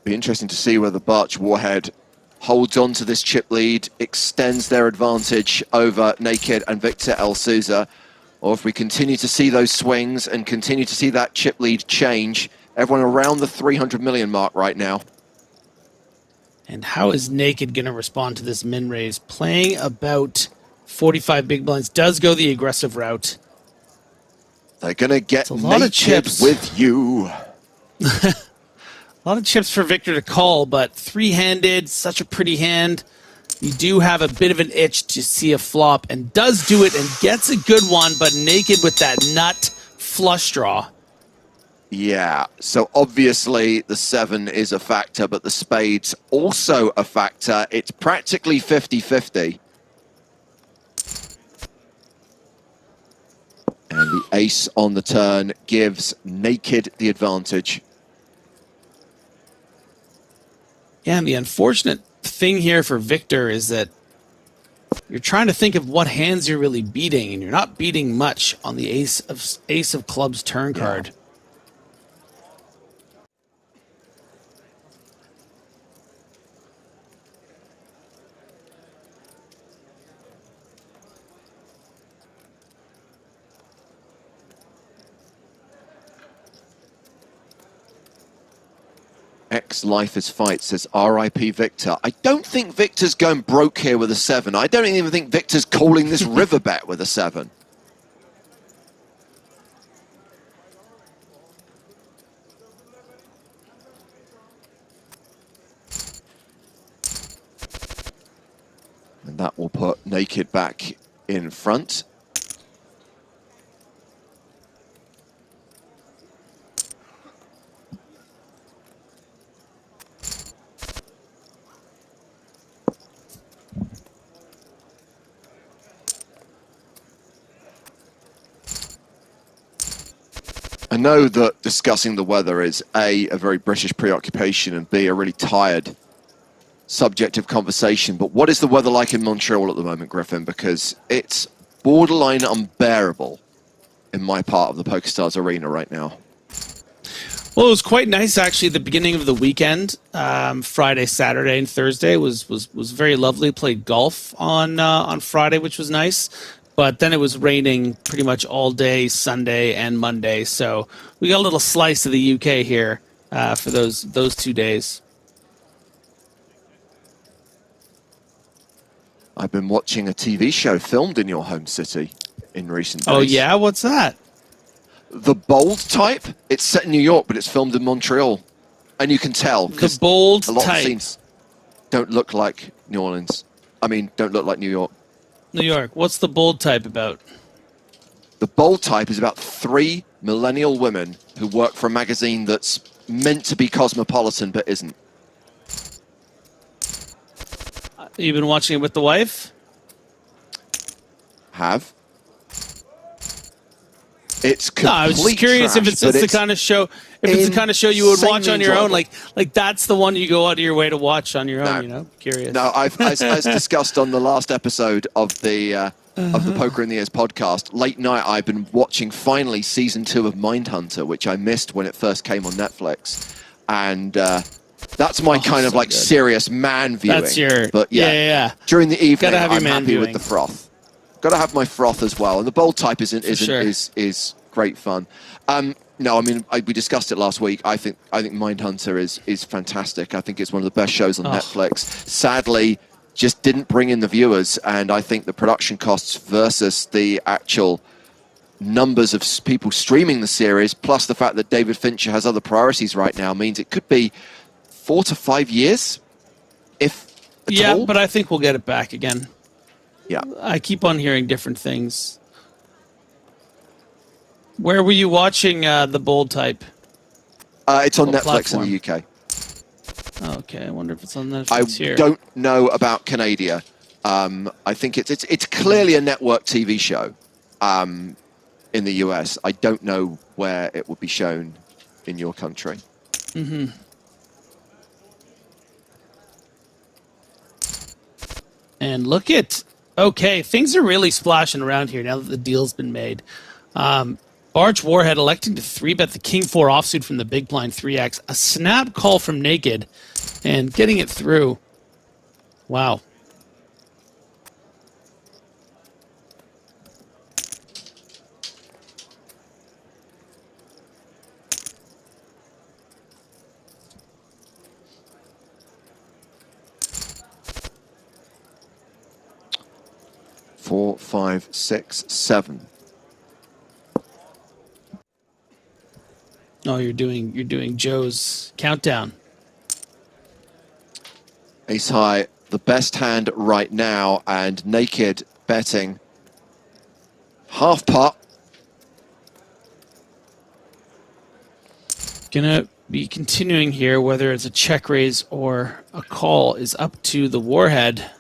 Be interesting to see whether Barch Warhead holds on to this chip lead, extends their advantage over Naked and Victor El Souza, or if we continue to see those swings and continue to see that chip lead change. Everyone around the 300 million mark right now. And how is Naked going to respond to this min raise? Playing about 45 big blinds, does go the aggressive route. They're going to get a lot of chips with you. A lot of chips for Victor to call, but three-handed, such a pretty hand. You do have a bit of an itch to see a flop, and does do it and gets a good one, but Naked with that nut flush draw. Yeah, so obviously the 7 is a factor, but the spade's also a factor. It's practically 50-50. And the ace on the turn gives Naked the advantage. Yeah, and the unfortunate thing here for Victor is that you're trying to think of what hands you're really beating, and you're not beating much on the ace of clubs turn card. Life is Fight says RIP Victor. I don't think Victor's going broke here with a 7. I don't even think Victor's calling this river bet with a 7. And that will put Naked back in front. I know that discussing the weather is A, a very British preoccupation, and B, a really tired subject of conversation. But what is the weather like in Montreal at the moment, Griffin? Because it's borderline unbearable in my part of the PokerStars arena right now. Well, it was quite nice actually at the beginning of the weekend. Friday, Saturday, and Thursday was very lovely. Played golf on Friday, which was nice. But then it was raining pretty much all day Sunday and Monday. So we got a little slice of the UK here for those 2 days. I've been watching a TV show filmed in your home city in recent days. Oh, yeah? What's that? The Bold Type. It's set in New York, but it's filmed in Montreal. And you can tell. The Bold a lot Type. of scenes don't look like New Orleans. I mean, don't look like New York. New York. What's the Bold Type about? The Bold Type is about 3 millennial women who work for a magazine that's meant to be cosmopolitan but isn't. You been watching it with the wife? Have. It's complete No, I was just curious trash, if it's the kind of show. If it's the kind of show you would watch on your own, like that's the one you go out of your way to watch on your own. You know, curious. No, as discussed on the last episode of the Poker in the Ears podcast, late night I've been watching finally season 2 of Mindhunter, which I missed when it first came on Netflix, and that's my kind of like serious man viewing. That's your, but yeah. During the evening, I'm happy with the froth. Got to have my froth as well, and the Bold Type is great fun. No, I mean we discussed it last week. I think Mindhunter is fantastic. I think it's one of the best shows on Netflix. Sadly, just didn't bring in the viewers, and I think the production costs versus the actual numbers of people streaming the series, plus the fact that David Fincher has other priorities right now, means it could be 4 to 5 years, if at all. But I think we'll get it back again. Yeah, I keep on hearing different things. Where were you watching the Bold Type? It's on What Netflix platform? in the UK. Okay, I wonder if it's on Netflix here. I don't know about Canada. I think it's clearly a network TV show in the US. I don't know where it would be shown in your country. Mm-hmm. And look at, okay, things are really splashing around here now that the deal's been made. Barch Barch Warhead electing to 3-bet the King 4 offsuit from the big blind 3x. A snap call from Naked and getting it through. Wow. Four, five, six, seven. Oh, you're doing Joe's countdown. Ace high, the best hand right now, and Naked betting half pot. Gonna be continuing here, whether it's a check raise or a call is up to the Warhead.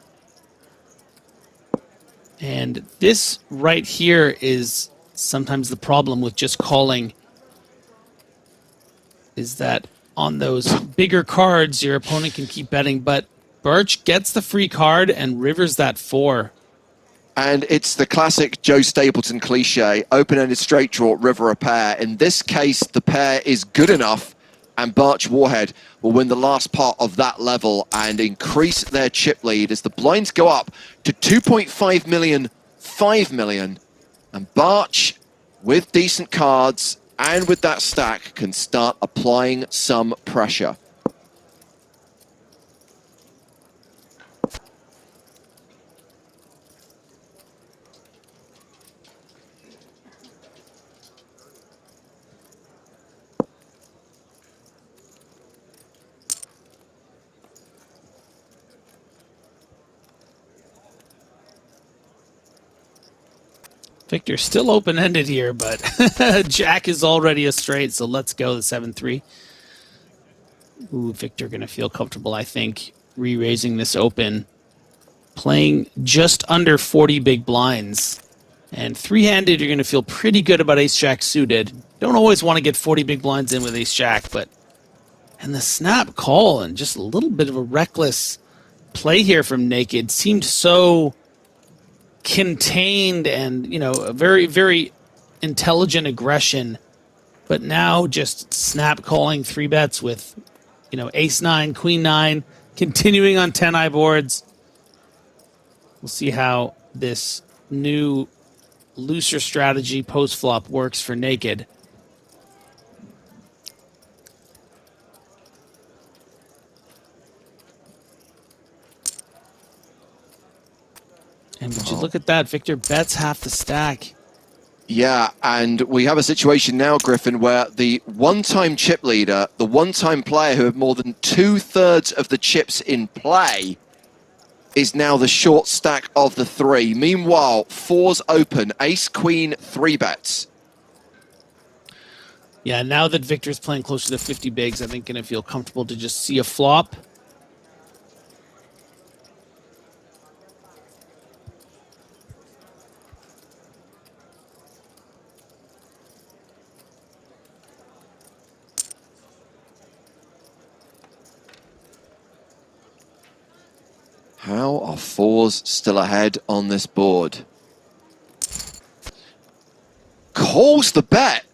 And this right here is sometimes the problem with just calling, is that on those bigger cards, your opponent can keep betting, but Birch gets the free card and rivers that 4. And it's the classic Joe Stapleton cliche, open-ended straight draw, river a pair. In this case, the pair is good enough, and Barch Warhead will win the last part of that level and increase their chip lead as the blinds go up to 2.5 million, 5 million. And Barch, with decent cards and with that stack, can start applying some pressure. Victor still open-ended here, but Jack is already a straight, so let's go the 7-3. Ooh, Victor going to feel comfortable, I think, re-raising this open. Playing just under 40 big blinds. And three-handed, you're going to feel pretty good about ace-jack suited. Don't always want to get 40 big blinds in with ace-jack, but... And the snap call and just a little bit of a reckless play here from Naked seemed so... contained and, you know, a very, very intelligent aggression, but now just snap calling 3-bets with, you know, ace-9, queen-9, continuing on 10-eye boards. We'll see how this new looser strategy post-flop works for Naked. And would you look at that? Victor bets half the stack. Yeah, and we have a situation now, Griffin, where the one-time chip leader, the one-time player who had more than 2/3 of the chips in play, is now the short stack of the 3. Meanwhile, 4's open, ace, queen, 3-bets. Yeah, now that Victor's playing closer to 50 bigs, I think going to feel comfortable to just see a flop. How are 4's still ahead on this board? Calls the bet.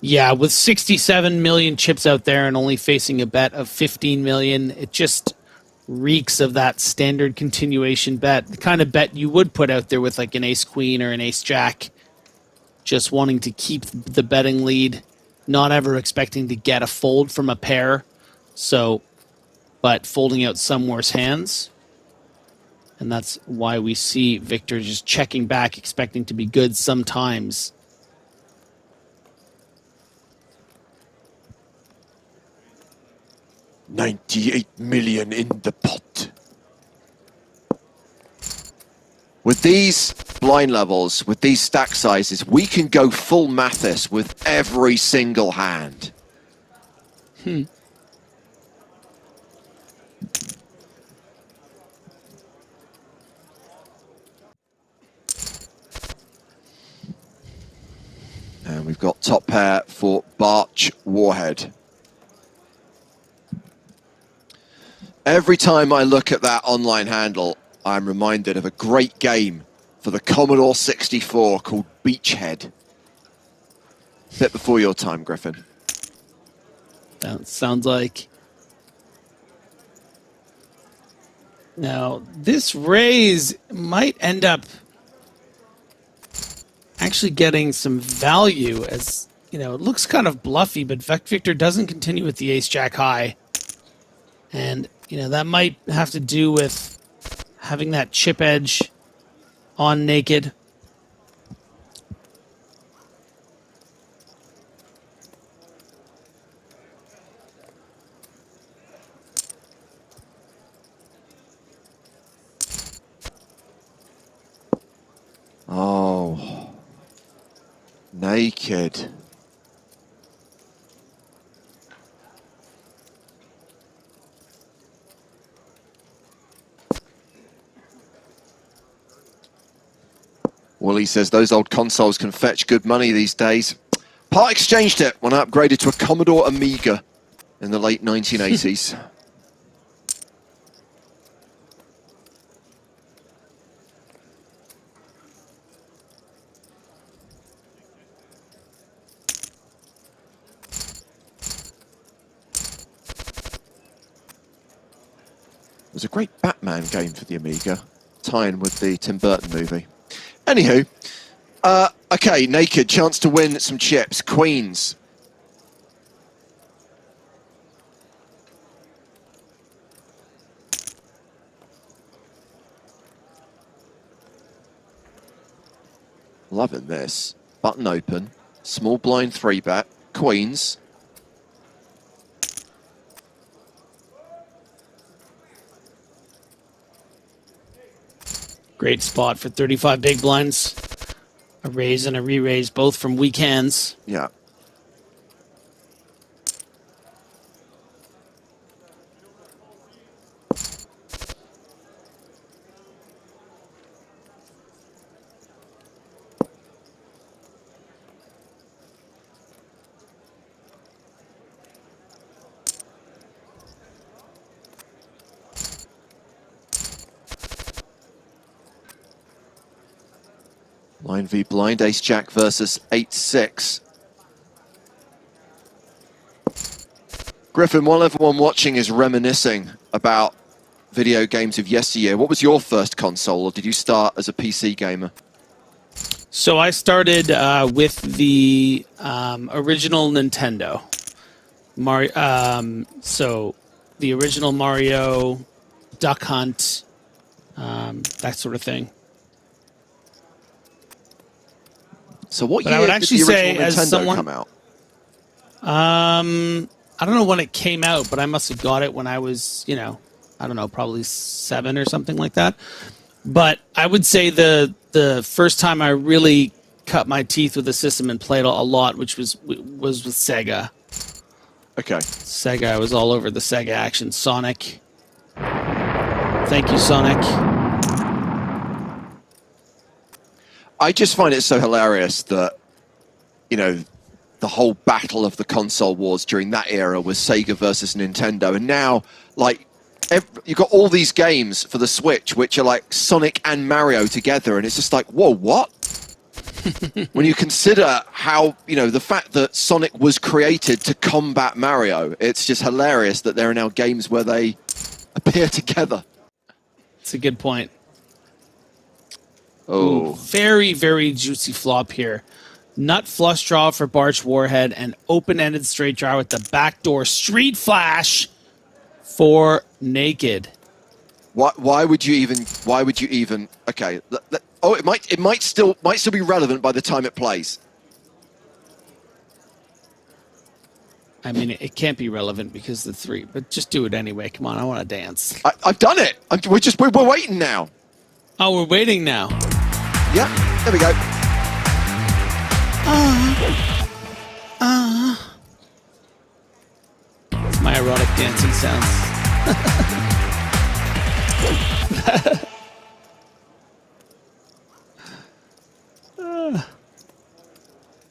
Yeah, with 67 million chips out there and only facing a bet of 15 million, it just reeks of that standard continuation bet. The kind of bet you would put out there with like an ace-queen or an ace-jack, just wanting to keep the betting lead, not ever expecting to get a fold from a pair. So... but folding out some worse hands. And that's why we see Victor just checking back, expecting to be good sometimes. $98 million in the pot. With these blind levels, with these stack sizes, we can go full Mathis with every single hand. And we've got top pair for Barch Warhead. Every time I look at that online handle, I'm reminded of a great game for the Commodore 64 called beachhead. Bit before your time, Griffin. That sounds like. Now, this raise might end up actually getting some value, as, you know, it looks kind of bluffy, but Victor doesn't continue with the ace-jack high. And, you know, that might have to do with having that chip edge on naked. Oh, naked. Willie says those old consoles can fetch good money these days. Part exchanged it when I upgraded to a Commodore Amiga in the late 1980s. It was a great Batman game for the Amiga, tying with the Tim Burton movie. Anywho, okay, naked, chance to win some chips. Queens. Loving this. Button open, small blind 3-bet, queens. Great spot for 35 big blinds. A raise and a re-raise, both from weak hands. Yeah. Blind v blind, ace-jack versus 8-6. Griffin, while everyone watching is reminiscing about video games of yesteryear, what was your first console, or did you start as a PC gamer? So I started with the original Nintendo. So the original Mario, Duck Hunt, that sort of thing. So what But year I would did actually the say, original as Nintendo someone, come out? I don't know when it came out, but I must have got it when I was, you know, I don't know, probably 7 or something like that. But I would say the first time I really cut my teeth with the system and played a lot, which was with Sega. Okay. Sega, I was all over the Sega action. Sonic. Thank you, Sonic. I just find it so hilarious that, you know, the whole battle of the console wars during that era was Sega versus Nintendo. And now, like, you've got all these games for the Switch, which are like Sonic and Mario together. And it's just like, whoa, what? When you consider how, you know, the fact that Sonic was created to combat Mario, it's just hilarious that there are now games where they appear together. It's a good point. Oh, Ooh, very, very juicy flop here. Nut flush draw for Barch Warhead and open-ended straight draw with the backdoor street flash for naked. why would you even? Okay, oh, it might still be relevant by the time it plays. I mean, it can't be relevant because the 3, but just do it anyway. Come on, I want to dance. I've done it. We're waiting now. Oh, we're waiting now. Yeah, there we go. My erotic dancing sounds.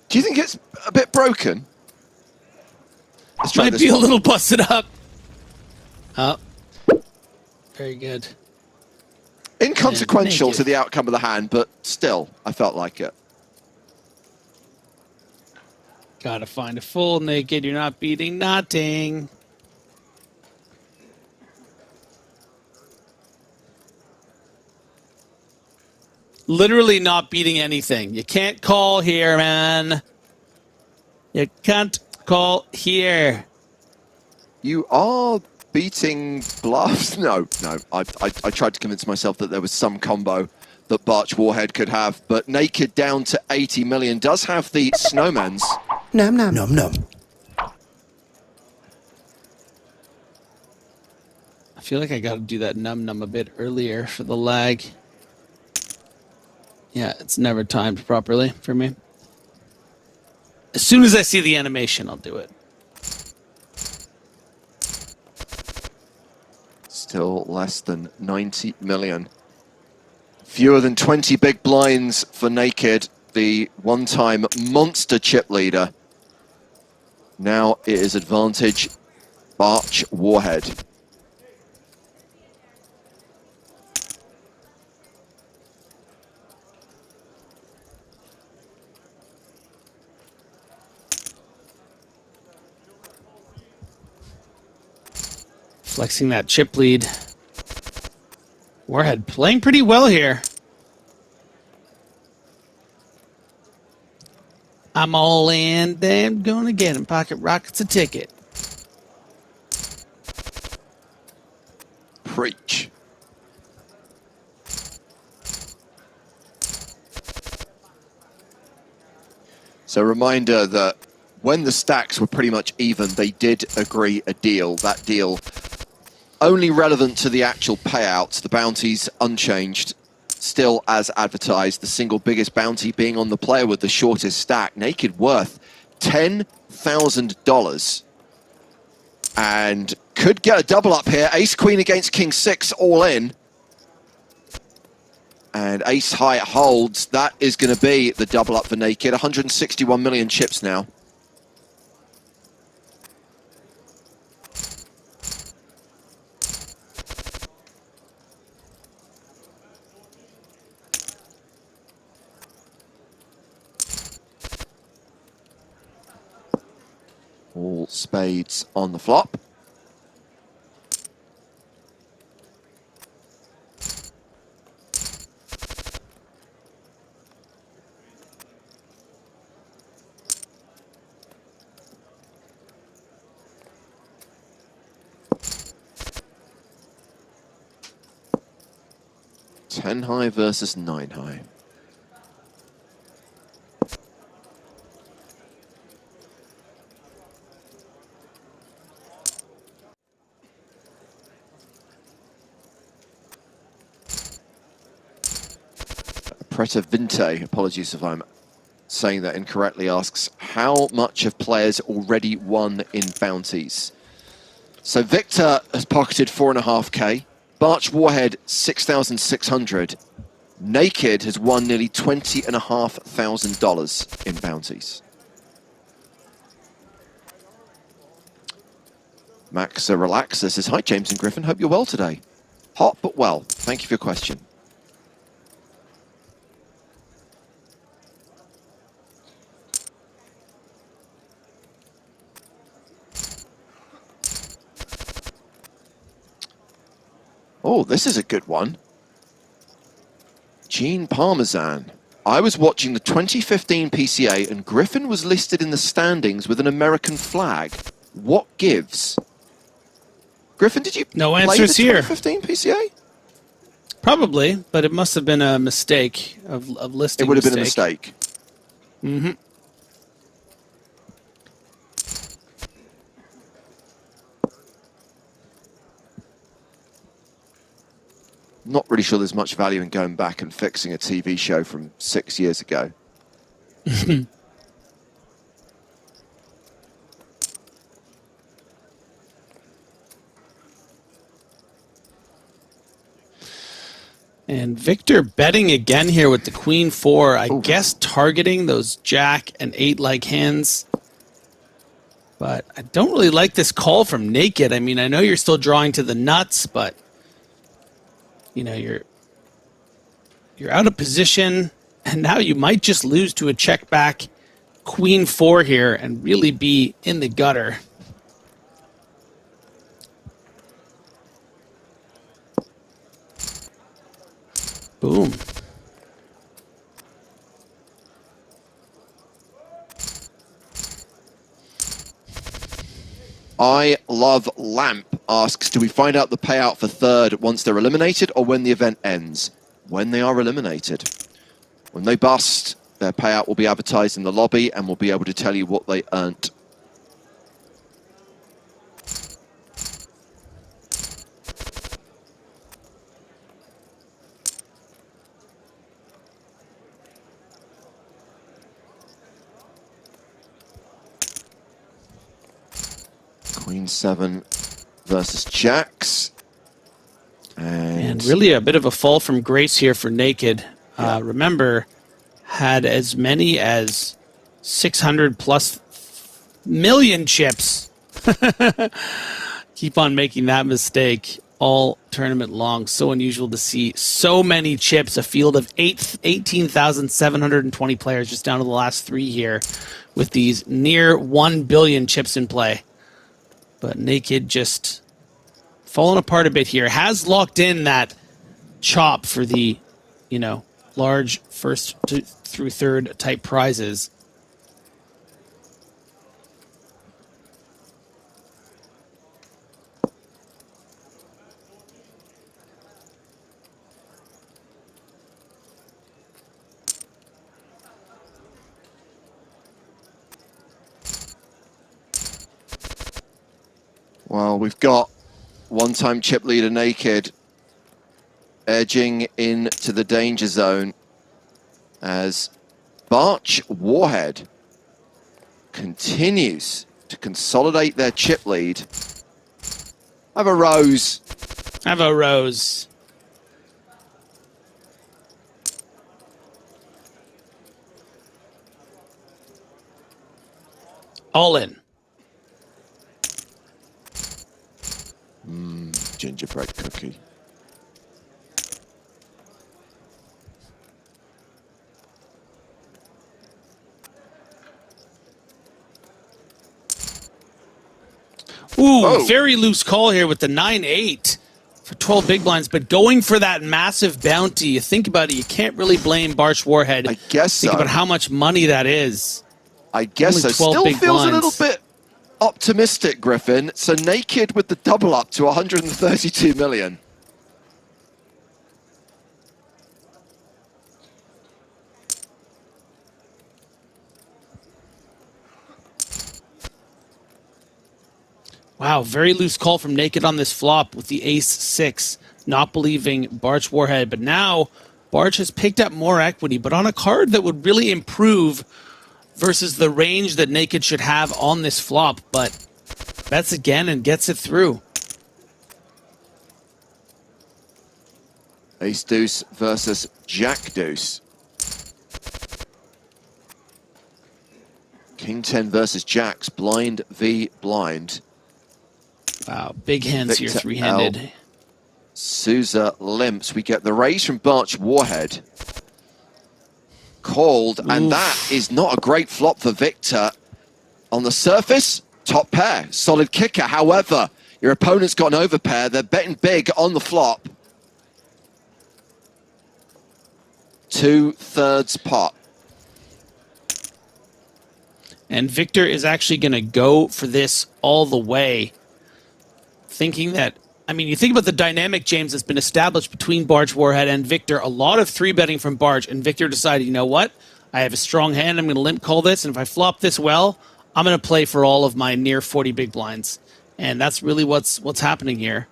Do you think it's a bit broken? Let's try Might this be a one. little busted up. Oh, very good. Inconsequential naked. to the outcome of the hand, but still, I felt like it. Gotta find a full naked. You're not beating nothing. Literally not beating anything. You can't call here, man. You can't call here. You are beating bluffs. No. I tried to convince myself that there was some combo that Barch Warhead could have, but Naked down to 80 million does have the snowmans. Num num. Num num. I feel like I got to do that num a bit earlier for the lag. Yeah, it's never timed properly for me. As soon as I see the animation, I'll do it. Still less than 90 million. Fewer than 20 big blinds for Naked, the one-time monster chip leader. Now it is advantage Barch Warhead. Flexing that chip lead. Warhead playing pretty well here. I'm all in, then gonna get him. Pocket Rocket's a ticket. Preach. So reminder that when the stacks were pretty much even, they did agree a deal. That deal only relevant to the actual payouts, the bounties unchanged, still as advertised, the single biggest bounty being on the player with the shortest stack. Naked worth $10,000 and could get a double up here. Ace Queen against King 6 all in. And Ace High holds. That is going to be the double up for Naked. 161 million chips now. All spades on the flop. Ten high versus 9 high. Preta Vinte, apologies if I'm saying that incorrectly, asks, how much have players already won in bounties? So Victor has pocketed 4.5K, Barch Warhead 6,600, Naked has won nearly $20,500 in bounties. Max Relaxer says, hi James and Griffin, hope you're well today. Hot but well, thank you for your question. Oh, this is a good one. Gene Parmesan. I was watching the 2015 PCA and Griffin was listed in the standings with an American flag. What gives? Griffin, did you No play answers the here. 2015 PCA? Probably, but it must have been a mistake of listing. It would have been a mistake. Mm-hmm. Not really sure there's much value in going back and fixing a TV show from 6 years ago. And Victor betting again here with the Queen 4. I guess targeting those Jack and 8-like hands. But I don't really like this call from Naked. I mean, I know you're still drawing to the nuts, but you know, you're out of position, and now you might just lose to a check back queen 4 here and really be in the gutter. Boom. I Love Lamp asks, do we find out the payout for third once they're eliminated or when the event ends? When they are eliminated. When they bust, their payout will be advertised in the lobby and we'll be able to tell you what they earned. Queen 7 versus Jacks. And really a bit of a fall from grace here for Naked. Remember, had as many as 600 plus million chips. Keep on making that mistake all tournament long. So unusual to see so many chips. A field of 18,720 players just down to the last 3 here with these near 1 billion chips in play. But Naked just falling apart a bit here. Has locked in that chop for the, you know, large first through third type prizes. Well, we've got one-time chip leader Naked edging into the danger zone as Barch Warhead continues to consolidate their chip lead. Have a rose. Have a rose. All in. Gingerbread cookie. Ooh, very loose call here with the 9-8 for 12 big blinds, but going for that massive bounty. You think about it, you can't really blame Barch Warhead. I guess Think so. about how much money that is. I guess so. Only 12 Still big feels blinds. a little bit optimistic, Griffin. So Naked with the double up to 132 million. Wow, very loose call from Naked on this flop with the ace-6, not believing Barch Warhead. But now Barch has picked up more equity, but on a card that would really improve versus the range that Naked should have on this flop. But bets again and gets it through. Ace Deuce versus Jack Deuce. King 10 versus Jacks, blind v blind. Wow, big hands here, Victor three-handed. L. Souza limps. We get the raise from Barch Warhead. Called, and that is not a great flop for Victor. On the surface, top pair, solid kicker. However, your opponent's got an overpair. They're betting big on the flop. 2/3 pot. And Victor is actually going to go for this all the way. Thinking that, I mean, you think about the dynamic, James, that's been established between Barch Warhead and Victor. A lot of 3-betting from Barch, and Victor decided, you know what? I have a strong hand. I'm going to limp call this, and if I flop this well, I'm going to play for all of my near 40 big blinds. And that's really what's happening here.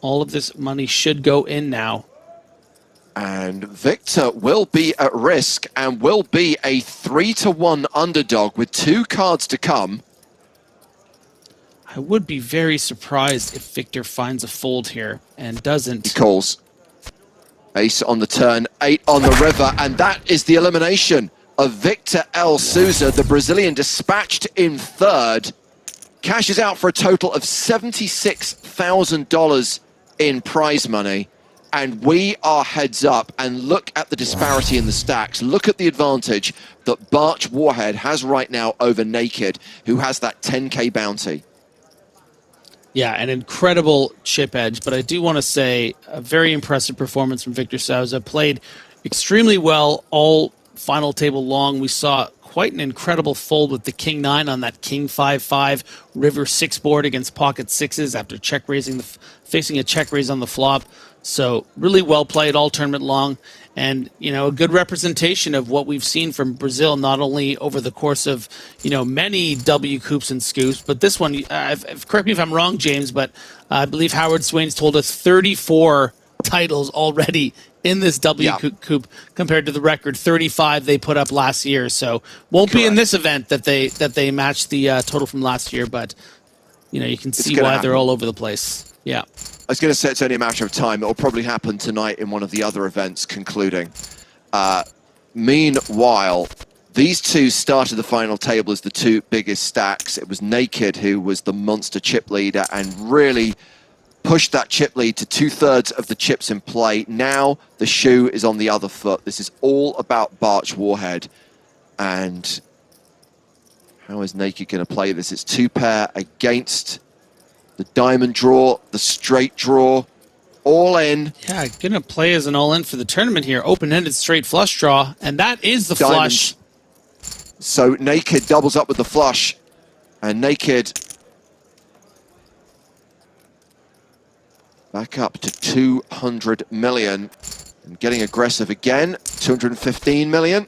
All of this money should go in now. And Victor will be at risk and will be a 3-1 underdog with 2 cards to come. I would be very surprised if Victor finds a fold here and doesn't. He calls. Ace on the turn, 8 on the river, and that is the elimination of Victor L. Souza, the Brazilian dispatched in third. Cashes out for a total of $76,000 in prize money. And we are heads up, and look at the disparity in the stacks. Look at the advantage that Barch Warhead has right now over Naked, who has that 10K bounty. Yeah, an incredible chip edge, but I do want to say a very impressive performance from Victor Souza. Played extremely well all final table long. We saw quite an incredible fold with the King 9 on that King 5-5 River 6 board against pocket sixes after check raising facing a check raise on the flop. So really well played all tournament long, and a good representation of what we've seen from Brazil, not only over the course of many WCOOPs and scoops, but this one. Correct me if I'm wrong, James, but I believe Howard Swain's told us 34 titles already in this WCOOP compared to the record 35 they put up last year. So won't be in this event that they match the total from last year, but you can see why they're all over the place. Yeah. I was going to say it's only a matter of time. It'll probably happen tonight in one of the other events concluding. Meanwhile, these two started the final table as the two biggest stacks. It was Naked who was the monster chip leader and really pushed that chip lead to 2/3 of the chips in play. Now the shoe is on the other foot. This is all about Barch Warhead. And how is Naked going to play this? It's two pair against the diamond draw, the straight draw, all in. Yeah, gonna play as an all-in for the tournament here. Open-ended straight flush draw, and that is the flush. So Naked doubles up with the flush, and Naked back up to 200 million, and getting aggressive again, 215 million.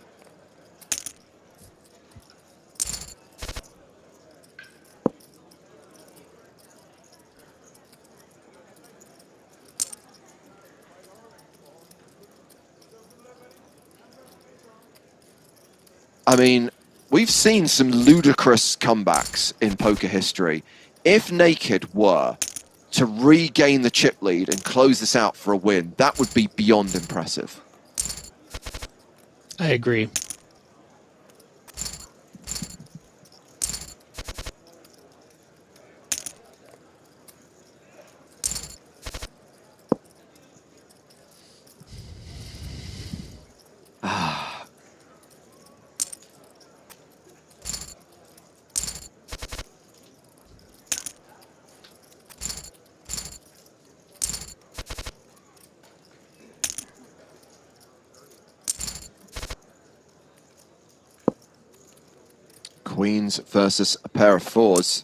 I mean, we've seen some ludicrous comebacks in poker history. If Naked were to regain the chip lead and close this out for a win, that would be beyond impressive. I agree. Queens versus a pair of fours.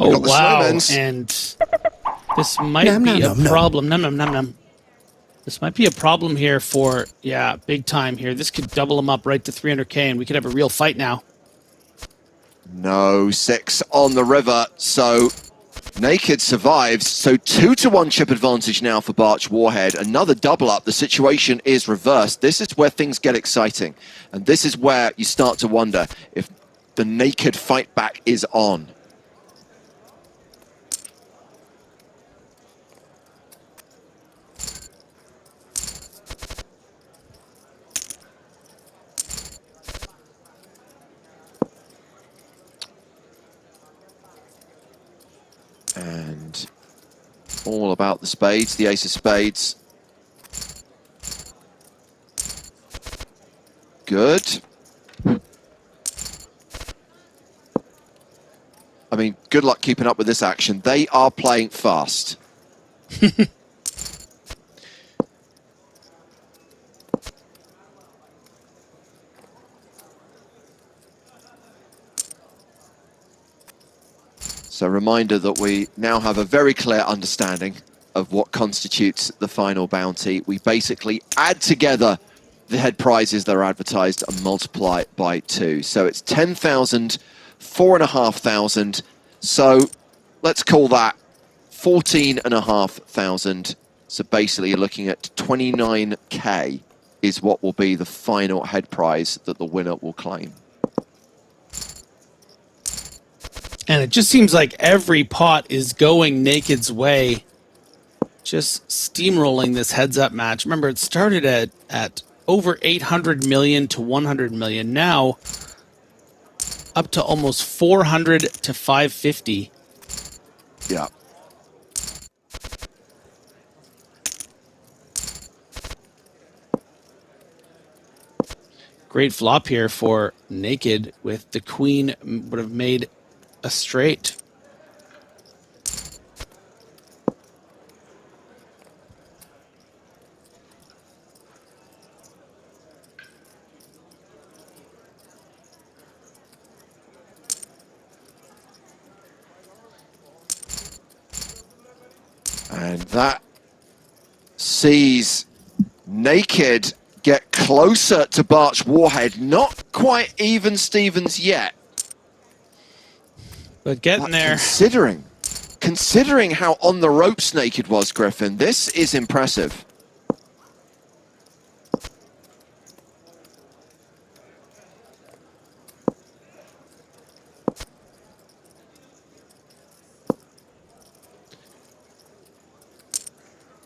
Oh, wow. And this might be a problem. This might be a problem here for, big time here. This could double them up right to 300K, and we could have a real fight now. No, 6 on the river, so Naked survives. So 2-1 chip advantage now for Barch Warhead. Another double up. The situation is reversed. This is where things get exciting. And this is where you start to wonder if the Naked fight back is on. And all about the spades, the ace of spades. Good. I mean, good luck keeping up with this action. They are playing fast. So reminder that we now have a very clear understanding of what constitutes the final bounty. We basically add together the head prizes that are advertised and multiply it by 2. So it's 10,000, 4,500. So let's call that 14,500. So basically you're looking at 29K is what will be the final head prize that the winner will claim. And it just seems like every pot is going Naked's way. Just steamrolling this heads-up match. Remember, it started at over 800 million to 100 million. Now, up to almost 400 to 550. Yeah. Great flop here for Naked with the queen would have made a straight. And that sees Naked get closer to Barch Warhead. Not quite even Stevens yet. But getting there. Considering how on the ropes Naked was, Griffin, this is impressive.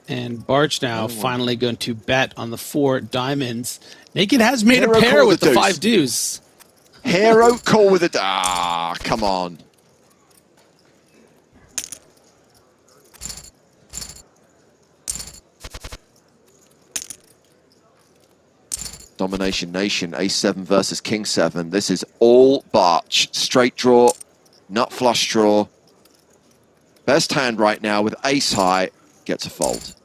And Barch now finally going to bet on the 4 diamonds. Naked has made Hero a pair call with the the deuce. 5 deuce. Hero call with a... Ah, come on. Domination Nation, Ace-7 versus King-7. This is all Barch. Straight draw, nut flush draw. Best hand right now with ace high gets a fold.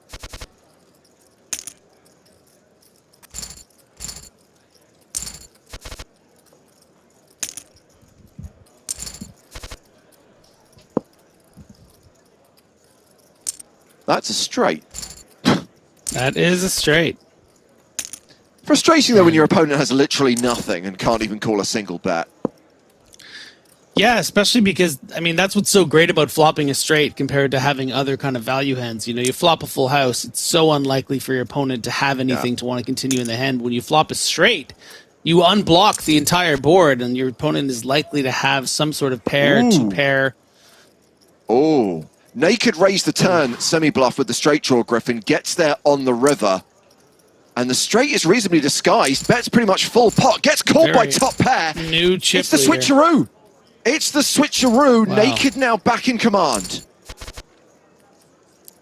That's a straight. That is a straight. Frustrating though when your opponent has literally nothing and can't even call a single bet. Yeah, especially because, I mean, that's what's so great about flopping a straight compared to having other kind of value hands. You know, you flop a full house, it's so unlikely for your opponent to have anything to want to continue in the hand. When you flop a straight, you unblock the entire board and your opponent is likely to have some sort of pair, 2 pair. Oh, Naked raised the turn, semi-bluff with the straight draw, Griffin, gets there on the river. And the straight is reasonably disguised, bets pretty much full pot, gets called by top pair. New chip It's the leader. switcheroo. It's the switcheroo. Wow. Naked now back in command.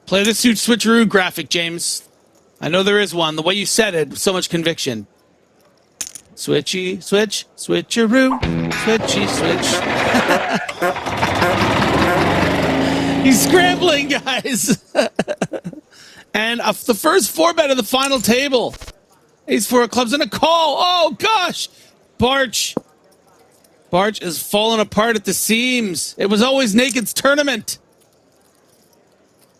Play the suit switcheroo graphic, James. I know there is one. The way you said it, with so much conviction. Switchy, switch, switcheroo, switchy, switch. He's scrambling, guys. And the first 4-bet of the final table. Ace-4 of clubs and a call. Oh, gosh. Barch is falling apart at the seams. It was always Naked's tournament.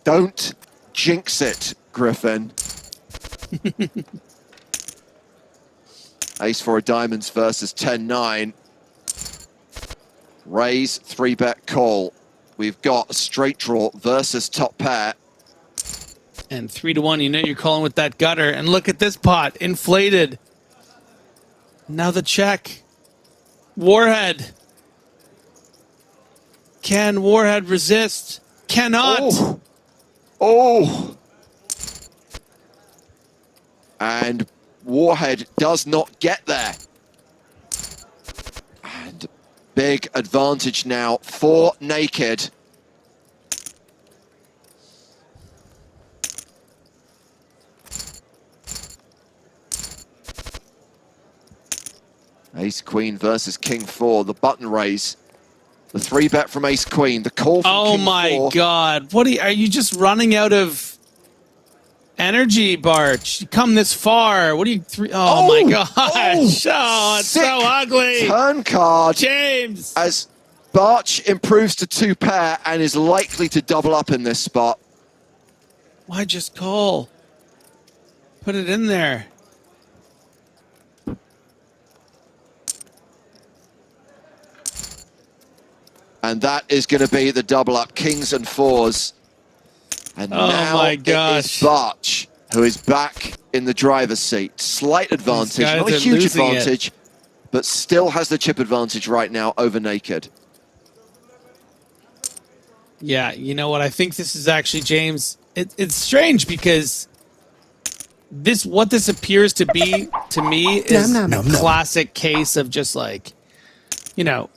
Don't jinx it, Griffin. Ace-4 of diamonds versus 10-9. Raise, 3-bet call. We've got a straight draw versus top pair. And 3-1, you know you're calling with that gutter. And look at this pot, inflated. Now the check. Warhead. Can Warhead resist? Cannot. Oh. And Warhead does not get there. And big advantage now for Naked. Ace-Queen versus King-4, the button raise. The 3-bet from Ace-Queen, the call from Oh King-4. my God. What are you just running out of energy, Barch? You come this far. What are you... Oh my gosh. Oh, it's sick so ugly. turn card James. as Barch improves to 2 pair and is likely to double up in this spot. Why just call? Put it in there. And that is going to be the double up, kings and fours. And Oh now my it gosh. is Barch who is back in the driver's seat. Slight advantage, guys not a are huge losing it. advantage, but still has the chip advantage right now over Naked. Yeah, you know what? I think this is actually, James, it's strange because what this appears to be to me is a classic case of just like, you know,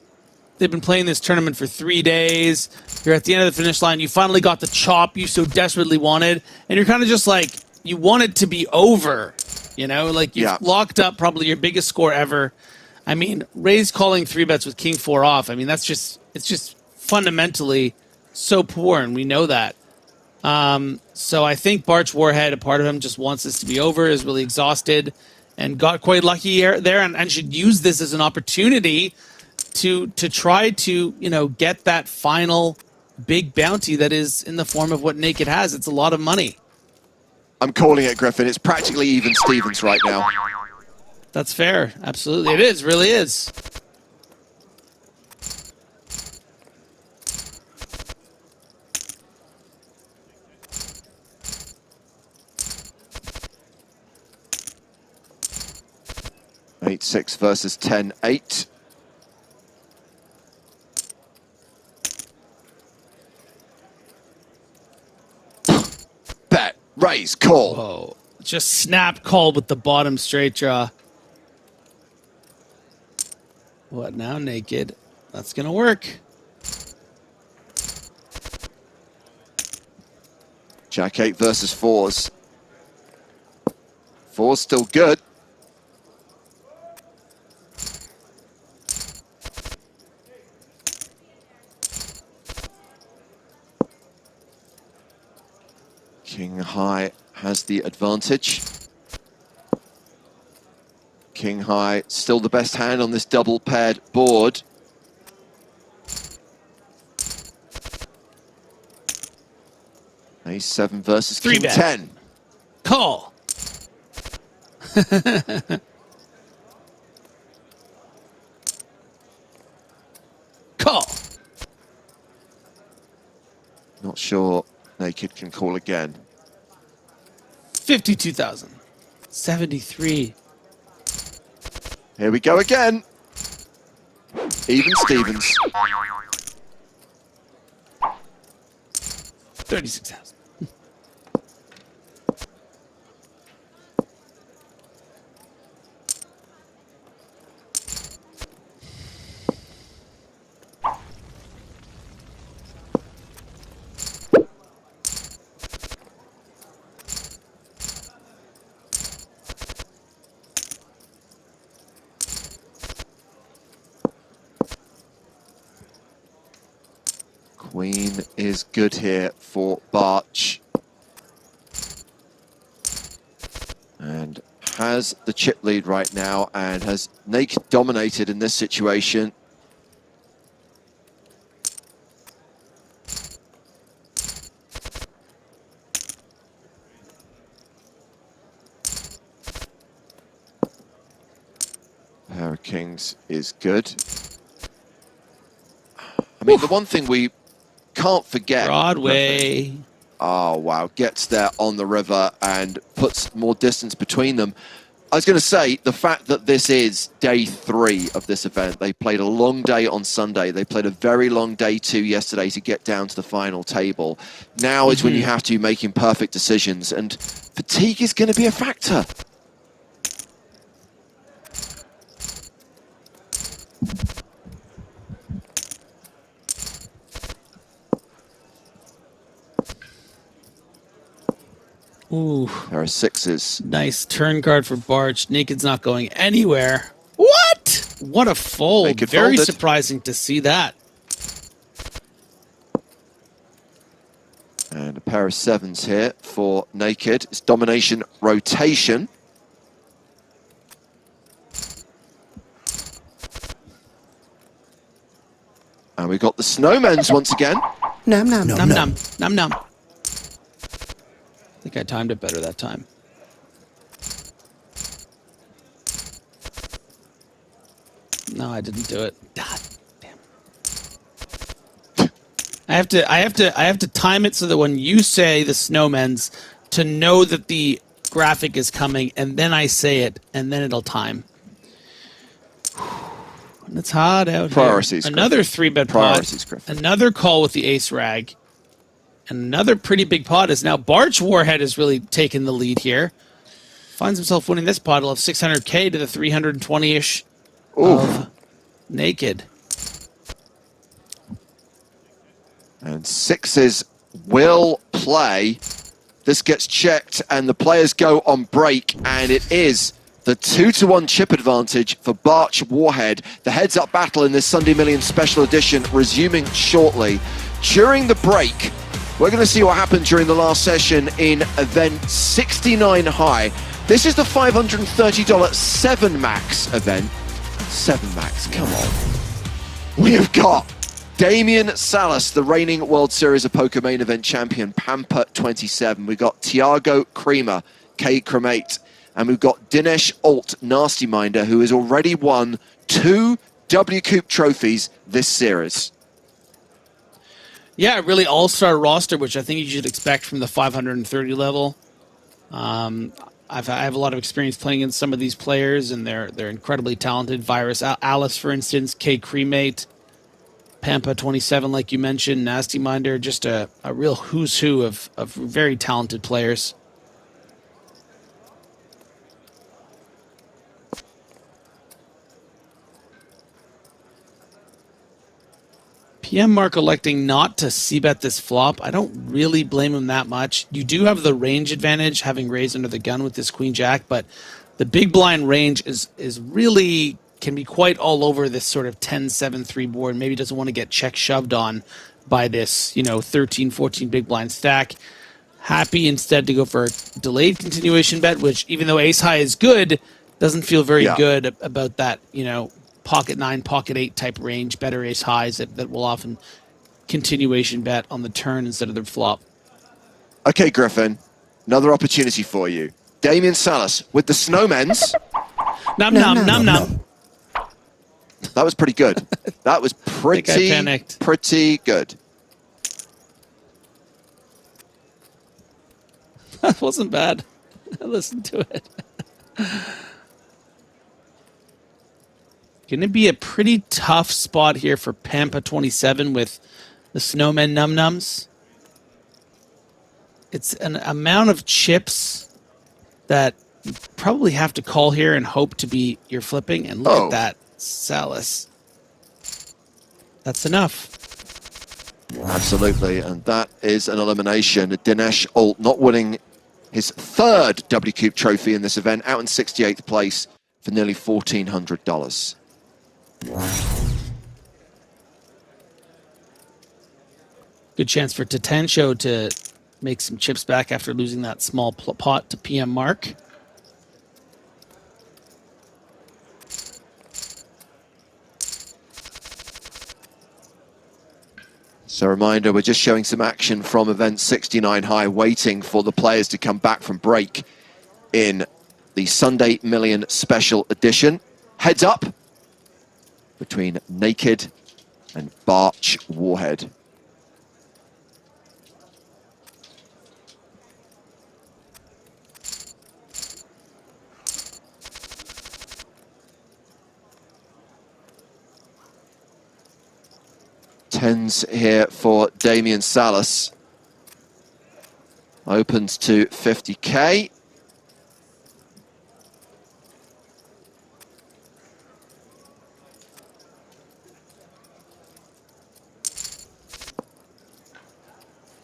they've been playing this tournament for 3 days. You're at the end of the finish line. You finally got the chop you so desperately wanted. And you're kind of just like, you want it to be over. You know, like you've locked up probably your biggest score ever. I mean, Ray's calling 3-bets with king 4 off. I mean, it's just fundamentally so poor, and we know that. So I think Barch Warhead, a part of him, just wants this to be over, is really exhausted, and got quite lucky there, and should use this as an opportunity to try to, you know, get that final big bounty that is in the form of what Naked has. It's a lot of money. I'm calling it, Griffin. It's practically even Stevens right now. That's fair. Absolutely. It is. Really is. Eight 6 versus 10-8. Bet, raise, call. Whoa. Just snap call with the bottom straight draw. What now, Naked? That's going to work. Jack 8 versus 4s. 4's still good. King High has the advantage. King High still the best hand on this double paired board. Ace 7 versus King 10. Call. Call. Not sure Naked can call again. 52,000. 73. Here we go again. Even Stevens. 36,000. Queen is good here for Barch. And has the chip lead right now and has Naked dominated in this situation. Pair of kings is good. I mean, the one thing we can't forget. Broadway. Oh, wow. Gets there on the river and puts more distance between them. I was going to say, the fact that this is day 3 of this event, they played a long day on Sunday. They played a very long day 2 yesterday to get down to the final table. Now is when you have to be making perfect decisions, and fatigue is going to be a factor. Ooh. There are 6s. Nice turn card for Barch. Naked's not going anywhere. What? What a fold. Naked Very folded. surprising to see that. And a pair of 7s here for Naked. It's domination rotation. And we've snowmen's once again. Nom nom Num num. Num num. I think I timed it better that time. No, I didn't do it. God damn. I have to time it so that when you say the snowmen's, to know that the graphic is coming, and then I say it, and then it'll time. And it's hot out Priorities, here. Another 3-bet pot. Priorities, Griffin. Another call with the ace rag. And another pretty big pot is now Barch Warhead has really taken the lead here. Finds himself winning this pot. He'll have 600K to the 320-ish of Naked. And sixes will play. This gets checked, and the players go on break, and it is the 2-to-1 chip advantage for Barch Warhead. The heads-up battle in this Sunday Million Special Edition resuming shortly. During the break, we're going to see what happened during the last session in event 69 high. This is the $530 7 max event. 7 max, come on. We have got Damian Salas, the reigning World Series of Poker main event champion, Pampa 27. We've got Tiago Creamer, K Cremate. And we've got Dinesh Alt, Nasty Minder, who has already won 2 WCOOP trophies this series. Yeah, really all-star roster, which I think you should expect from the 530 level. I have a lot of experience playing against some of these players, and they're incredibly talented. Virus Alice, for instance, K Cremate, Pampa 27, like you mentioned, Nasty Minder, just a real who's who of very talented players. PM Mark electing not to c-bet this flop. I don't really blame him that much. You do have the range advantage, having raised under the gun with this Queen-Jack, but the big blind range is really can be quite all over this sort of 10-7-3 board. Maybe doesn't want to get check shoved on by this, 13, 14 big blind stack. Happy instead to go for a delayed continuation bet, which even though ace high is good, doesn't feel very good about that, pocket 9, pocket 8 type range, better ace highs that will often continuation bet on the turn instead of the flop. Okay, Griffin, another opportunity for you. Damian Salas with the snowmen's. Num num num num. That was pretty good. That was I panicked. pretty good. That wasn't bad. I listened to it. Going to be a pretty tough spot here for Pampa 27 with the Snowmen Num Nums. It's an amount of chips that you probably have to call here and hope to be your flipping. And look at that, Salas. That's enough. Absolutely, and that is an elimination. Dinesh Alt not winning his 3rd WCOOP trophy in this event, out in 68th place for nearly $1,400. Good chance for Tatencho to make some chips back after losing that small pot to PM Mark. So a reminder, we're just showing some action from event 69 high, waiting for the players to come back from break in the Sunday Million Special Edition. Heads up between Naked and Barch Warhead. Tens here for Damian Salas. Opens to 50K.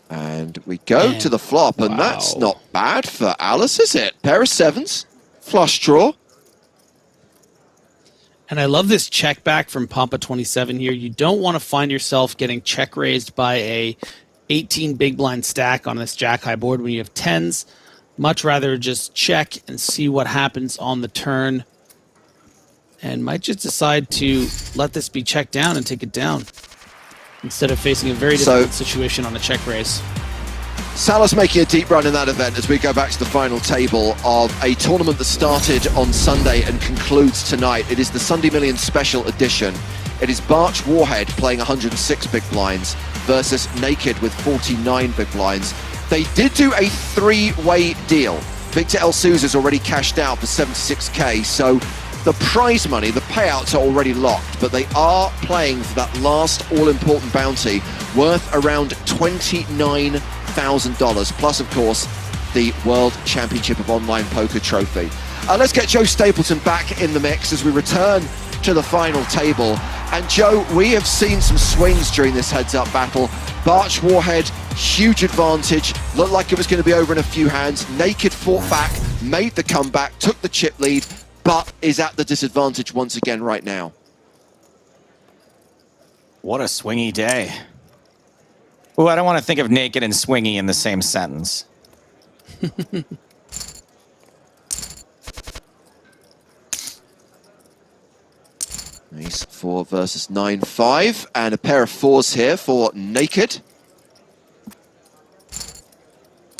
And we go to the flop, and that's not bad for Alice, is it? Pair of sevens, flush draw. And I love this check back from Pampa 27 here. You don't want to find yourself getting check raised by a 18 big blind stack on this jack high board when you have tens. Much rather just check and see what happens on the turn. And might just decide to let this be checked down and take it down. instead of facing a very difficult situation on a check raise. Salah's making a deep run in that event as we go back to the final table of a tournament that started on Sunday and concludes tonight. It is the Sunday Million Special Edition. It is Barch Warhead playing 106 big blinds versus Naked with 49 big blinds. They did do a three-way deal. Victor El Sousa's already cashed out for 76k, so the prize money, the payouts are already locked, but they are playing for that last all-important bounty worth around $29,000, plus, of course, the World Championship of Online Poker trophy. Let's get Joe Stapleton back in the mix as we return to the final table. And Joe, we have seen some swings during this heads-up battle. Barch Warhead, huge advantage, looked like it was going to be over in a few hands. Naked fought back, made the comeback, took the chip lead, but is at the disadvantage once again right now. What a swingy day. Oh, I don't want to think of naked and swingy in the same sentence. Ace 4 versus 9-5, and a pair of fours here for Naked.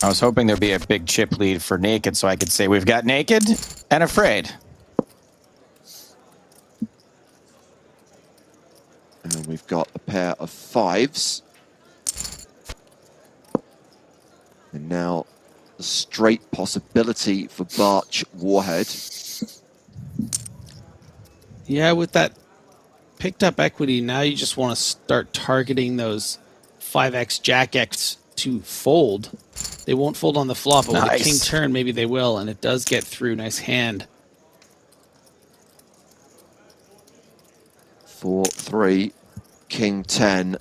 I was hoping there'd be a big chip lead for Naked so I could say we've got Naked and Afraid. And we've got a pair of fives. And now the straight possibility for Barch Warhead. Yeah, with that picked up equity, now you just want to start targeting those 5x, Jack X to fold. They won't fold on the flop, but with a king turn, maybe they will, and it does get through. Nice hand. 4-3, king 10.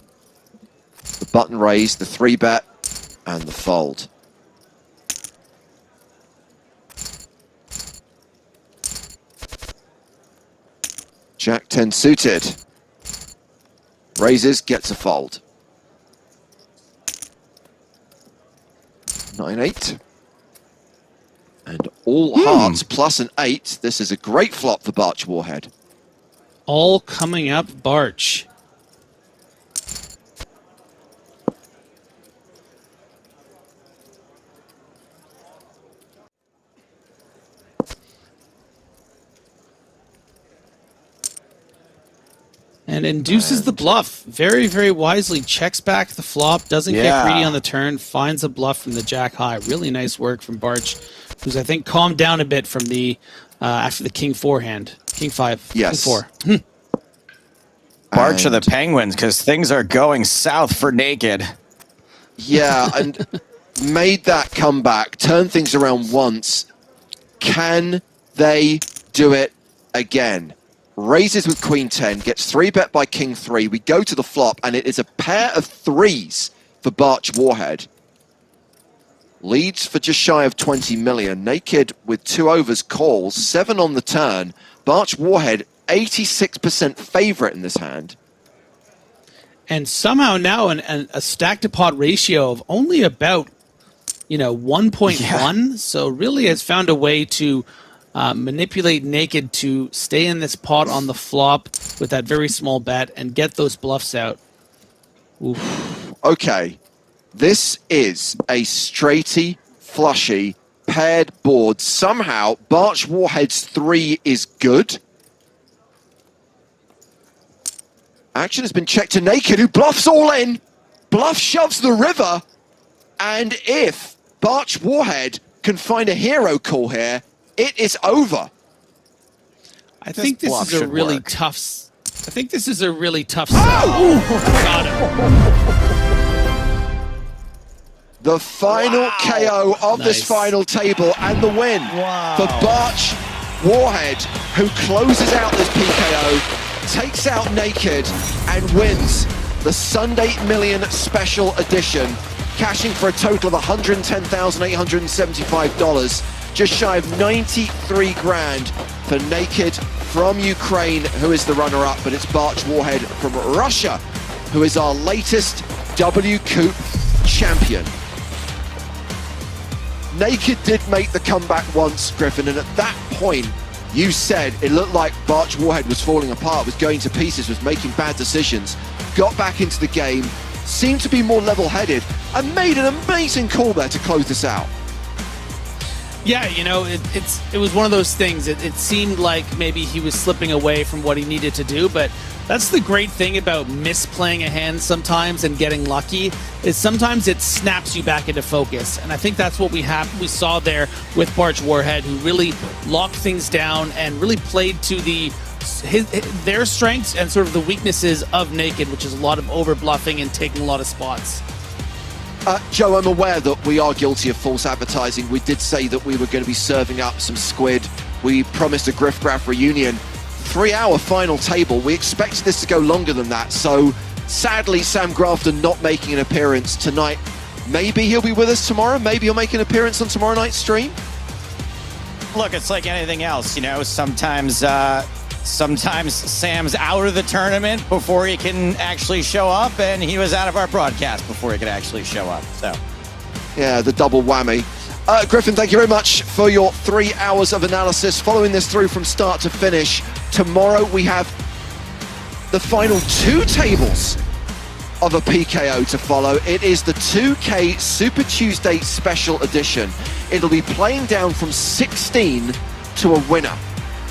The button raise, the 3-bet, and the fold. Jack 10 suited. Raises, gets a fold. 9-8. And all hearts plus an 8. This is a great flop for Barch Warhead. All coming up Barch. And induces the bluff. Very, very wisely. Checks back the flop. Doesn't get greedy on the turn. Finds a bluff from the jack high. Really nice work from Barch, who's, I think, calmed down a bit from the after the king 4 hand. King 5. Yes. King 4. Barch of the Penguins, because things are going south for Naked. Yeah, and made that comeback. Turned things around once. Can they do it again? Raises with queen 10, gets 3-bet by king 3. We go to the flop, and it is a pair of threes for Barch Warhead. Leads for just shy of 20 million. Naked with 2 overs calls, 7 on the turn. Barch Warhead, 86% favorite in this hand. And somehow now a stack to pot ratio of only about, 1.1. Yeah. So really has found a way to manipulate Naked to stay in this pot on the flop with that very small bet and get those bluffs out. Oof. Okay, this is a straighty, flushy, paired board. Somehow, Barch Warhead's 3 is good. Action has been checked to Naked, who bluffs all in. Bluff shoves the river. And if Barch Warhead can find a hero call here, it is over. I think this is a really tough. I think this is a really tough. Oh! Got him. The final KO of this final table and the win for Barch Warhead, who closes out this PKO, takes out Naked, and wins the Sunday Million Special Edition, cashing for a total of $110,875. Just shy of 93 grand for Naked from Ukraine, who is the runner-up, but it's Barch Warhead from Russia, who is our latest WCOOP champion. Naked did make the comeback once, Griffin, and at that point, you said it looked like Barch Warhead was falling apart, was going to pieces, was making bad decisions. got back into the game, seemed to be more level-headed, and made an amazing call there to close this out. Yeah, you know, it was one of those things. It seemed like maybe he was slipping away from what he needed to do, but that's the great thing about misplaying a hand sometimes and getting lucky, is sometimes it snaps you back into focus. And I think that's what we saw there with Barch Warhead, who really locked things down and really played to their strengths and sort of the weaknesses of Naked, which is a lot of over bluffing and taking a lot of spots. Joe, I'm aware that we are guilty of false advertising. We did say that we were going to be serving up some squid. We promised a Griff Graph reunion. 3-hour final table. We expected this to go longer than that. So sadly, Sam Grafton not making an appearance tonight. Maybe he'll be with us tomorrow. Maybe he'll make an appearance on tomorrow night's stream. Look, it's like anything else, you know, sometimes Sam's out of the tournament before he can actually show up, and he was out of our broadcast before he could actually show up. So, yeah, the double whammy. Griffin, thank you very much for your 3 hours of analysis, following this through from start to finish. Tomorrow we have the final 2 tables of a PKO to follow. It is the 2K Super Tuesday Special Edition. It'll be playing down from 16 to a winner,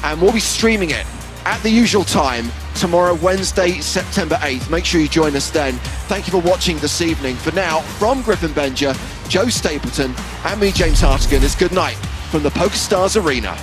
and we'll be streaming it at the usual time tomorrow, Wednesday, September 8th. Make sure you join us then. Thank you for watching this evening. For now, from Griffin Benja, Joe Stapleton, and me, James Hartigan, it's good night from the PokerStars Arena.